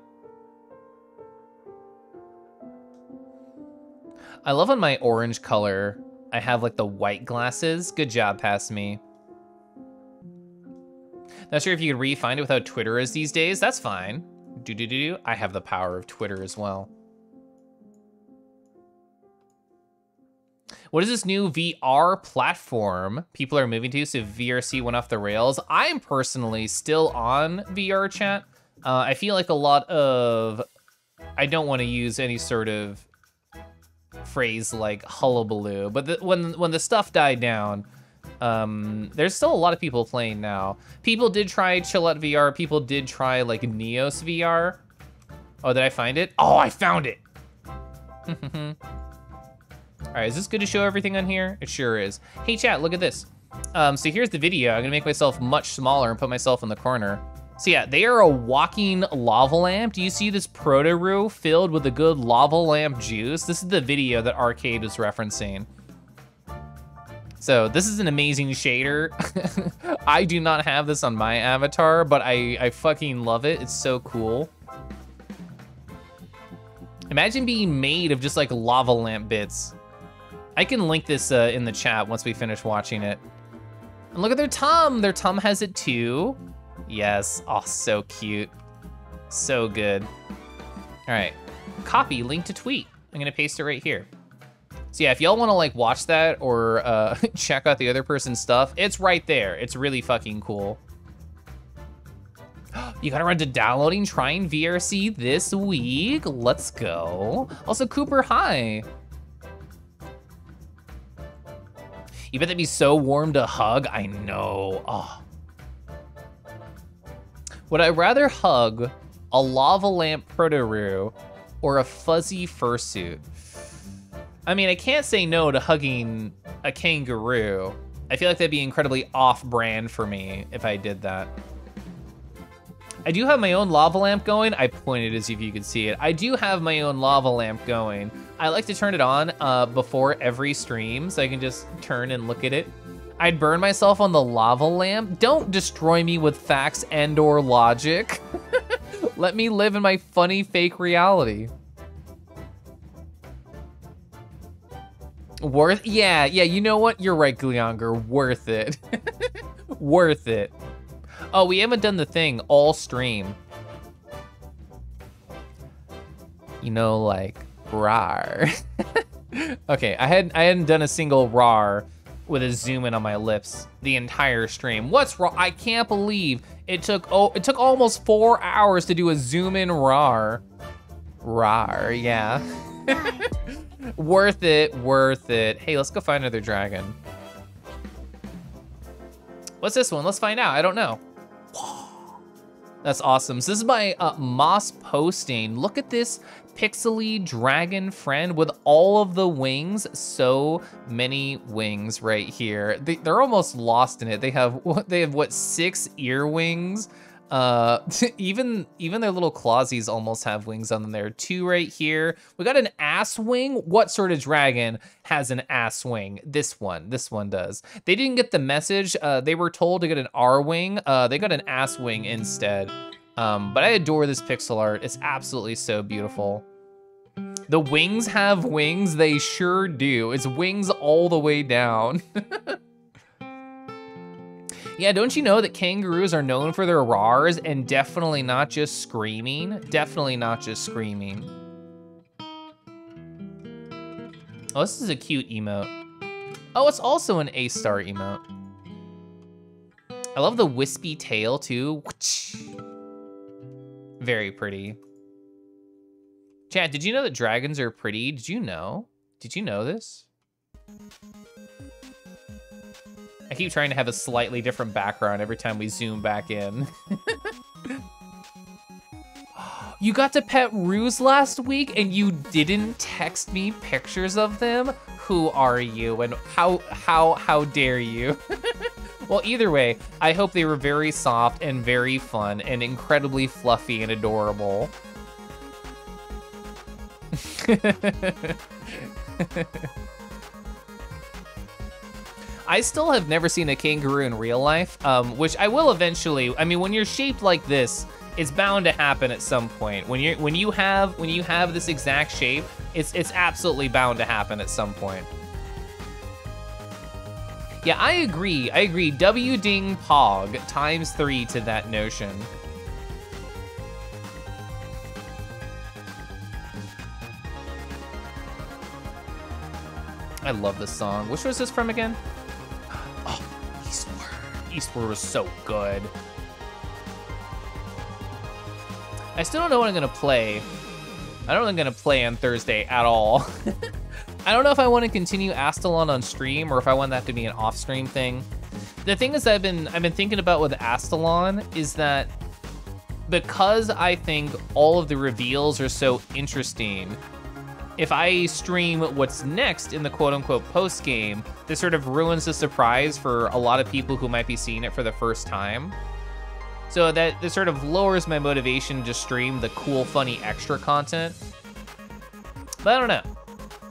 I love on my orange color, I have like the white glasses. Good job, past me. Not sure if you could re-find it with how Twitter is these days. That's fine. I have the power of Twitter as well. What is this new VR platform people are moving to? So VRC went off the rails. I'm personally still on VR chat. I feel like a lot of, I don't want to use any sort of phrase like hullabaloo, but when the stuff died down, there's still a lot of people playing now. People did try Chillette VR. People did try like Neos VR. Oh, did I find it? Oh, I found it. All right, is this good to show everything on here? It sure is. Hey chat, look at this. So here's the video. I'm gonna make myself much smaller and put myself in the corner. So yeah, they are a walking lava lamp. Do you see this Proto-Roo filled with a good lava lamp juice? This is the video that Arcade was referencing. So this is an amazing shader. I do not have this on my avatar, but I fucking love it. It's so cool. Imagine being made of just like lava lamp bits. I can link this in the chat once we finish watching it. And look at their tum. Their tum has it too. Yes. Oh, so cute. So good. All right. Copy, link to tweet. I'm gonna paste it right here. So yeah, if y'all wanna like watch that or check out the other person's stuff, it's right there. It's really fucking cool. You gotta run to downloading Trying VRC this week. Let's go. Also, Cooper, hi. You bet that'd be so warm to hug. I know. Oh. Would I rather hug a lava lamp Proto-Roo or a fuzzy fursuit? I mean, I can't say no to hugging a kangaroo. I feel like that'd be incredibly off-brand for me if I did that. I do have my own lava lamp going. I pointed as if you could see it. I do have my own lava lamp going. I like to turn it on before every stream so I can just turn and look at it. I'd burn myself on the lava lamp. Don't destroy me with facts and or logic. Let me live in my funny fake reality. Yeah, you know what? You're right, Gleonger, worth it. Worth it. Oh, we haven't done the thing all stream. You know, like, rar. Okay, I hadn't done a single rar with a zoom in on my lips the entire stream. What's wrong? I can't believe it took almost 4 hours to do a zoom in rar. Rar, yeah. Worth it, worth it. Hey, let's go find another dragon. What's this one? Let's find out. I don't know. That's awesome. So this is by Moss Posting. Look at this pixely dragon friend with all of the wings. So many wings right here. They're almost lost in it. They have what, 6 ear wings? Even their little clawsies almost have wings on them there. 2 right here. We got an ass wing. What sort of dragon has an ass wing? This one does. They didn't get the message. They were told to get an R wing. They got an ass wing instead. But I adore this pixel art. It's absolutely so beautiful. The wings have wings. They sure do. It's wings all the way down. Yeah, don't you know that kangaroos are known for their roars and definitely not just screaming? Definitely not just screaming. Oh, this is a cute emote. Oh, it's also an A-star emote. I love the wispy tail too. Very pretty. Chat, did you know that dragons are pretty? Did you know? Did you know this? I keep trying to have a slightly different background every time we zoom back in. You got to pet Roos last week and you didn't text me pictures of them? Who are you and how dare you? Well, either way, I hope they were very soft and very fun and incredibly fluffy and adorable. I still have never seen a kangaroo in real life, which I will eventually. I mean, when you're shaped like this, it's bound to happen at some point. When you have this exact shape, it's absolutely bound to happen at some point. Yeah, I agree. W ding pog ×3 to that notion. I love this song. Which was this from again? Oh, Eastward. Eastward was so good. I still don't know what I'm gonna play. I don't know what I'm gonna play on Thursday at all. I don't know if I want to continue Astalon on stream or if I want that to be an off-stream thing. The thing is I've been thinking about with Astalon is that because I think all of the reveals are so interesting, if I stream what's next in the quote-unquote post-game, this sort of ruins the surprise for a lot of people who might be seeing it for the first time. So that this sort of lowers my motivation to stream the cool, funny, extra content. But I don't know.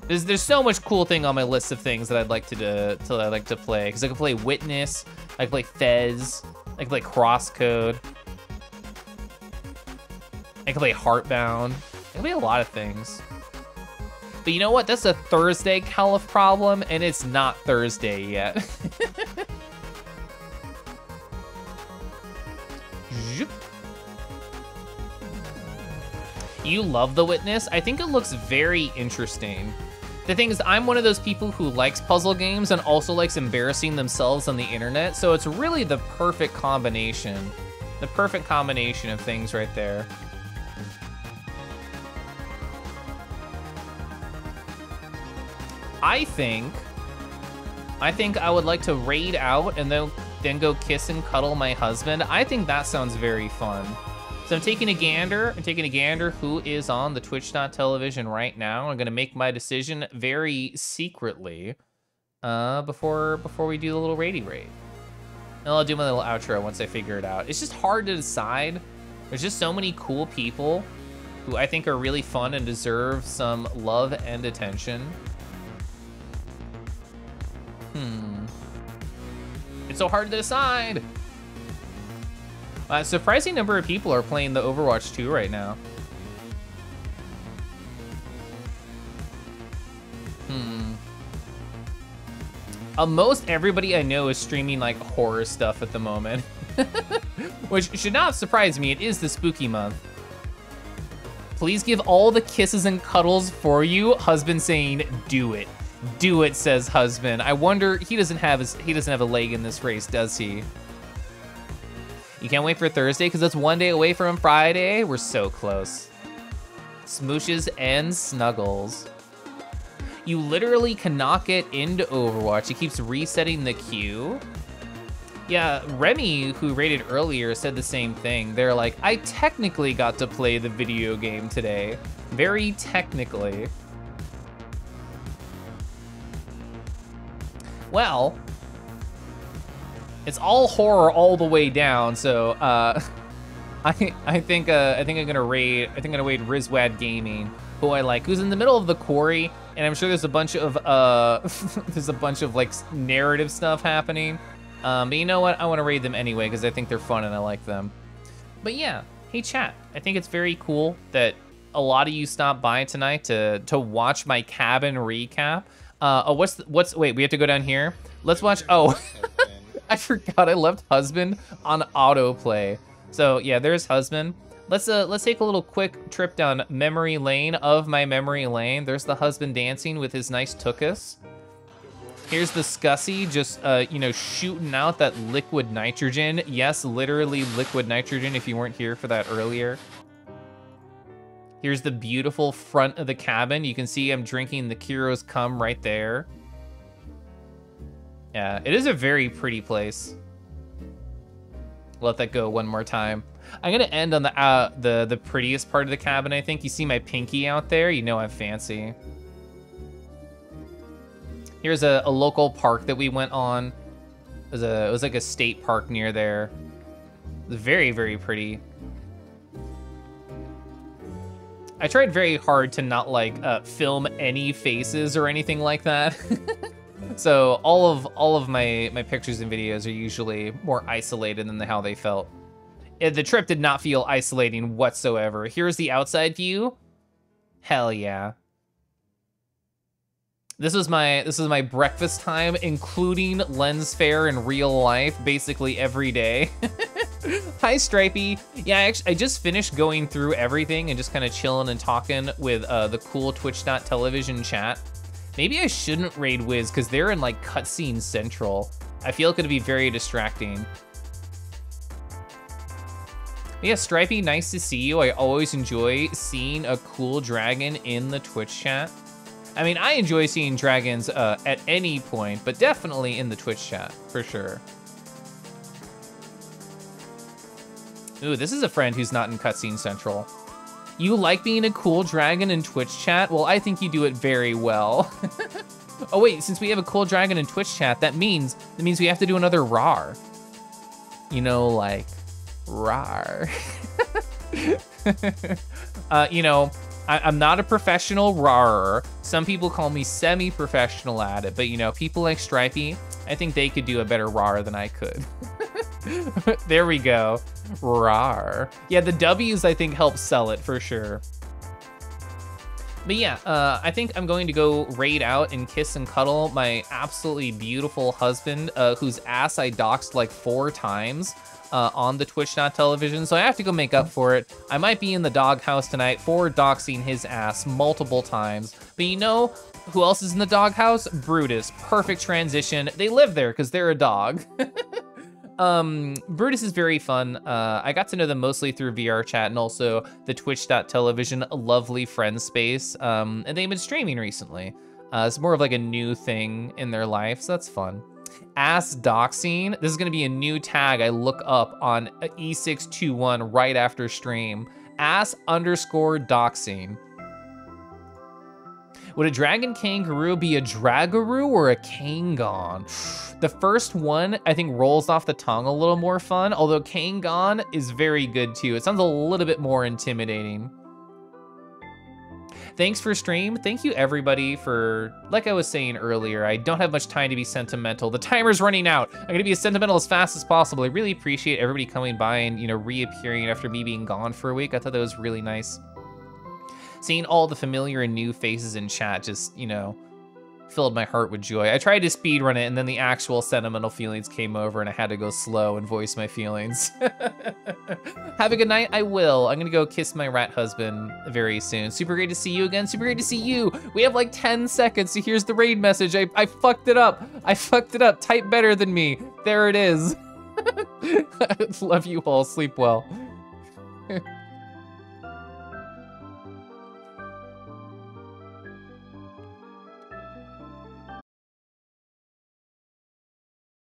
There's so much cool thing on my list of things that I'd like to play. Because I can play Witness, I can play Fez, I can play Crosscode, I can play Heartbound. I can play a lot of things. But you know what? That's a Thursday Caliph problem, and it's not Thursday yet. You love The Witness? I think it looks very interesting. The thing is, I'm one of those people who likes puzzle games and also likes embarrassing themselves on the internet, so it's really the perfect combination. The perfect combination of things right there. I think I would like to raid out and then go kiss and cuddle my husband. I think that sounds very fun. So I'm taking a gander who is on the Twitch.tv right now. I'm gonna make my decision very secretly before we do the little raid. And I'll do my little outro once I figure it out. It's just hard to decide. There's just so many cool people who I think are really fun and deserve some love and attention. It's so hard to decide. A surprising number of people are playing the Overwatch 2 right now. Most everybody I know is streaming like horror stuff at the moment. Which should not surprise me, it is the spooky month. Please give all the kisses and cuddles for you. Husband saying, do it. Do it, says husband. I wonder, he doesn't have a leg in this race, does he? You can't wait for Thursday because it's one day away from Friday. We're so close. Smooshes and snuggles. You literally cannot get into Overwatch. It keeps resetting the queue. Yeah, Remy, who rated earlier, said the same thing. They're like, I technically got to play the video game today. Very technically. Well, it's all horror all the way down, so I think I'm gonna raid Rizwad Gaming, who I like, who's in the middle of the quarry, and I'm sure there's a bunch of like narrative stuff happening. But you know what? I want to raid them anyway because I think they're fun and I like them. But yeah, hey chat, I think it's very cool that a lot of you stopped by tonight to watch my cabin recap. Wait, we have to go down here. Let's watch. Oh. I forgot I left husband on autoplay. So yeah, there's husband. Let's take a little quick trip down memory lane of my memory lane. There's the husband dancing with his nice tuchus. Here's the Scuzzy just shooting out that liquid nitrogen. Yes, literally liquid nitrogen if you weren't here for that earlier. Here's the beautiful front of the cabin. You can see I'm drinking the Kiro's cum right there. Yeah, it is a very pretty place. Let that go one more time. I'm gonna end on the prettiest part of the cabin, I think. You see my pinky out there? You know I'm fancy. Here's a local park that we went on. It was like a state park near there. It was very, very pretty. I tried very hard to not like film any faces or anything like that. So all of my pictures and videos are usually more isolated than how they felt. The trip did not feel isolating whatsoever. Here's the outside view. Hell yeah. This is my breakfast time, including lens fare in real life, basically every day. Hi, Stripey. Yeah, I just finished going through everything and just kind of chilling and talking with the cool Twitch.tv chat. Maybe I shouldn't raid Wiz because they're in like cutscene central. I feel it could be very distracting. Yeah, Stripey, nice to see you. I always enjoy seeing a cool dragon in the Twitch chat. I mean, I enjoy seeing dragons at any point, but definitely in the Twitch chat, for sure. Ooh, this is a friend who's not in Cutscene Central. You like being a cool dragon in Twitch chat? Well, I think you do it very well. Oh wait, since we have a cool dragon in Twitch chat, that means we have to do another RAR. You know, like, RAR. You know, I'm not a professional RARer. Some people call me semi-professional at it, but you know, people like Stripey, I think they could do a better RAR than I could. There we go. RAR. Yeah, the W's I think help sell it for sure. But yeah, I think I'm going to go raid out and kiss and cuddle my absolutely beautiful husband, whose ass I doxed like 4 times on the Twitch.tv, so I have to go make up for it. I might be in the doghouse tonight for doxing his ass multiple times. But you know who else is in the doghouse? Brutus. Perfect transition. They live there because they're a dog. Brutus is very fun. I got to know them mostly through VR chat and also the Twitch.tv lovely friend space. And they've been streaming recently. It's more of like a new thing in their life, so that's fun. Ass doxing. This is gonna be a new tag I look up on E621 right after stream. Ass_doxing. Would a dragon kangaroo be a dragaroo or a Kangon? The first one, I think, rolls off the tongue a little more fun, although Kangon is very good too. It sounds a little bit more intimidating. Thanks for stream. Thank you everybody for, like I was saying earlier, I don't have much time to be sentimental. The timer's running out. I'm gonna be as sentimental as fast as possible. I really appreciate everybody coming by and, you know, reappearing after me being gone for a week. I thought that was really nice. Seeing all the familiar and new faces in chat just, you know, filled my heart with joy. I tried to speedrun it and then the actual sentimental feelings came over and I had to go slow and voice my feelings. Have a good night, I will. I'm gonna go kiss my rat husband very soon. Super great to see you again, super great to see you. We have like 10 seconds, so here's the raid message. I fucked it up. I fucked it up, type better than me. There it is. Love you all, sleep well.